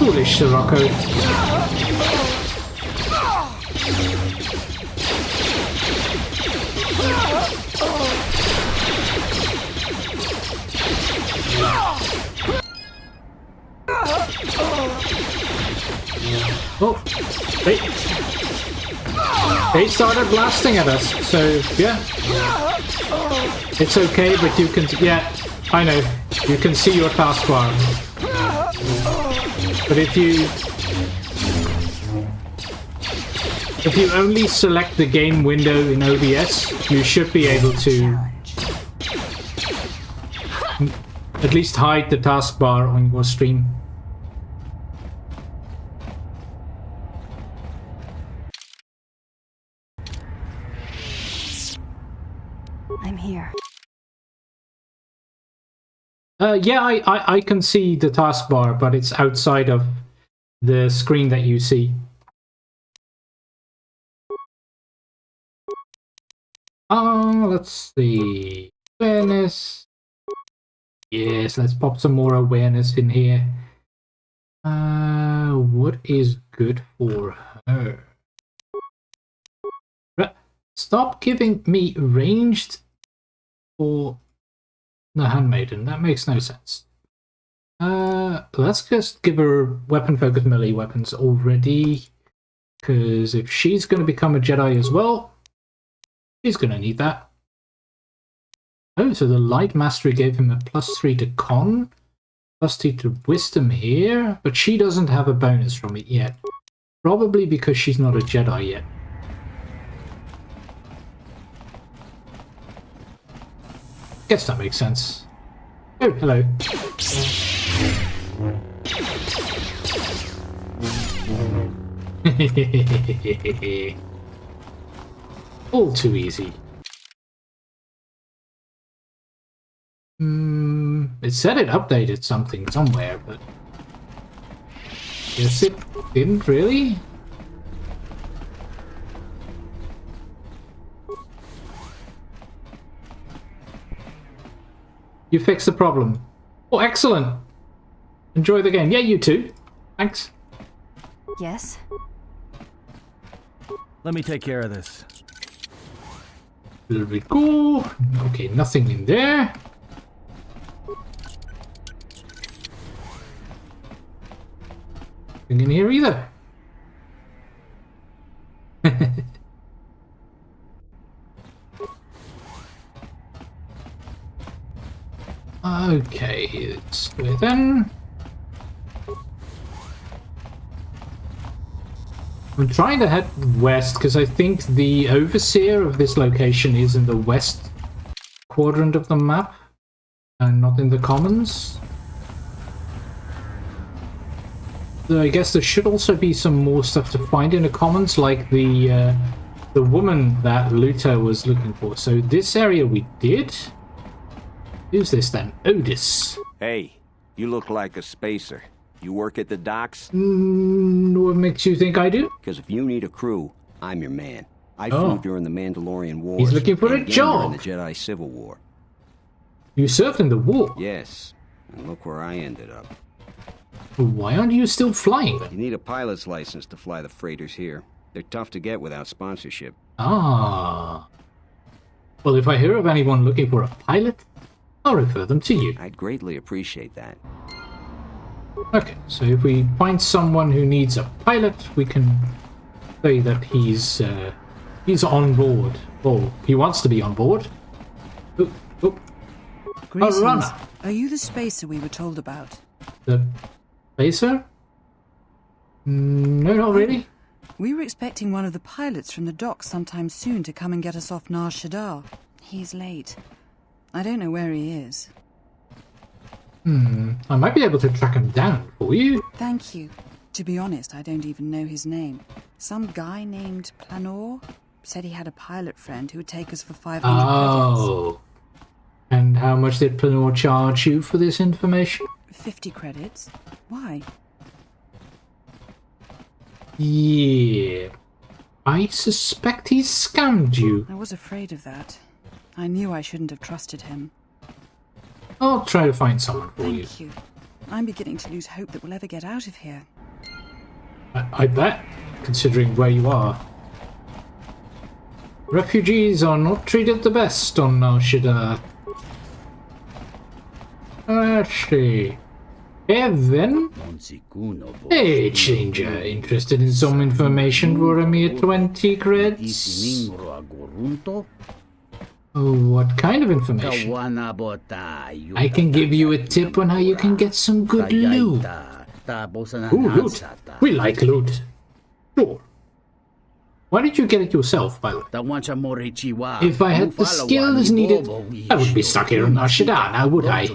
Foolish Sirocco. Oh, they started blasting at us, so yeah. It's okay, but you can, yeah, I know, you can see your taskbar. But if you only select the game window in OBS, you should be able to at least hide the taskbar on your stream. I'm here. Yeah, I can see the taskbar, but it's outside of the screen that you see. Let's see. Awareness. Yes, let's pop some more awareness in here. What is good for her? Stop giving me ranged for the handmaiden. That makes no sense. Let's just give her weapon focus melee weapons already. Because if she's going to become a Jedi as well, she's going to need that. Oh, so the Light Mastery gave him a +3 to Con, +2 to Wisdom here, but she doesn't have a bonus from it yet. Probably because she's not a Jedi yet. Guess that makes sense. Oh, hello. All too easy. It said it updated something somewhere, but guess it didn't really. You fixed the problem. Oh, excellent. Enjoy the game. Yeah, you too. Thanks. Yes? Let me take care of this. There we go. Okay, nothing in there. Nothing in here either. Okay, it's within. I'm trying to head west because I think the overseer of this location is in the west quadrant of the map and not in the commons. So I guess there should also be some more stuff to find in the commons, like the woman that Luther was looking for. So this area we did. Who's this then? Otis. Hey, you look like a spacer. You work at the docks? What makes you think I do? Because if you need a crew, I'm your man. I flew during the Mandalorian Wars. He's looking for a job. In the Jedi Civil War. You served in the war? Yes, and look where I ended up. Why aren't you still flying then? You need a pilot's license to fly the freighters here. They're tough to get without sponsorship. Ah. Well, if I hear of anyone looking for a pilot, I'll refer them to you. I'd greatly appreciate that. Okay, so if we find someone who needs a pilot, we can say that he's on board. Or he wants to be on board. Greetings. Are you the spacer we were told about? The spacer? No, not really. We were expecting one of the pilots from the docks sometime soon to come and get us off Nar Shaddaa. He's late. I don't know where he is. I might be able to track him down for you. Thank you. To be honest, I don't even know his name. Some guy named Planor said he had a pilot friend who would take us for 500 credits. And how much did Planor charge you for this information? 50 credits. Why? Yeah. I suspect he scammed you. I was afraid of that. I knew I shouldn't have trusted him. I'll try to find someone for you. Thank you. I'm beginning to lose hope that we'll ever get out of here. I bet, considering where you are. Refugees are not treated the best on Nar Shaddaa. Let's see. Kevin? Hey, Changer. Interested in some information for a mere 20 creds? Oh, what kind of information? I can give you a tip on how you can get some good loot. Ooh, loot. We like loot. Sure. Why did you get it yourself, by the way? If I had the skills needed, I would be stuck here in Nar Shaddaa now, would I?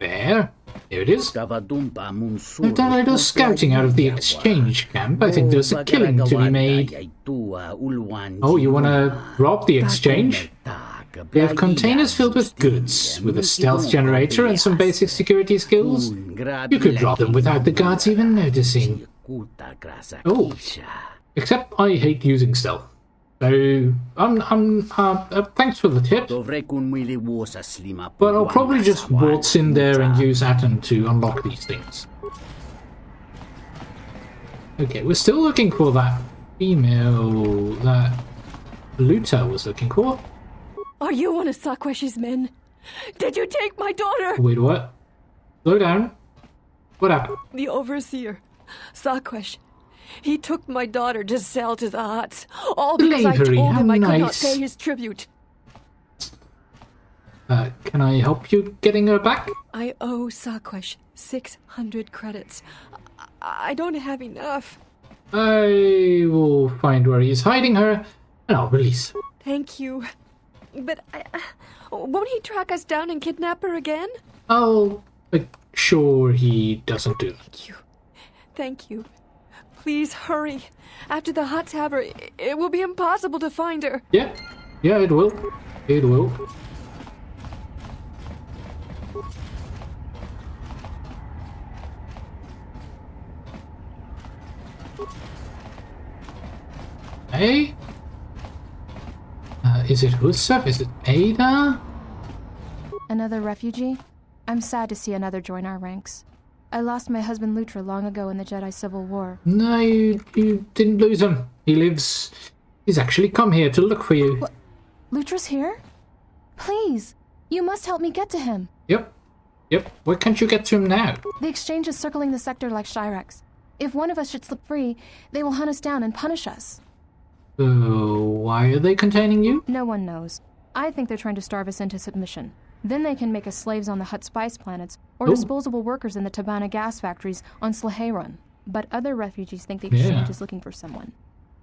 There. There it is. I've done a little scouting out of the exchange camp. I think there's a killing to be made. Oh, you want to rob the exchange? They have containers filled with goods, with a stealth generator and some basic security skills. You could rob them without the guards even noticing. Oh, except I hate using stealth. So, thanks for the tip. But I'll probably just waltz in there and use Atom to unlock these things. Okay, we're still looking for that female that Luta was looking for. Are you one of Sakwesh's men? Did you take my daughter? Wait, what? Slow down. What happened? The overseer, Sakwesh. He took my daughter to sell to the Hutts. All because I told him I could not pay his tribute. Can I help you getting her back? I owe Sakwesh 600 credits. I don't have enough. I will find where he's hiding her, and I'll release her. Thank you. But won't he track us down and kidnap her again? I'll make sure he doesn't do that. Thank you. Thank you. Please hurry. After the Hutts have her, it will be impossible to find her. Yeah, it will. It will. Hey? Is it Husef? Is it Ada? Another refugee? I'm sad to see another join our ranks. I lost my husband Lutra long ago in the Jedi Civil War. No, you didn't lose him. He lives... He's actually come here to look for you. What? Lutra's here? Please, you must help me get to him. Yep. Why can't you get to him now? The exchange is circling the sector like Shyrex. If one of us should slip free, they will hunt us down and punish us. Why are they containing you? No one knows. I think they're trying to starve us into submission. Then they can make us slaves on the Hutt spice planets, or disposable workers in the Tabana gas factories on Slaheyron. But other refugees think the exchange is looking for someone.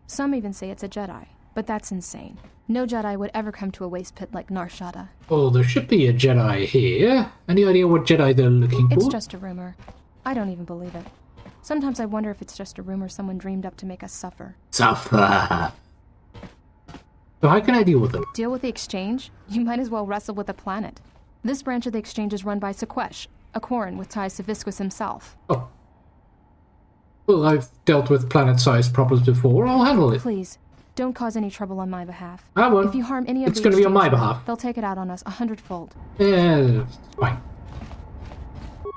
Some even say it's a Jedi, but that's insane. No Jedi would ever come to a waste pit like Nar Shaddaa. Oh, there should be a Jedi here. Any idea what Jedi they're looking for? It's just a rumor. I don't even believe it. Sometimes I wonder if it's just a rumor someone dreamed up to make us suffer. Suffer! So how can I deal with them? Deal with the exchange? You might as well wrestle with the planet. This branch of the exchange is run by Sakwesh, a Quarren with ties to Viscus himself. Oh. Well, I've dealt with planet-sized problems before. I'll handle it. Please, don't cause any trouble on my behalf. I won't. If you harm any of it's going to be on my behalf. They'll take it out on us 100-fold. Yeah, fine.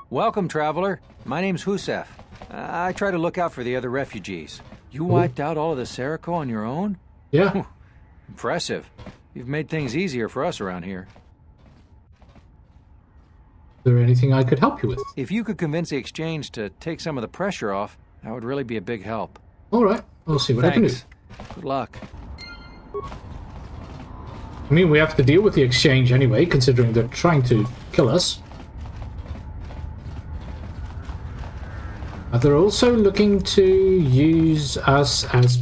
Welcome, traveler. My name's Husef. I try to look out for the other refugees. You wiped out all of the Serico on your own? Yeah. Impressive. You've made things easier for us around here. Is there anything I could help you with? If you could convince the exchange to take some of the pressure off, that would really be a big help. All right. I'll see what I can do. Good luck. I mean, we have to deal with the exchange anyway, considering they're trying to kill us. They're also looking to use us as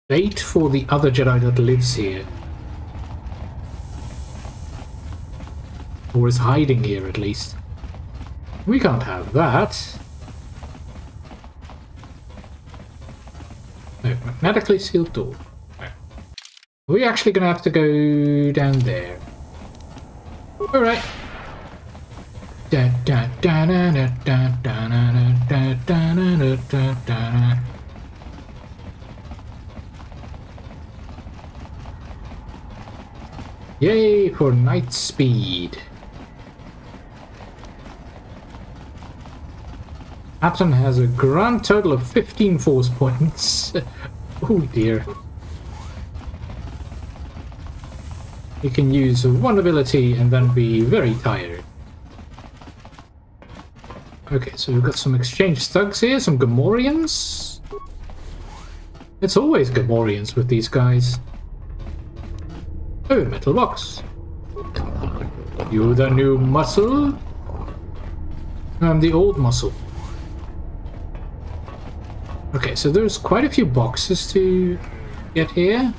bait for the other Jedi that lives here. Or is hiding here, at least. We can't have that. No, magnetically sealed door. No. We're actually going to have to go down there. Alright. Yay for night speed. Atom has a grand total of 15 force points. Oh dear. He can use one ability and then be very tired. Okay, so we've got some exchange thugs here, some Gamorreans. It's always Gamorreans with these guys. Oh, metal box. You the new muscle? I'm the old muscle. Okay, so there's quite a few boxes to get here.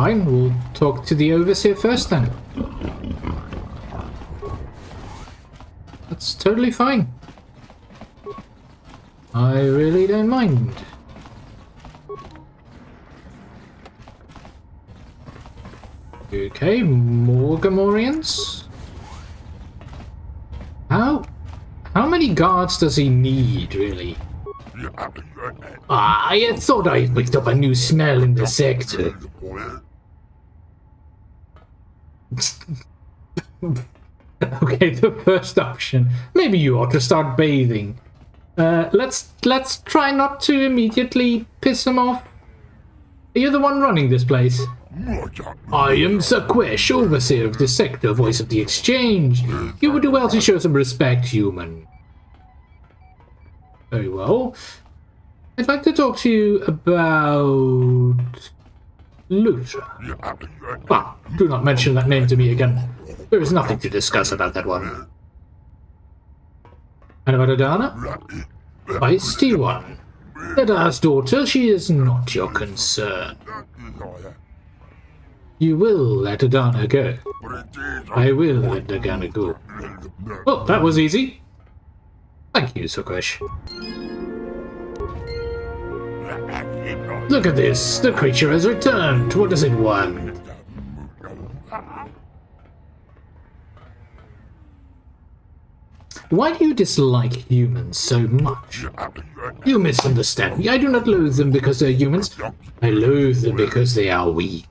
fine. We'll talk to the overseer first then. That's totally fine. I really don't mind. Okay, more Gamorreans. How many guards does he need, really? I thought I picked up a new smell in the sector. Okay, the first option. Maybe you ought to start bathing. Let's try not to immediately piss him off. Are you the one running this place? I am Sakwesh, overseer of the sector, voice of the exchange. You would do well to show some respect, human. Very well. I'd like to talk to you about Lutra. Ah, do not mention that name to me again. There is nothing to discuss about that one. And about Adana? Feisty one. Adana's daughter, she is not your concern. You will let Adana go. I will let Adana go. Oh, that was easy. Thank you, Sakwesh. Look at this. The creature has returned. What does it want? Why do you dislike humans so much? You misunderstand me. I do not loathe them because they're humans. I loathe them because they are weak.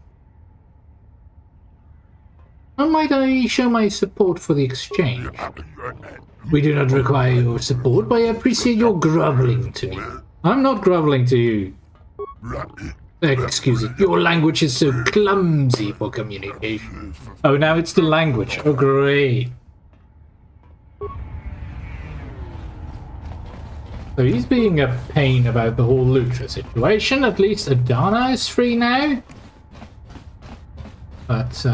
How might I show my support for the exchange? We do not require your support, but I appreciate your groveling to me. I'm not groveling to you. Excuse me, your language is so clumsy for communication. Oh, now it's the language. Oh, great. So he's being a pain about the whole Lutra situation. At least Adana is free now. But,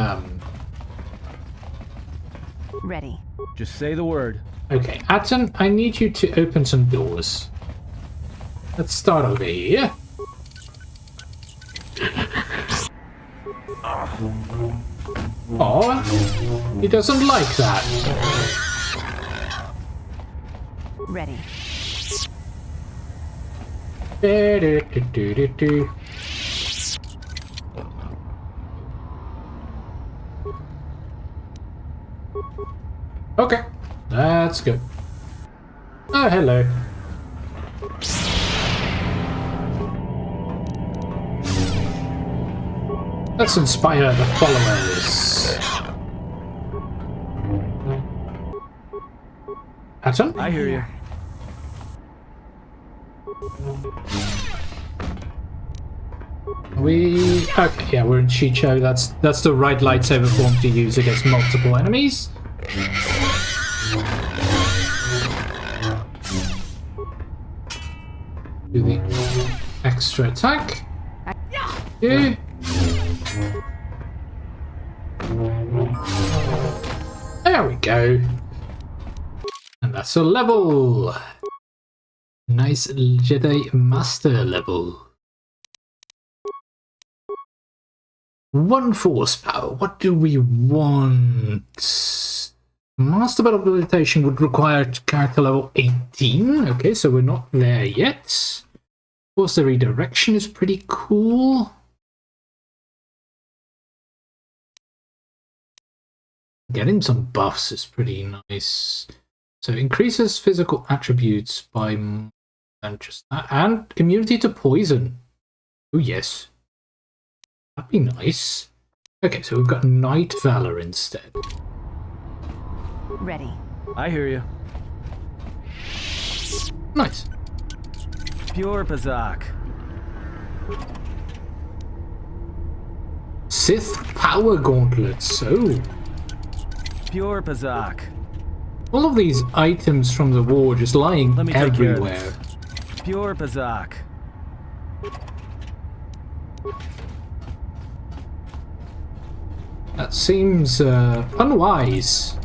Ready. Just say the word. Okay, Atten, I need you to open some doors. Let's start over here. Oh, he doesn't like that. Ready. Okay, that's good. Oh, hello. Let's inspire the followers. Atten? I hear you. Okay, yeah, we're in Chicho. That's the right lightsaber form to use against multiple enemies. Do the extra attack. Yeah. There we go. And that's a level. Nice Jedi Master level. 1 force power. What do we want? Master Battle Habilitation would require character level 18. Okay, so we're not there yet. Of course, the redirection is pretty cool. Getting some buffs is pretty nice. So increases physical attributes by and just that, and immunity to poison. Oh yes, that'd be nice. Okay, so we've got Night Valor instead. Ready. I hear you. Nice. Pure Pazak. Sith Power Gauntlets. Oh. Pure Pazak. All of these items from the war just lying everywhere. Pure Pazak. That seems unwise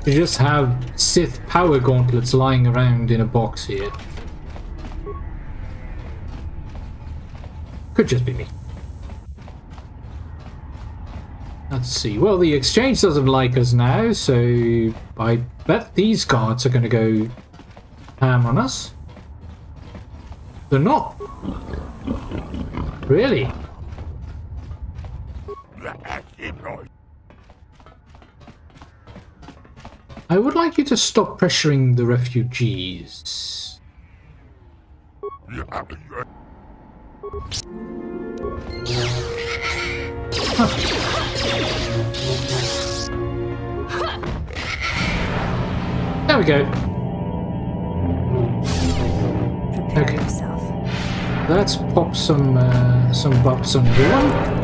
to just have Sith Power Gauntlets lying around in a box here. Could just be me. Let's see. Well, the exchange doesn't like us now, so I bet these guards are going to go ham on us. They're not. Really? I would like you to stop pressuring the refugees. Huh. There we go. Prepare Okay. yourself. Let's pop some buffs on everyone.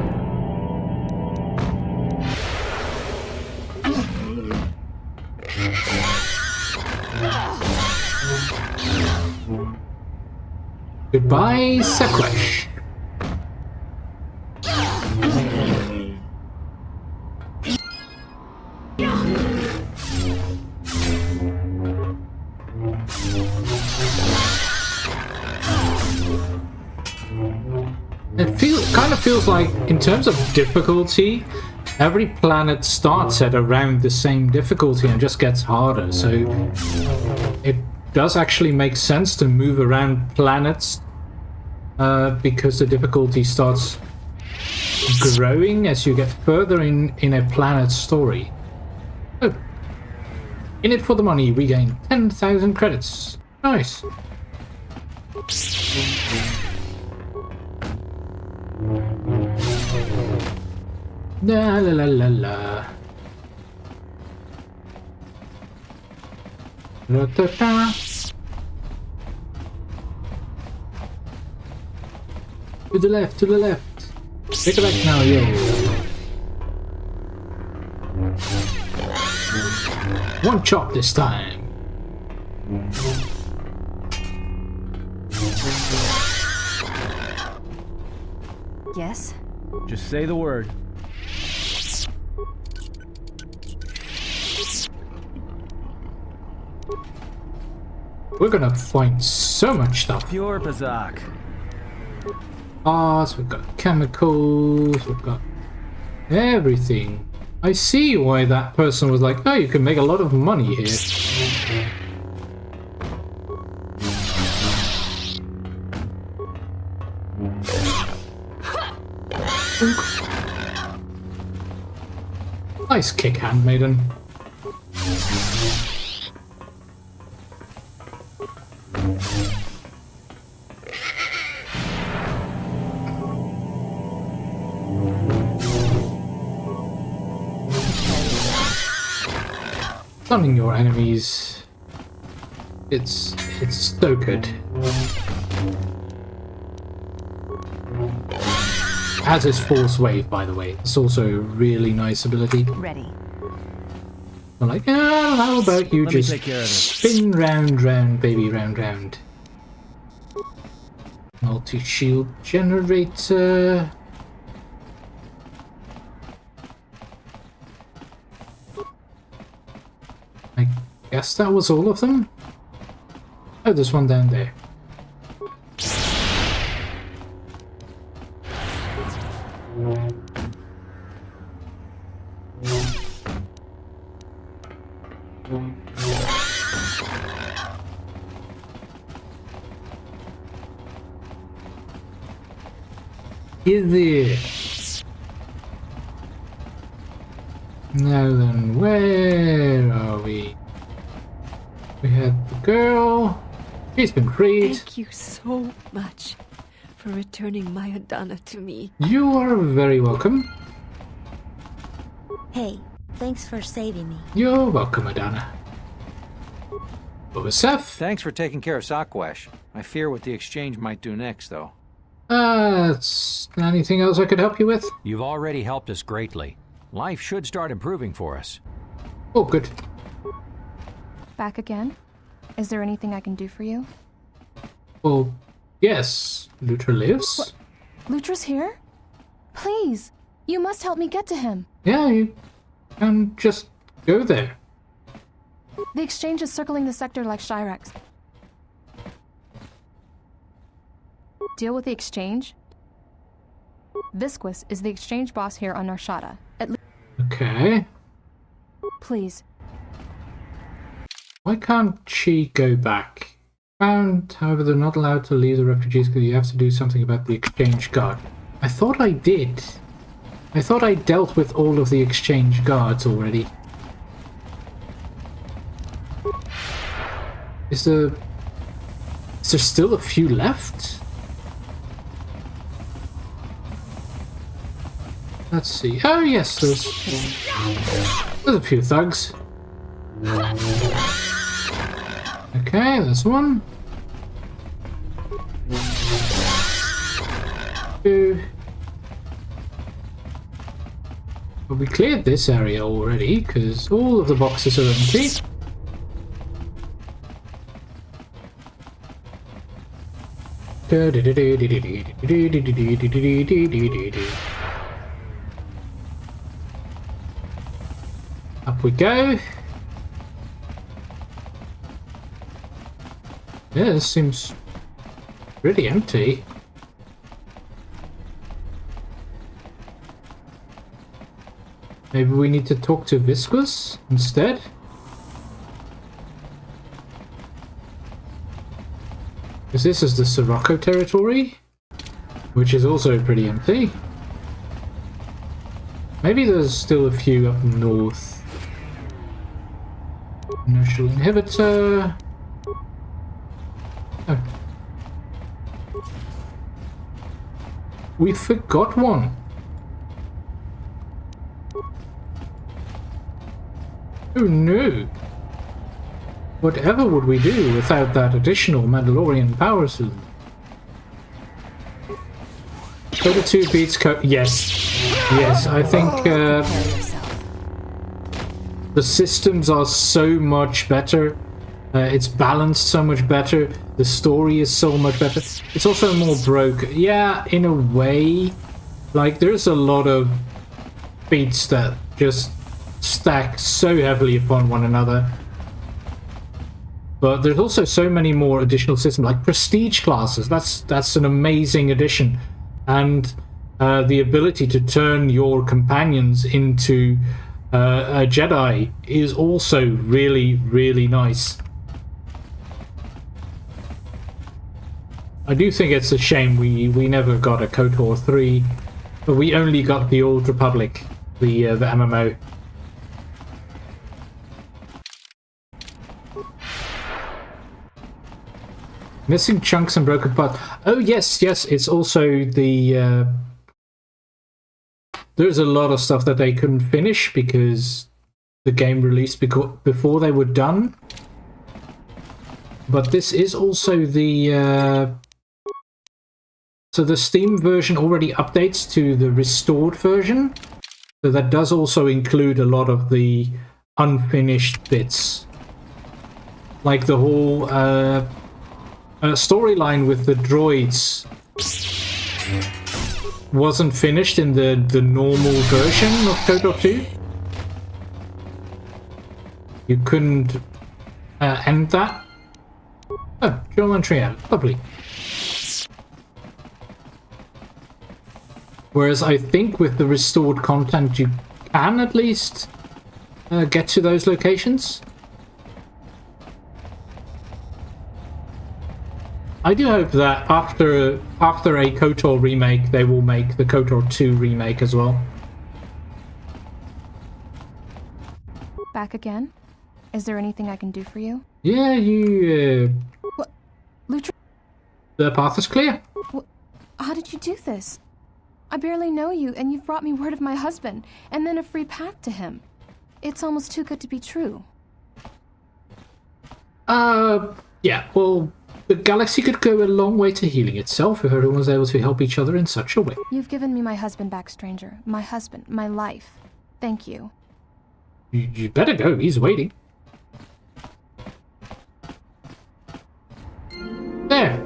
Goodbye, Sekwesh. It kind of feels like, in terms of difficulty, every planet starts at around the same difficulty and just gets harder. So it does actually make sense to move around planets because the difficulty starts growing as you get further in a planet's story. Oh. In it for the money, we gain 10,000 credits. Nice. La la la la la. La ta ta. To the left, to the left. Take it back now, yo. One chop this time. Yes? Just say the word. We're gonna find so much stuff. Pure Bazak. So we've got chemicals, we've got everything. I see why that person was like, oh, you can make a lot of money here. Nice kick, handmaiden. Stunning your enemies. It's so good. As is Force Wave, by the way. It's also a really nice ability. Ready. I'm like, how about you just spin round, round, baby, round, round. Multi-shield generator. I guess that was all of them? Oh, there's one down there. Is it? Now then, where are we? We had the girl. She's been freed. Thank you so much for returning my Adana to me. You are very welcome. Hey, thanks for saving me. You're welcome, Adana. Seth? Thanks for taking care of Sakwesh. I fear what the exchange might do next, though. Anything else I could help you with? You've already helped us greatly. Life should start improving for us. Oh, good. Back again? Is there anything I can do for you? Well, yes. Lutra lives. What? Lutra's here? Please, you must help me get to him. Yeah, you can just go there. The exchange is circling the sector like Shyrex. Deal with the exchange? Visquis is the exchange boss here on Narshada. Okay. Please. Why can't she go back? Found, however, they're not allowed to leave the refugees because you have to do something about the exchange guard. I thought I did. I thought I dealt with all of the exchange guards already. Is there still a few left? Let's see. Oh yes, there's a few thugs. Okay, there's one. Two. But we cleared this area already because all of the boxes are empty. Up we go. Yeah, this seems pretty empty. Maybe we need to talk to Viscous instead? Because this is the Sirocco territory, which is also pretty empty. Maybe there's still a few up north. Inertial inhibitor. Oh. We forgot one. Oh no. Whatever would we do without that additional Mandalorian power cylinder? Coda 2 beats Coda... Yes. Yes, I think the systems are so much better. It's balanced so much better. The story is so much better. It's also more broken. Yeah, in a way. Like, there's a lot of beats that just stack so heavily upon one another. But there's also so many more additional systems, like prestige classes. That's an amazing addition. And the ability to turn your companions into a Jedi is also really, really nice. I do think it's a shame we never got a KOTOR 3, but we only got the Old Republic, the MMO. Missing chunks and broken parts. Oh yes, yes, it's also the... there's a lot of stuff that they couldn't finish because the game released before they were done. But this is also the... So the Steam version already updates to the restored version. So that does also include a lot of the unfinished bits. Like the whole storyline with the droids wasn't finished in the normal version of KOTOR 2. You couldn't end that. Oh, Joel and Trian. Lovely. Whereas I think with the restored content you can at least get to those locations. I do hope that after a KOTOR remake they will make the KOTOR 2 remake as well. Back again? Is there anything I can do for you? Yeah, you... What? Lutra? The path is clear. How did you do this? I barely know you, and you've brought me word of my husband, and then a free path to him. It's almost too good to be true. Yeah, well, the galaxy could go a long way to healing itself if everyone was able to help each other in such a way. You've given me my husband back, stranger. My husband, my life. Thank you. You better go, he's waiting. There.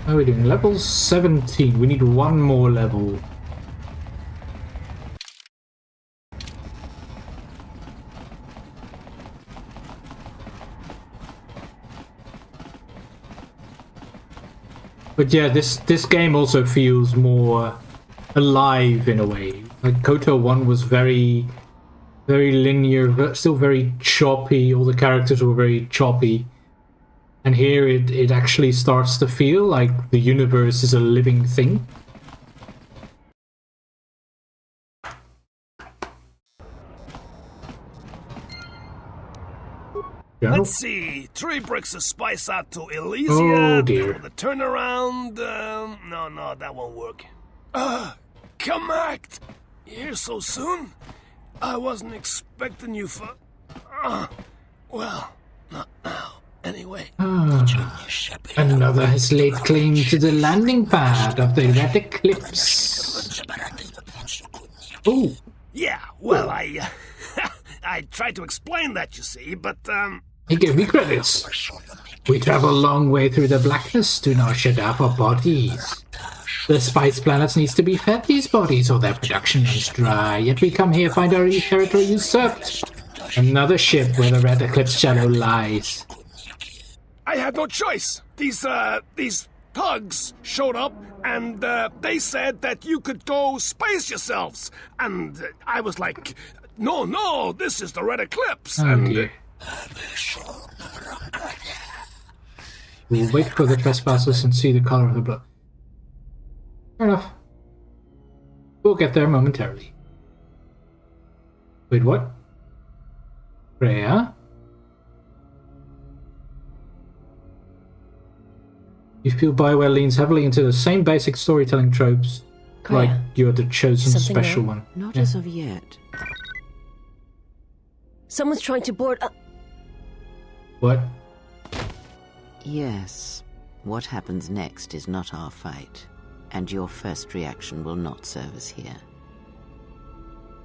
How are we doing? Level 17. We need one more level. But yeah, this game also feels more alive in a way. Like KOTOR 1 was very linear, but still very choppy. All the characters were very choppy. And here it actually starts to feel like the universe is a living thing. Let's see. 3 bricks of spice out to Elysia. Oh dear. For the turnaround. No, that won't work. Come act. Here so soon? I wasn't expecting you for... well, not now. Anyway. Another has laid claim to the landing pad of the Red Eclipse. Oh. Yeah, well, I tried to explain that, you see, but, He gave me credits. We travel a long way through the blackness to Nar Shaddaa for bodies. The spice planets needs to be fed these bodies or their production runs dry, yet we come here find our territory usurped. Another ship where the Red Eclipse shadow lies. I had no choice. These thugs showed up and they said that you could go spice yourselves. And I was like, no, this is the Red Eclipse. Oh, and dear. We'll wait for the trespassers and see the color of the blood. Fair enough. We'll get there momentarily. Wait, what? Freya? You feel BioWare leans heavily into the same basic storytelling tropes, like you're the chosen Something special wrong? one. Not as of yet. Someone's trying to board up. What? Yes. What happens next is not our fight, and your first reaction will not serve us here.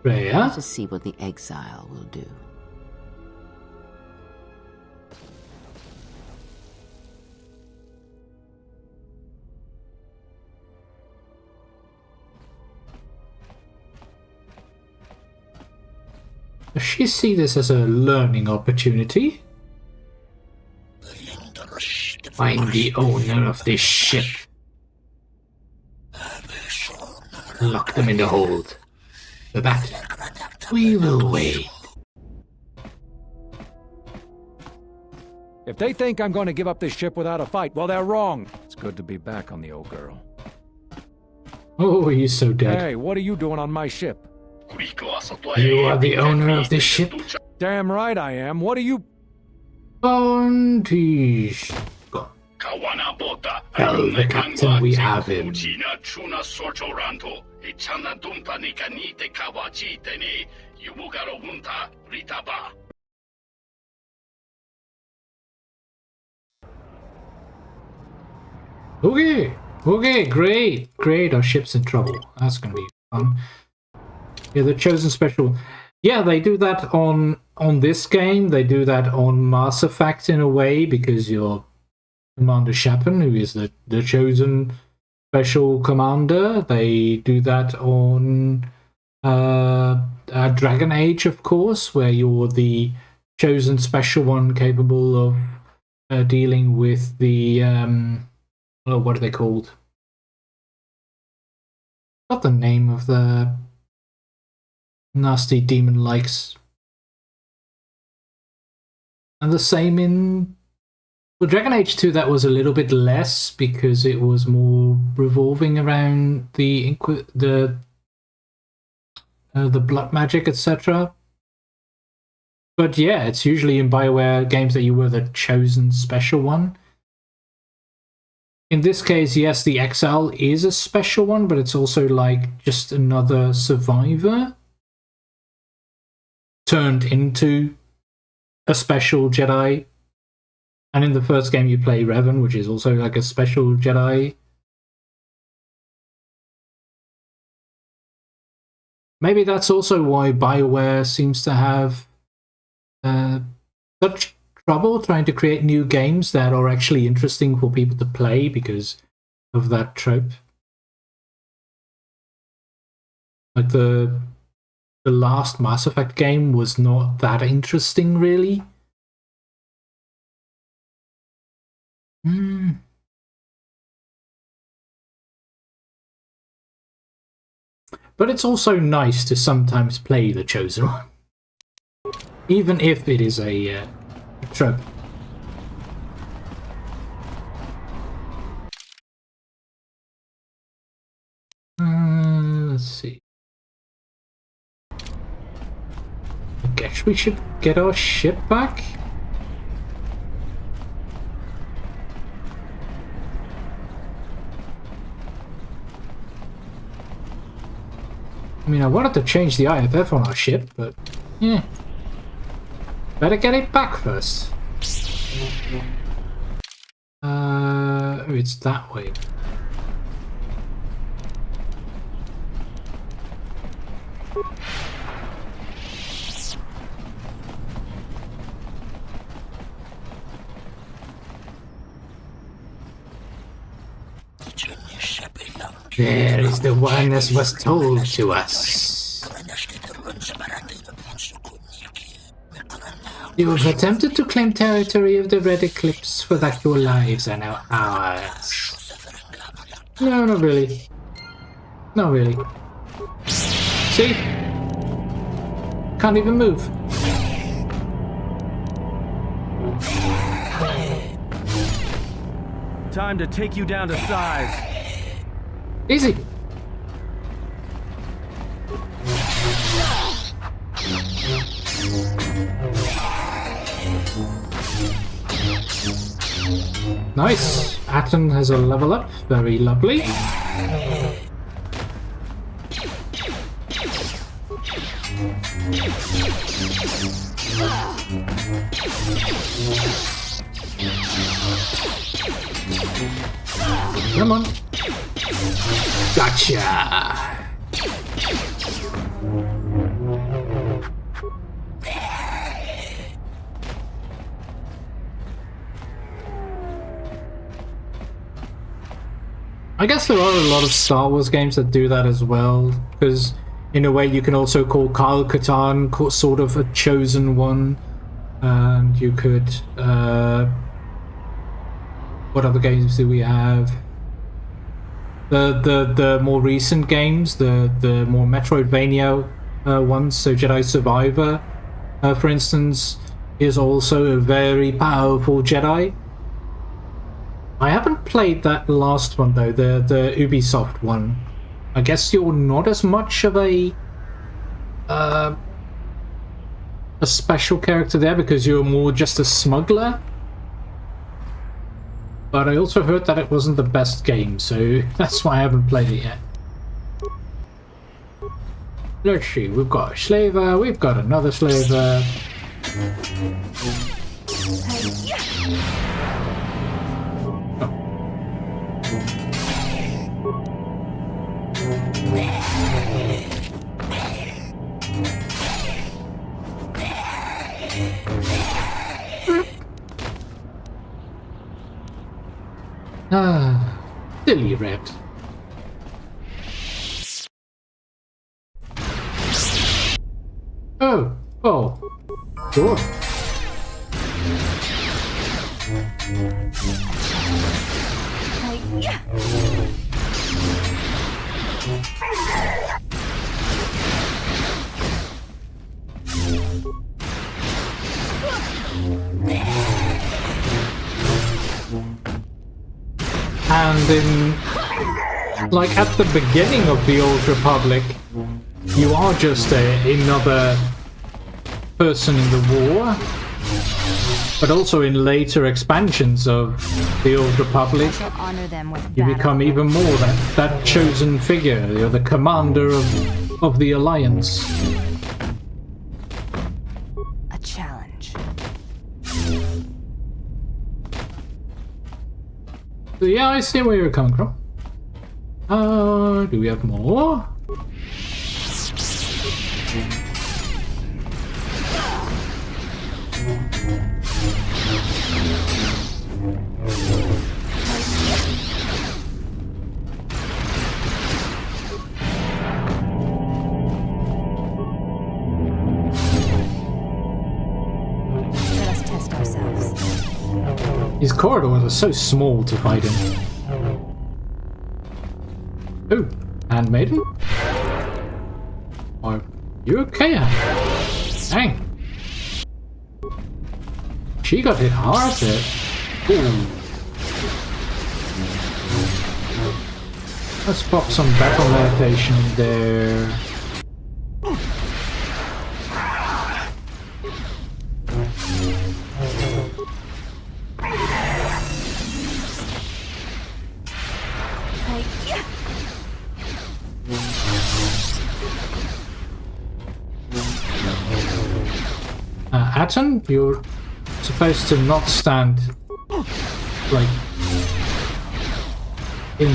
Freya? Let us see what the exile will do. Does she see this as a learning opportunity? Find the owner of this ship. Lock them in the hold. For that, we will wait. If they think I'm going to give up this ship without a fight, well, they're wrong. It's good to be back on the old girl. Oh, he's so dead. Hey, what are you doing on my ship? You are the owner of this ship? Damn right I am. What are you... Bondish. Tell the captain we have him. Okay, great, our ship's in trouble. That's gonna be fun. Yeah, the chosen special. Yeah, they do that on this game. They do that on Mass Effect in a way, because you're Commander Shepard, who is the chosen special commander. They do that on Dragon Age, of course, where you're the chosen special one capable of dealing with the what are they called? What's the name of the nasty demon likes? And the same in Dragon Age 2. That was a little bit less because it was more revolving around the blood magic, etc. But yeah, it's usually in BioWare games that you were the chosen special one. In this case, yes, the Exile is a special one, but it's also like just another survivor turned into a special Jedi. And in the first game you play Revan, which is also like a special Jedi. Maybe that's also why BioWare seems to have such trouble trying to create new games that are actually interesting for people to play because of that trope. Like the last Mass Effect game was not that interesting, really. but it's also nice to sometimes play the Chosen One. Even if it is a trope. Let's see. I guess we should get our ship back. I mean, I wanted to change the IFF on our ship, but yeah. Better get it back first. Oh, it's that way. There is the one as was told to us. You have attempted to claim territory of the Red Eclipse, for that your lives are now ours. No, not really. Not really. See? Can't even move. Time to take you down to size. Easy. Nice. Atten has a level up. Very lovely. Come on. Gotcha. I guess there are a lot of Star Wars games that do that as well, because in a way you can also call Kyle Katarn sort of a chosen one, and you could what other games do we have? The more recent games, the more Metroidvania ones, so Jedi Survivor, for instance, is also a very powerful Jedi. I haven't played that last one though, the Ubisoft one. I guess you're not as much of a special character there because you're more just a smuggler. But I also heard that it wasn't the best game, so that's why I haven't played it yet. Let's see, we've got a slaver, we've got another slaver. Silly rat. Oh, sure. And in, like, at the beginning of the Old Republic, you are just another person in the war, but also in later expansions of the Old Republic, you become even more that chosen figure. You're the commander of the Alliance. A challenge. So yeah, I see where you're coming from. Do we have more? Let us test ourselves. These corridors are so small to fight in. Oh, handmaiden? You okay, Anna? Dang. She got hit hard there. Ooh. Let's pop some battle meditation in there. Atom, you're supposed to not stand like in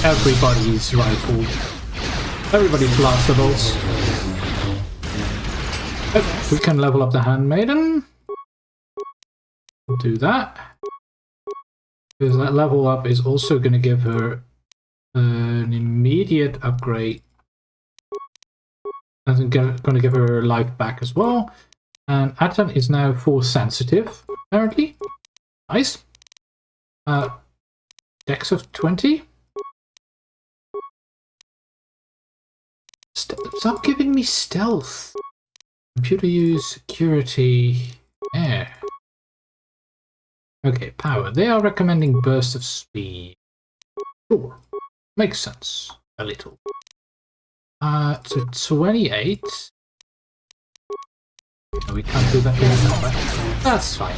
everybody's rifle, everybody's blaster bolts. Oh, we can level up the handmaiden. Do that because that level up is also going to give her an immediate upgrade. I'm going to give her life back as well. And Atom is now force sensitive, apparently. Nice. Dex of 20. Stop giving me stealth. Computer use, security, air. Okay, power. They are recommending burst of speed. Sure. Makes sense. A little. So 28. No, we can't do that here in combat. That's fine.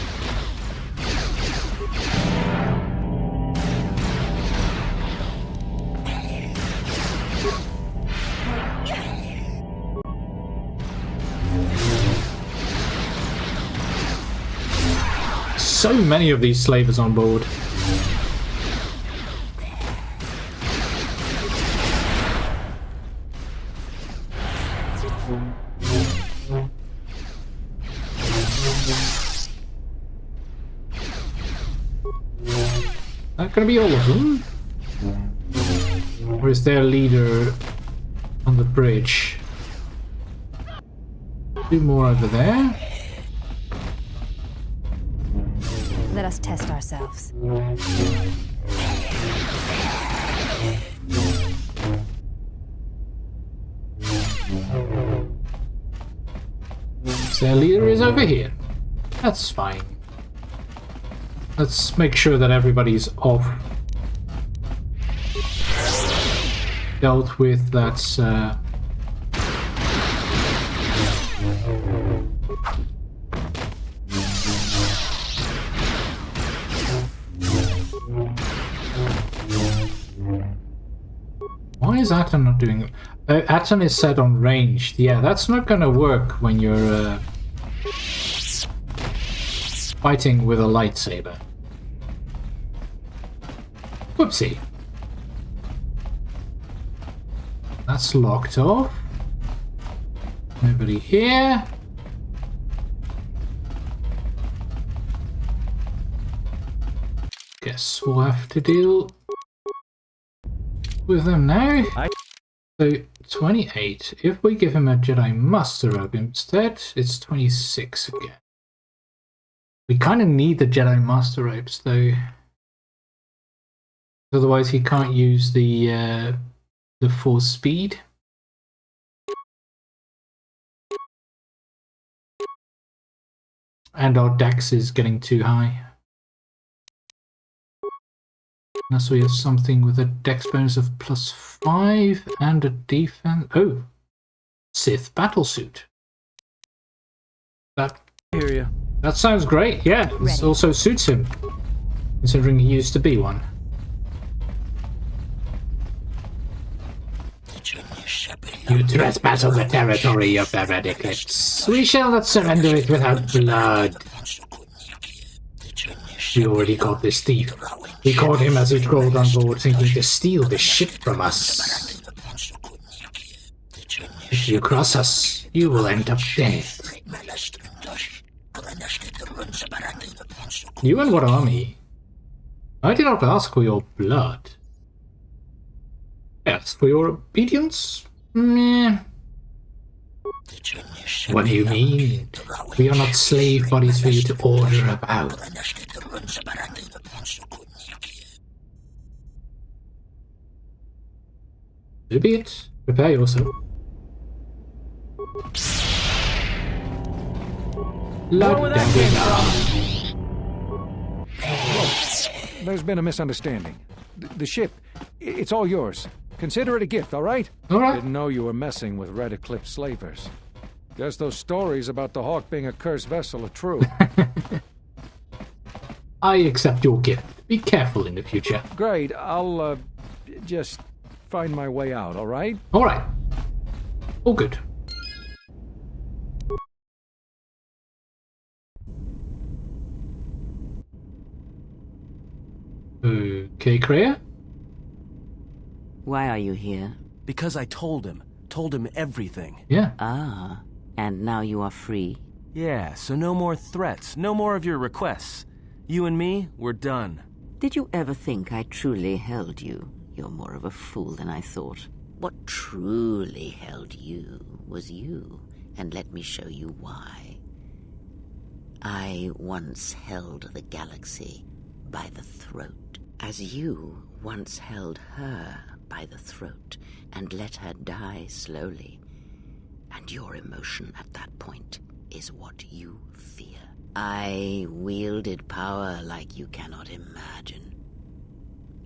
So many of these slavers on board. That gonna be all of them? Or is there a leader on the bridge? 2 more over there. Let us test ourselves. Their leader is over here. That's fine. Let's make sure that everybody's off. Dealt with. That's why is Atom not doing it? Atom is set on ranged. Yeah, that's not gonna work when you're fighting with a lightsaber. Whoopsie. That's locked off. Nobody here. Guess we'll have to deal with them now. So 28. If we give him a Jedi Master Robe instead, it's 26 again. We kind of need the Jedi Master Robes though. Otherwise he can't use the Force speed. And our dex is getting too high. Unless we have something with a dex bonus of +5 and a defense. Oh, Sith battlesuit. That sounds great. Yeah, this also suits him, considering he used to be one. You trespass on the territory of the Red Eclipse. We shall not surrender it without blood. We already caught this thief. We caught him as he crawled on board, thinking to steal the ship from us. If you cross us, you will end up dead. You and what army? I did not ask for your blood. Yes, for your obedience? Meh. What do you mean? We are not slave bodies for you to order about. So be it. Prepare yourself. There's been a misunderstanding. The ship, it's all yours. Consider it a gift, all right? All right. Didn't know you were messing with Red Eclipse slavers. Guess those stories about the Hawk being a cursed vessel are true. I accept your gift. Be careful in the future. Great. I'll, just find my way out, all right? All right. All good. Okay, Kreia? Why are you here? Because I told him everything. Yeah. Ah, and now you are free? Yeah, so no more threats, no more of your requests. You and me, we're done. Did you ever think I truly held you? You're more of a fool than I thought. What truly held you was you, and let me show you why. I once held the galaxy by the throat, as you once held her by the throat and let her die slowly. And your emotion at that point is what you fear. I wielded power like you cannot imagine.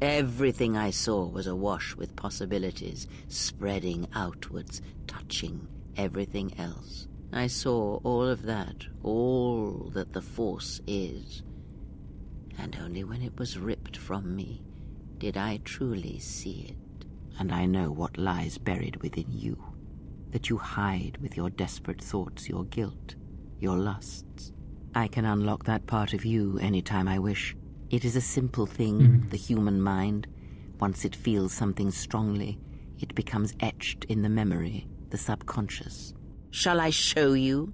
Everything I saw was awash with possibilities, spreading outwards, touching everything else. I saw all of that, all that the Force is. And only when it was ripped from me did I truly see it. And I know what lies buried within you, that you hide with your desperate thoughts, your guilt, your lusts. I can unlock that part of you anytime I wish. It is a simple thing, the human mind. Once it feels something strongly, it becomes etched in the memory, the subconscious. Shall I show you?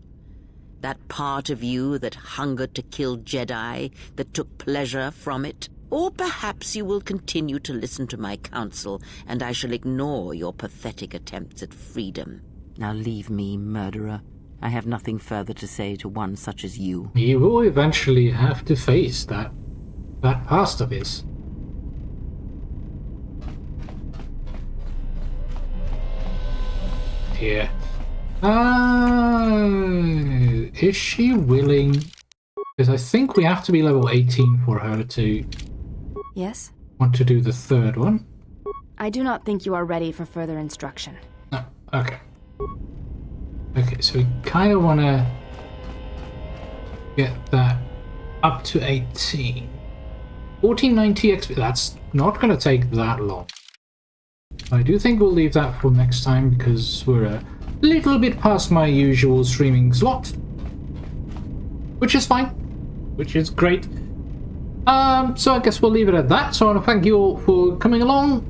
That part of you that hungered to kill Jedi, that took pleasure from it? Or perhaps you will continue to listen to my counsel, and I shall ignore your pathetic attempts at freedom. Now leave me, murderer. I have nothing further to say to one such as you. You will eventually have to face that past of his. Here. Is she willing? Because I think we have to be level 18 for her to... Yes? Want to do the third one? I do not think you are ready for further instruction. No, okay. Okay, so we kind of want to get that up to 18. 1490 XP, that's not going to take that long. I do think we'll leave that for next time because we're a little bit past my usual streaming slot. Which is fine. Which is great. So I guess we'll leave it at that. So I want to thank you all for coming along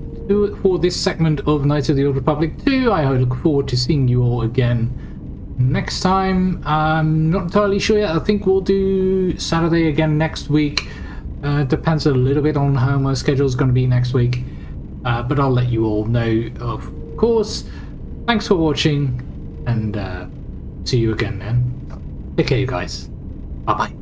for this segment of Knights of the Old Republic 2. I look forward to seeing you all again next time. I'm not entirely sure yet. I think we'll do Saturday again next week. Depends a little bit on how my schedule is going to be next week. But I'll let you all know, of course. Thanks for watching, and see you again then. Take care, you guys. Bye-bye.